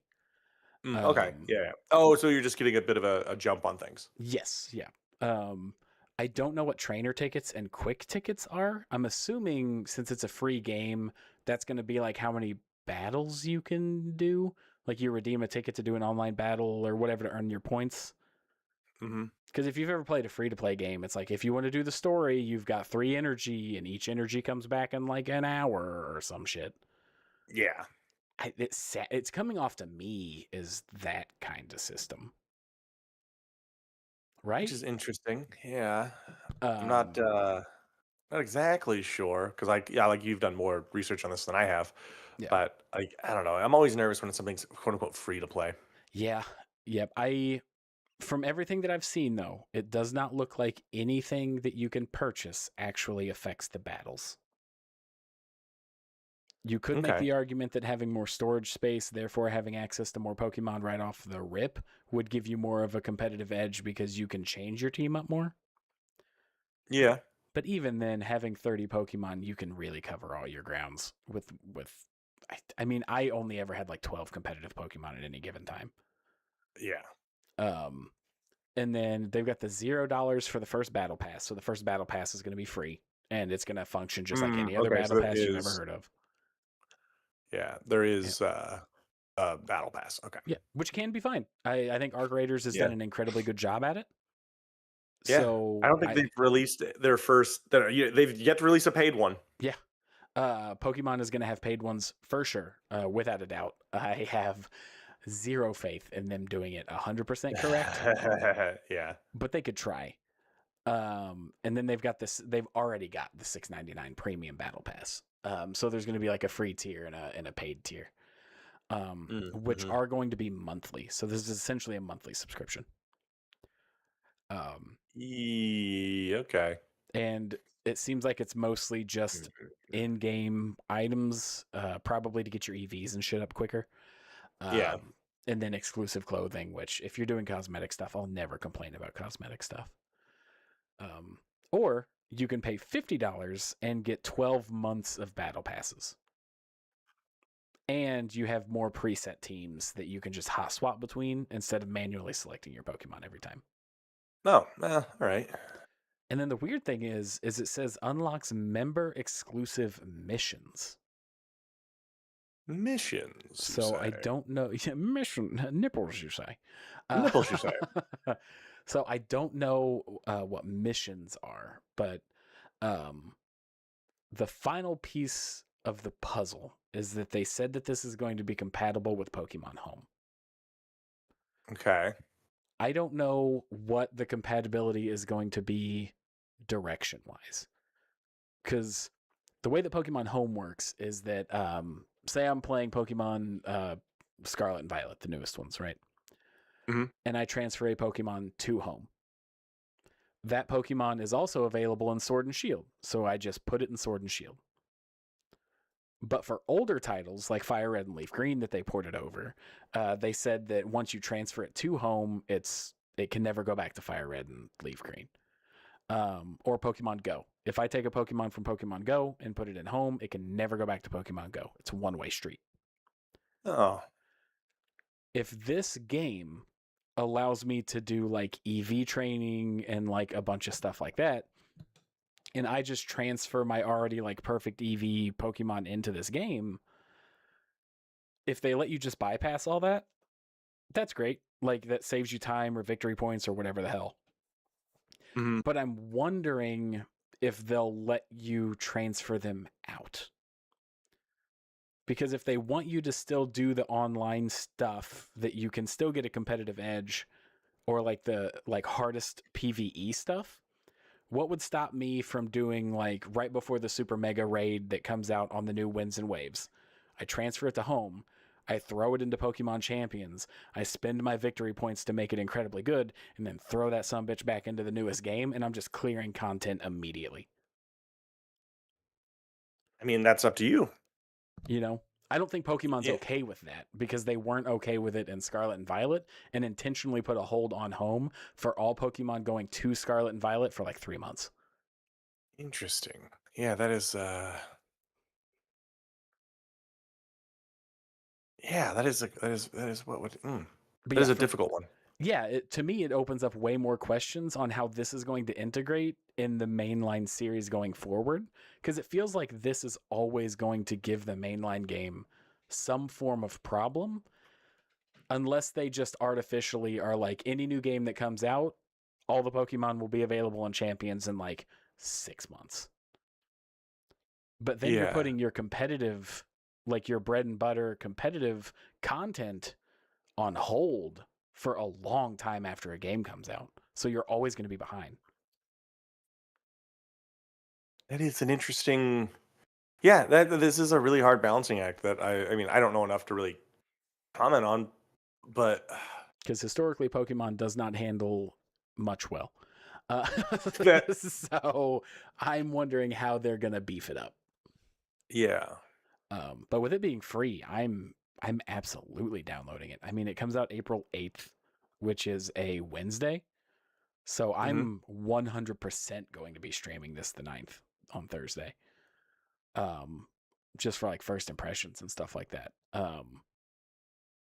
Okay. Yeah. Oh, so you're just getting a bit of a jump on things. Yes, yeah. Um, I don't know what trainer tickets and quick tickets are. I'm assuming since it's a free game, that's going to be like how many battles you can do. Like you redeem a ticket to do an online battle or whatever to earn your points. Mm-hmm. Because if you've ever played a free to play game, it's like if you want to do the story, you've got 3 energy, and each energy comes back in like an hour or some shit. Yeah. It's coming off to me as that kind of system, Which right? is interesting. Yeah. I'm Um, not exactly sure because like you've done more research on this than I have, yeah, but I don't know. I'm always nervous when something's quote unquote free to play. yeah, yep. From everything that I've seen, though, it does not look like anything that you can purchase actually affects the battles. You could make Okay. the argument that having more storage space, therefore having access to more Pokemon right off the rip, would give you more of a competitive edge because you can change your team up more. Yeah. But even then, having 30 Pokemon, you can really cover all your grounds with. I mean, I only ever had like 12 competitive Pokemon at any given time. Yeah. Um, and then they've got the $0 for the first battle pass. So the first battle pass is going to be free, and it's going to function just like any other Okay. So battle pass you've ever heard of. there Yeah. is a battle pass. Okay. Yeah, which can be fine. I think Arc Raiders has Yeah. done an incredibly good job at it. Yeah. I So don't think they've released their first. They've yet to release a paid one. yeah, Pokemon is going to have paid ones for sure, without a doubt. I have zero faith in them doing it 100% correct, Yeah. but they could try. And then they've got this. They've already got the $6.99 premium battle pass. So there's going to be like a free tier and a paid tier, which Mm-hmm. are going to be monthly. So this is essentially a monthly subscription. Okay. And it seems like it's mostly just in-game items, probably to get your EVs and shit up quicker. Yeah. And then exclusive clothing, which if you're doing cosmetic stuff, I'll never complain about cosmetic stuff. Or you can pay $50 and get 12 months of battle passes. And you have more preset teams that you can just hot swap between instead of manually selecting your Pokemon every time. No. All right. And then the weird thing is it says unlocks member exclusive missions. Missions. So I don't know. Yeah, mission nipples, you say? Nipples, you say? So I don't know what missions are, but the final piece of the puzzle is that they said that this is going to be compatible with Pokemon Home. Okay. I don't know what the compatibility is going to be direction wise, because the way that Pokemon Home works is that say I'm playing Pokemon Scarlet and Violet, the newest ones, right? Mm-hmm. And I transfer a Pokemon to Home. That Pokemon is also available in Sword and Shield, so I just put it in Sword and Shield. But for older titles like Fire Red and Leaf Green that they ported over, they said that once you transfer it to Home, it can never go back to Fire Red and Leaf Green. or Pokemon Go. If I take a Pokemon from Pokemon Go and put it in home, it can never go back to Pokemon Go. It's a one-way street. Oh, If this game allows me to do like EV training and like a bunch of stuff like that, and I just transfer my already like perfect EV Pokemon into this game, if they let you just bypass all that, that's great. Like that saves you time or victory points or whatever the hell. mhm. But I'm wondering if they'll let you transfer them out. Because if they want you to still do the online stuff that you can still get a competitive edge or like the like hardest PvE stuff, what would stop me from doing like right before the super mega raid that comes out on the new Winds and Waves? I transfer it to home. I throw it into Pokemon Champions. I spend my victory points to make it incredibly good, and then throw that sumbitch back into the newest game, and I'm just clearing content immediately. I mean, that's up to you. You know? I don't think Pokemon's Yeah. okay with that because they weren't okay with it in Scarlet and Violet and intentionally put a hold on home for all Pokemon going to Scarlet and Violet for like 3 months. Interesting. Yeah, that is. Yeah, that is what would. But That yeah, is a difficult one. yeah, to me, it opens up way more questions on how this is going to integrate in the mainline series going forward. Because it feels like this is always going to give the mainline game some form of problem, unless they just artificially are like any new game that comes out, all the Pokemon will be available in Champions in like 6 months. But then you're Yeah. putting your competitive, like your bread and butter competitive content on hold for a long time after a game comes out. So you're always going to be behind. That is an interesting. Yeah, this is a really hard balancing act that I mean, I don't know enough to really comment on, but Because historically, Pokemon does not handle much well. that So I'm wondering how they're going to beef it up. yeah. But with it being free, I'm absolutely downloading it. I mean, it comes out April 8th, which is a Wednesday. So I'm 100% going to be streaming this the 9th on Thursday. Just for like first impressions and stuff like that.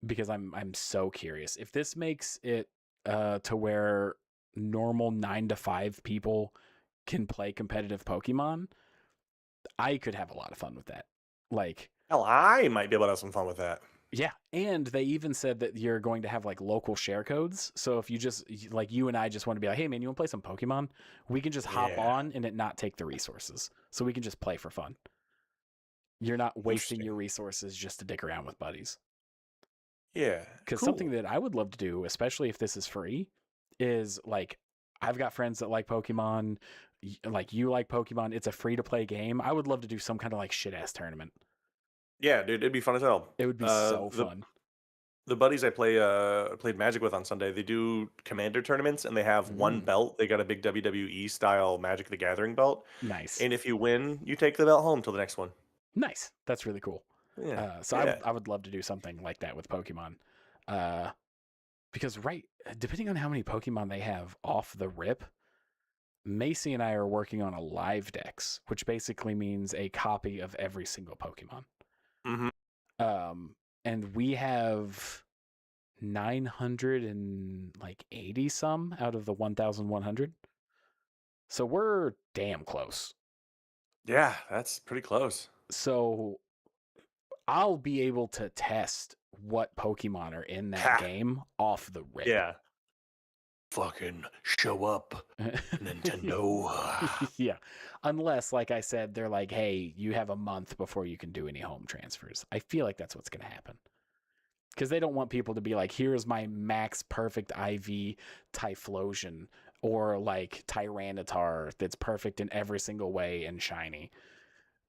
Because I'm so curious. If this makes it to where normal 9 to 5 people can play competitive Pokemon, I could have a lot of fun with that. Like, Hell, I might be able to have some fun with that. yeah, and they even said that you're going to have like local share codes. So if you just like you and I just want to be like, hey man, you want to play some Pokemon? We can just hop Yeah. on and it not take the resources. So we can just play for fun. You're not wasting Interesting. your resources just to dick around with buddies. Yeah. Because Cool. something that I would love to do, especially if this is free, is like I've got friends that like Pokemon, like you like Pokemon. It's a free to play game. I would love to do some kind of like shit ass tournament. Yeah, dude, it'd be fun as hell. It would be so fun. The buddies I played Magic with on Sunday, they do commander tournaments and they have one belt. They got a big WWE style Magic the Gathering belt. Nice. And if you win, you take the belt home till the next one. Nice. That's really cool. Yeah. So yeah. I would love to do something like that with Pokemon. Because depending on how many Pokemon they have off the rip, Macy and I are working on a live dex, which basically means a copy of every single Pokemon. Mhm. And we have 980 some out of the 1,100. So we're damn close. Yeah, that's pretty close. So I'll be able to test what Pokemon are in that Ha. game off the rip. Yeah. Fucking show up, Nintendo. Yeah. Unless, like I said, they're like, hey, you have a month before you can do any home transfers. I feel like that's what's going to happen. Because they don't want people to be like, here's my max perfect IV Typhlosion or like Tyranitar that's perfect in every single way and shiny.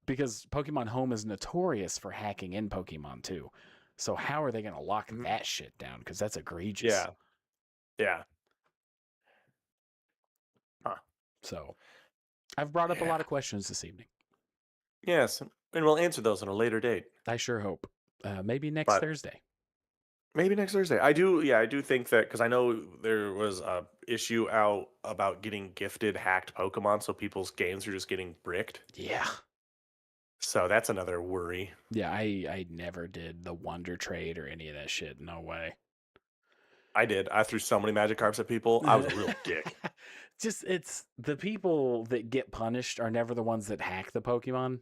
Because Pokemon Home is notorious for hacking in Pokemon too. So how are they going to lock that shit down? Because that's egregious. Yeah. Yeah. Huh. So I've brought up a Yeah. lot of questions this evening. Yes, and we'll answer those on a later date. I sure hope. Maybe next But- Thursday. Maybe next Thursday. I do. Yeah, I do think that because I know there was a issue out about getting gifted hacked Pokemon, so people's games are just getting bricked. Yeah. So that's another worry. Yeah, I never did the Wonder Trade or any of that shit. No way. I did. I threw so many Magikarps at people. I was a real dick. Just it's the people that get punished are never the ones that hack the Pokemon.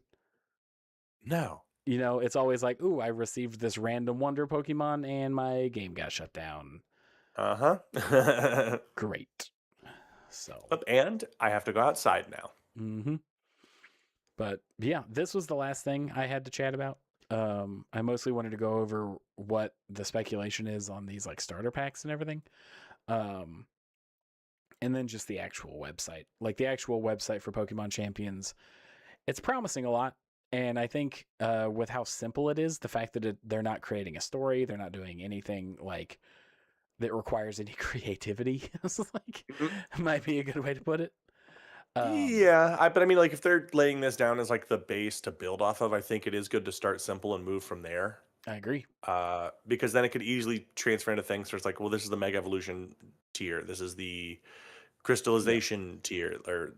No. You know, it's always like, ooh, I received this random Wonder Pokemon and my game got shut down. Uh-huh. Great. So. And I have to go outside now. Mm-hmm. But yeah, this was the last thing I had to chat about. I mostly wanted to go over what the speculation is on these like starter packs and everything. And then just the actual website. Like the actual website for Pokemon Champions, it's promising a lot. And I think with how simple it is, the fact that they're not creating a story, they're not doing anything like that requires any creativity, like might be a good way to put it. Yeah, but I mean, like, if they're laying this down as like the base to build off of, I think it is good to start simple and move from there. I agree. Because then it could easily transfer into things. So it's like, well, this is the Mega Evolution tier. This is the Crystallization tier, or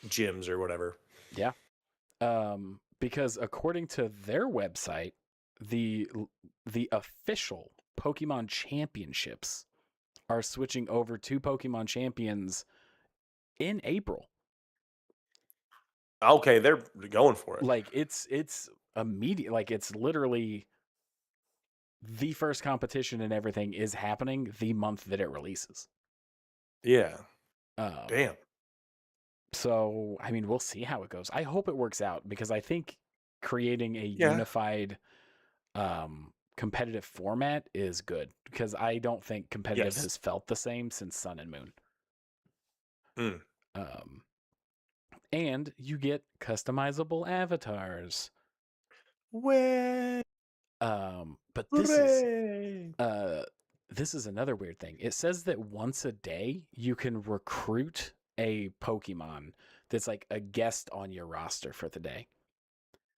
gyms or whatever. Yeah. Because according to their website, the official Pokemon Championships are switching over to Pokemon Champions in April. Okay, they're going for it. Like it's immediate. Like it's literally the first competition and everything is happening the month that it releases. Yeah. Damn. So, I mean, we'll see how it goes. I hope it works out because I think creating a Yeah. unified competitive format is good because I don't think competitive Yes. has felt the same since Sun and Moon. And you get customizable avatars. Way. But this is another weird thing. It says that once a day you can recruit a Pokemon that's like a guest on your roster for the day.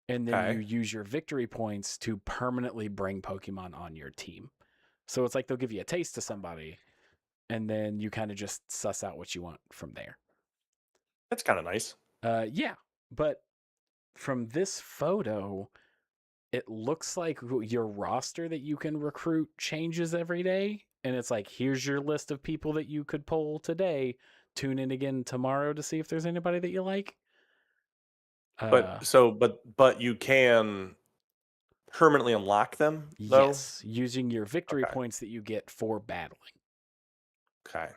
And then you use your victory points to permanently bring Pokemon on your team. So it's like they'll give you a taste to somebody, and then you kind of just suss out what you want from there. That's kind of nice. Yeah, but from this photo, it looks like your roster that you can recruit changes every day. And it's like, here's your list of people that you could pull today. Tune in again tomorrow to see if there's anybody that you like. But you can permanently unlock them, though? Yes, using your victory points that you get for battling. Okay.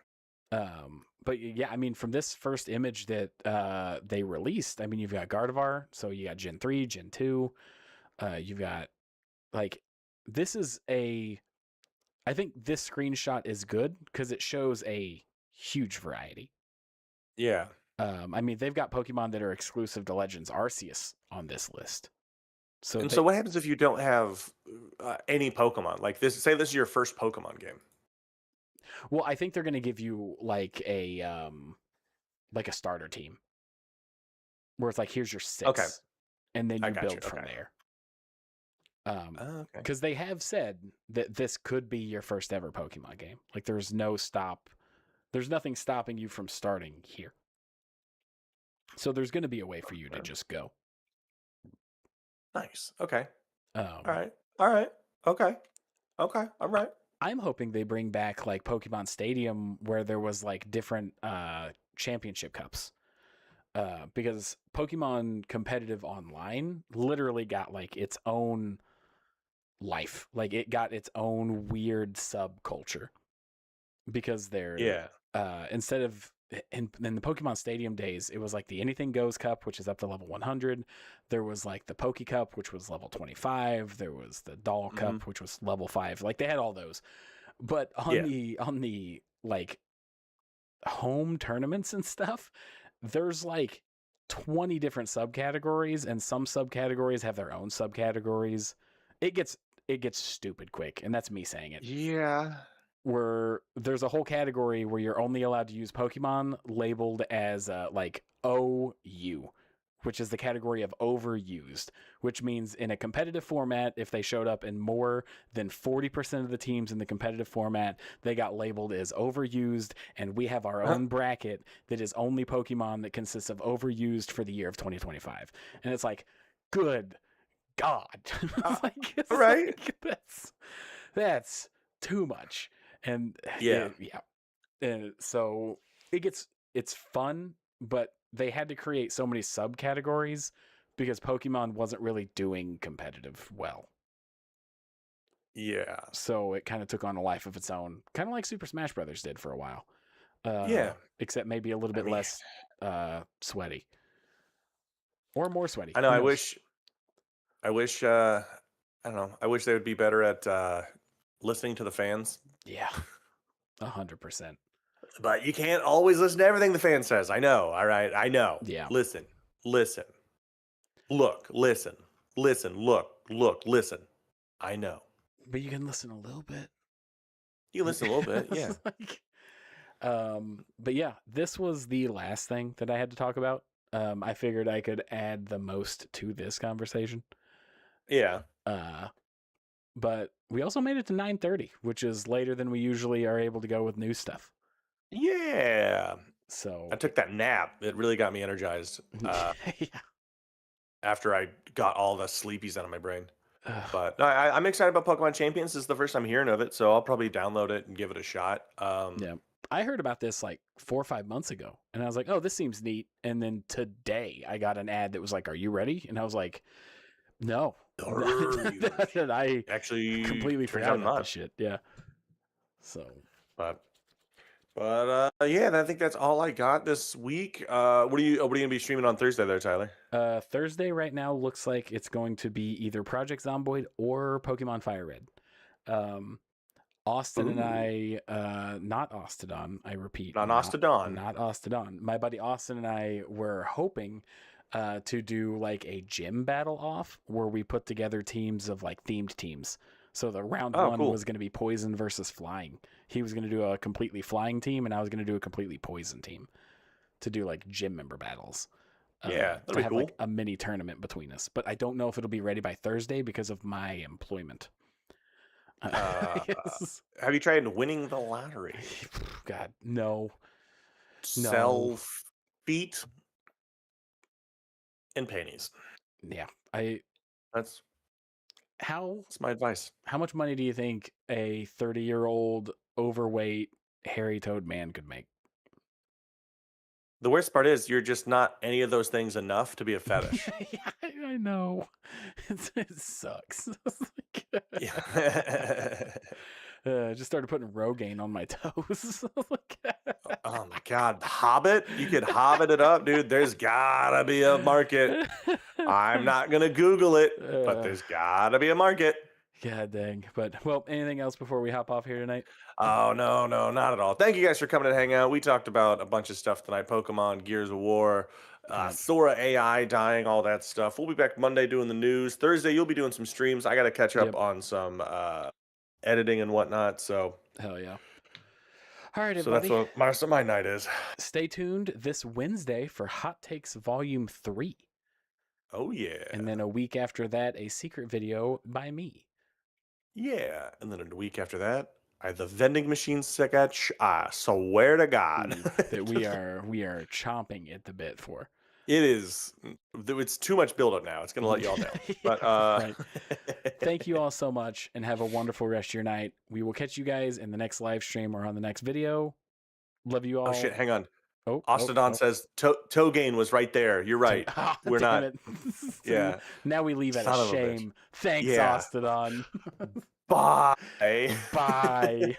But yeah, I mean, from this first image that they released, I mean, you've got Gardevoir, so you got Gen 3, Gen 2. You've got, like, I think this screenshot is good because it shows a huge variety. Yeah. I mean, they've got Pokemon that are exclusive to Legends Arceus on this list. So so what happens if you don't have any Pokemon? Like this, say this is your first Pokemon game. Well, I think they're going to give you like a starter team where it's like, here's your 6. Okay. And then you build from there. Because they have said that this could be your first ever Pokemon game. Like there's nothing stopping you from starting here. So there's going to be a way for you to just go. Nice. Okay. All right. Okay. I'm right. I'm hoping they bring back like Pokemon Stadium where there was like different championship cups. Because Pokemon Competitive Online literally got like its own life. Like it got its own weird subculture. Because they're instead of in the Pokemon Stadium days, it was like the Anything Goes Cup, which is up to level 100. There was like the Poke Cup, which was level 25. There was the Doll Cup, which was level 5. Like they had all those. But on the like home tournaments and stuff, there's like 20 different subcategories, and some subcategories have their own subcategories. It gets stupid quick, and that's me saying it. Yeah. Where there's a whole category where you're only allowed to use Pokemon labeled as like OU, which is the category of overused, which means in a competitive format, if they showed up in more than 40% of the teams in the competitive format, they got labeled as overused, and we have our own bracket that is only Pokemon that consists of overused for the year of 2025. And it's like, good God. Right. That's too much. And Yeah. And so it's fun, but they had to create so many subcategories because Pokemon wasn't really doing competitive well. Yeah. So it kind of took on a life of its own, kind of like Super Smash Brothers did for a while. Yeah. Except maybe a little bit less sweaty. Or more sweaty. I know. Who I knows? wish, I don't know. I wish they would be better at listening to the fans. Yeah. 100%. But you can't always listen to everything the fan says. I know. All right. I know. Yeah. Listen. Look. Listen. Look. Listen. I know. But you can listen a little bit. You can listen a little bit. Yeah. But yeah, this was the last thing that I had to talk about. I figured I could add the most to this conversation. Yeah. But we also made it to 9:30, which is later than we usually are able to go with news stuff. Yeah. So I took that nap. It really got me energized yeah. after I got all the sleepies out of my brain. Ugh. But no, I'm excited about Pokemon Champions. This is the first time hearing of it, so I'll probably download it and give it a shot. Yeah. I heard about this like 4 or 5 months ago, and I was like, oh, this seems neat. And then today I got an ad that was like, are you ready? And I was like, no. I actually completely turns forgot out about not. this shit. Yeah. So, But yeah, I think that's all I got this week. What are you gonna be streaming on Thursday there, Tyler? Thursday right now looks like it's going to be either Project Zomboid or Pokemon Fire Red. Austin and I, not Ostodon, I repeat. Not Ostodon. Not Ostodon. My buddy Austin and I were hoping to do like a gym battle off where we put together teams of like themed teams. So the round one cool. was going to be poison versus flying. He was going to do a completely flying team, and I was going to do a completely poison team to do like gym member battles. Yeah, that'd to be have cool. like a mini tournament between us. But I don't know if it'll be ready by Thursday because of my employment. Have you tried winning the lottery? God, no. Sell feet and panties. Yeah, That's my advice. How much money do you think a 30-year-old overweight hairy toad man could make? The worst part is you're just not any of those things enough to be a fetish. Yeah, I know. It sucks. Yeah. Just started putting Rogaine on my toes. Oh my God, Hobbit? You could Hobbit it up, dude. There's gotta be a market. I'm not gonna Google it, but there's gotta be a market. God dang. But well, anything else before we hop off here tonight? Oh no, not at all. Thank you guys for coming to hang out. We talked about a bunch of stuff tonight: Pokemon, Gears of War, SoraAI dying, all that stuff. We'll be back Monday doing the news. Thursday you'll be doing some streams. I gotta catch up on some editing and whatnot. So hell yeah. All right, so everybody. that's what my night is. Stay tuned this Wednesday for Hot Takes Volume 3. Oh yeah. And then a week after that, a secret video by me. Yeah. And then a week after that, I have the vending machine sketch. I swear to God. That we are chomping at the bit for. It is. It's too much buildup now. It's gonna let you all down. But right. Thank you all so much, and have a wonderful rest of your night. We will catch you guys in the next live stream or on the next video. Love you all. Oh shit! Hang on. Oh, Ostodon says Togaine was right there. You're right. We're not. Yeah. Now we leave at a shame. Thanks, Ostodon. Bye. Bye.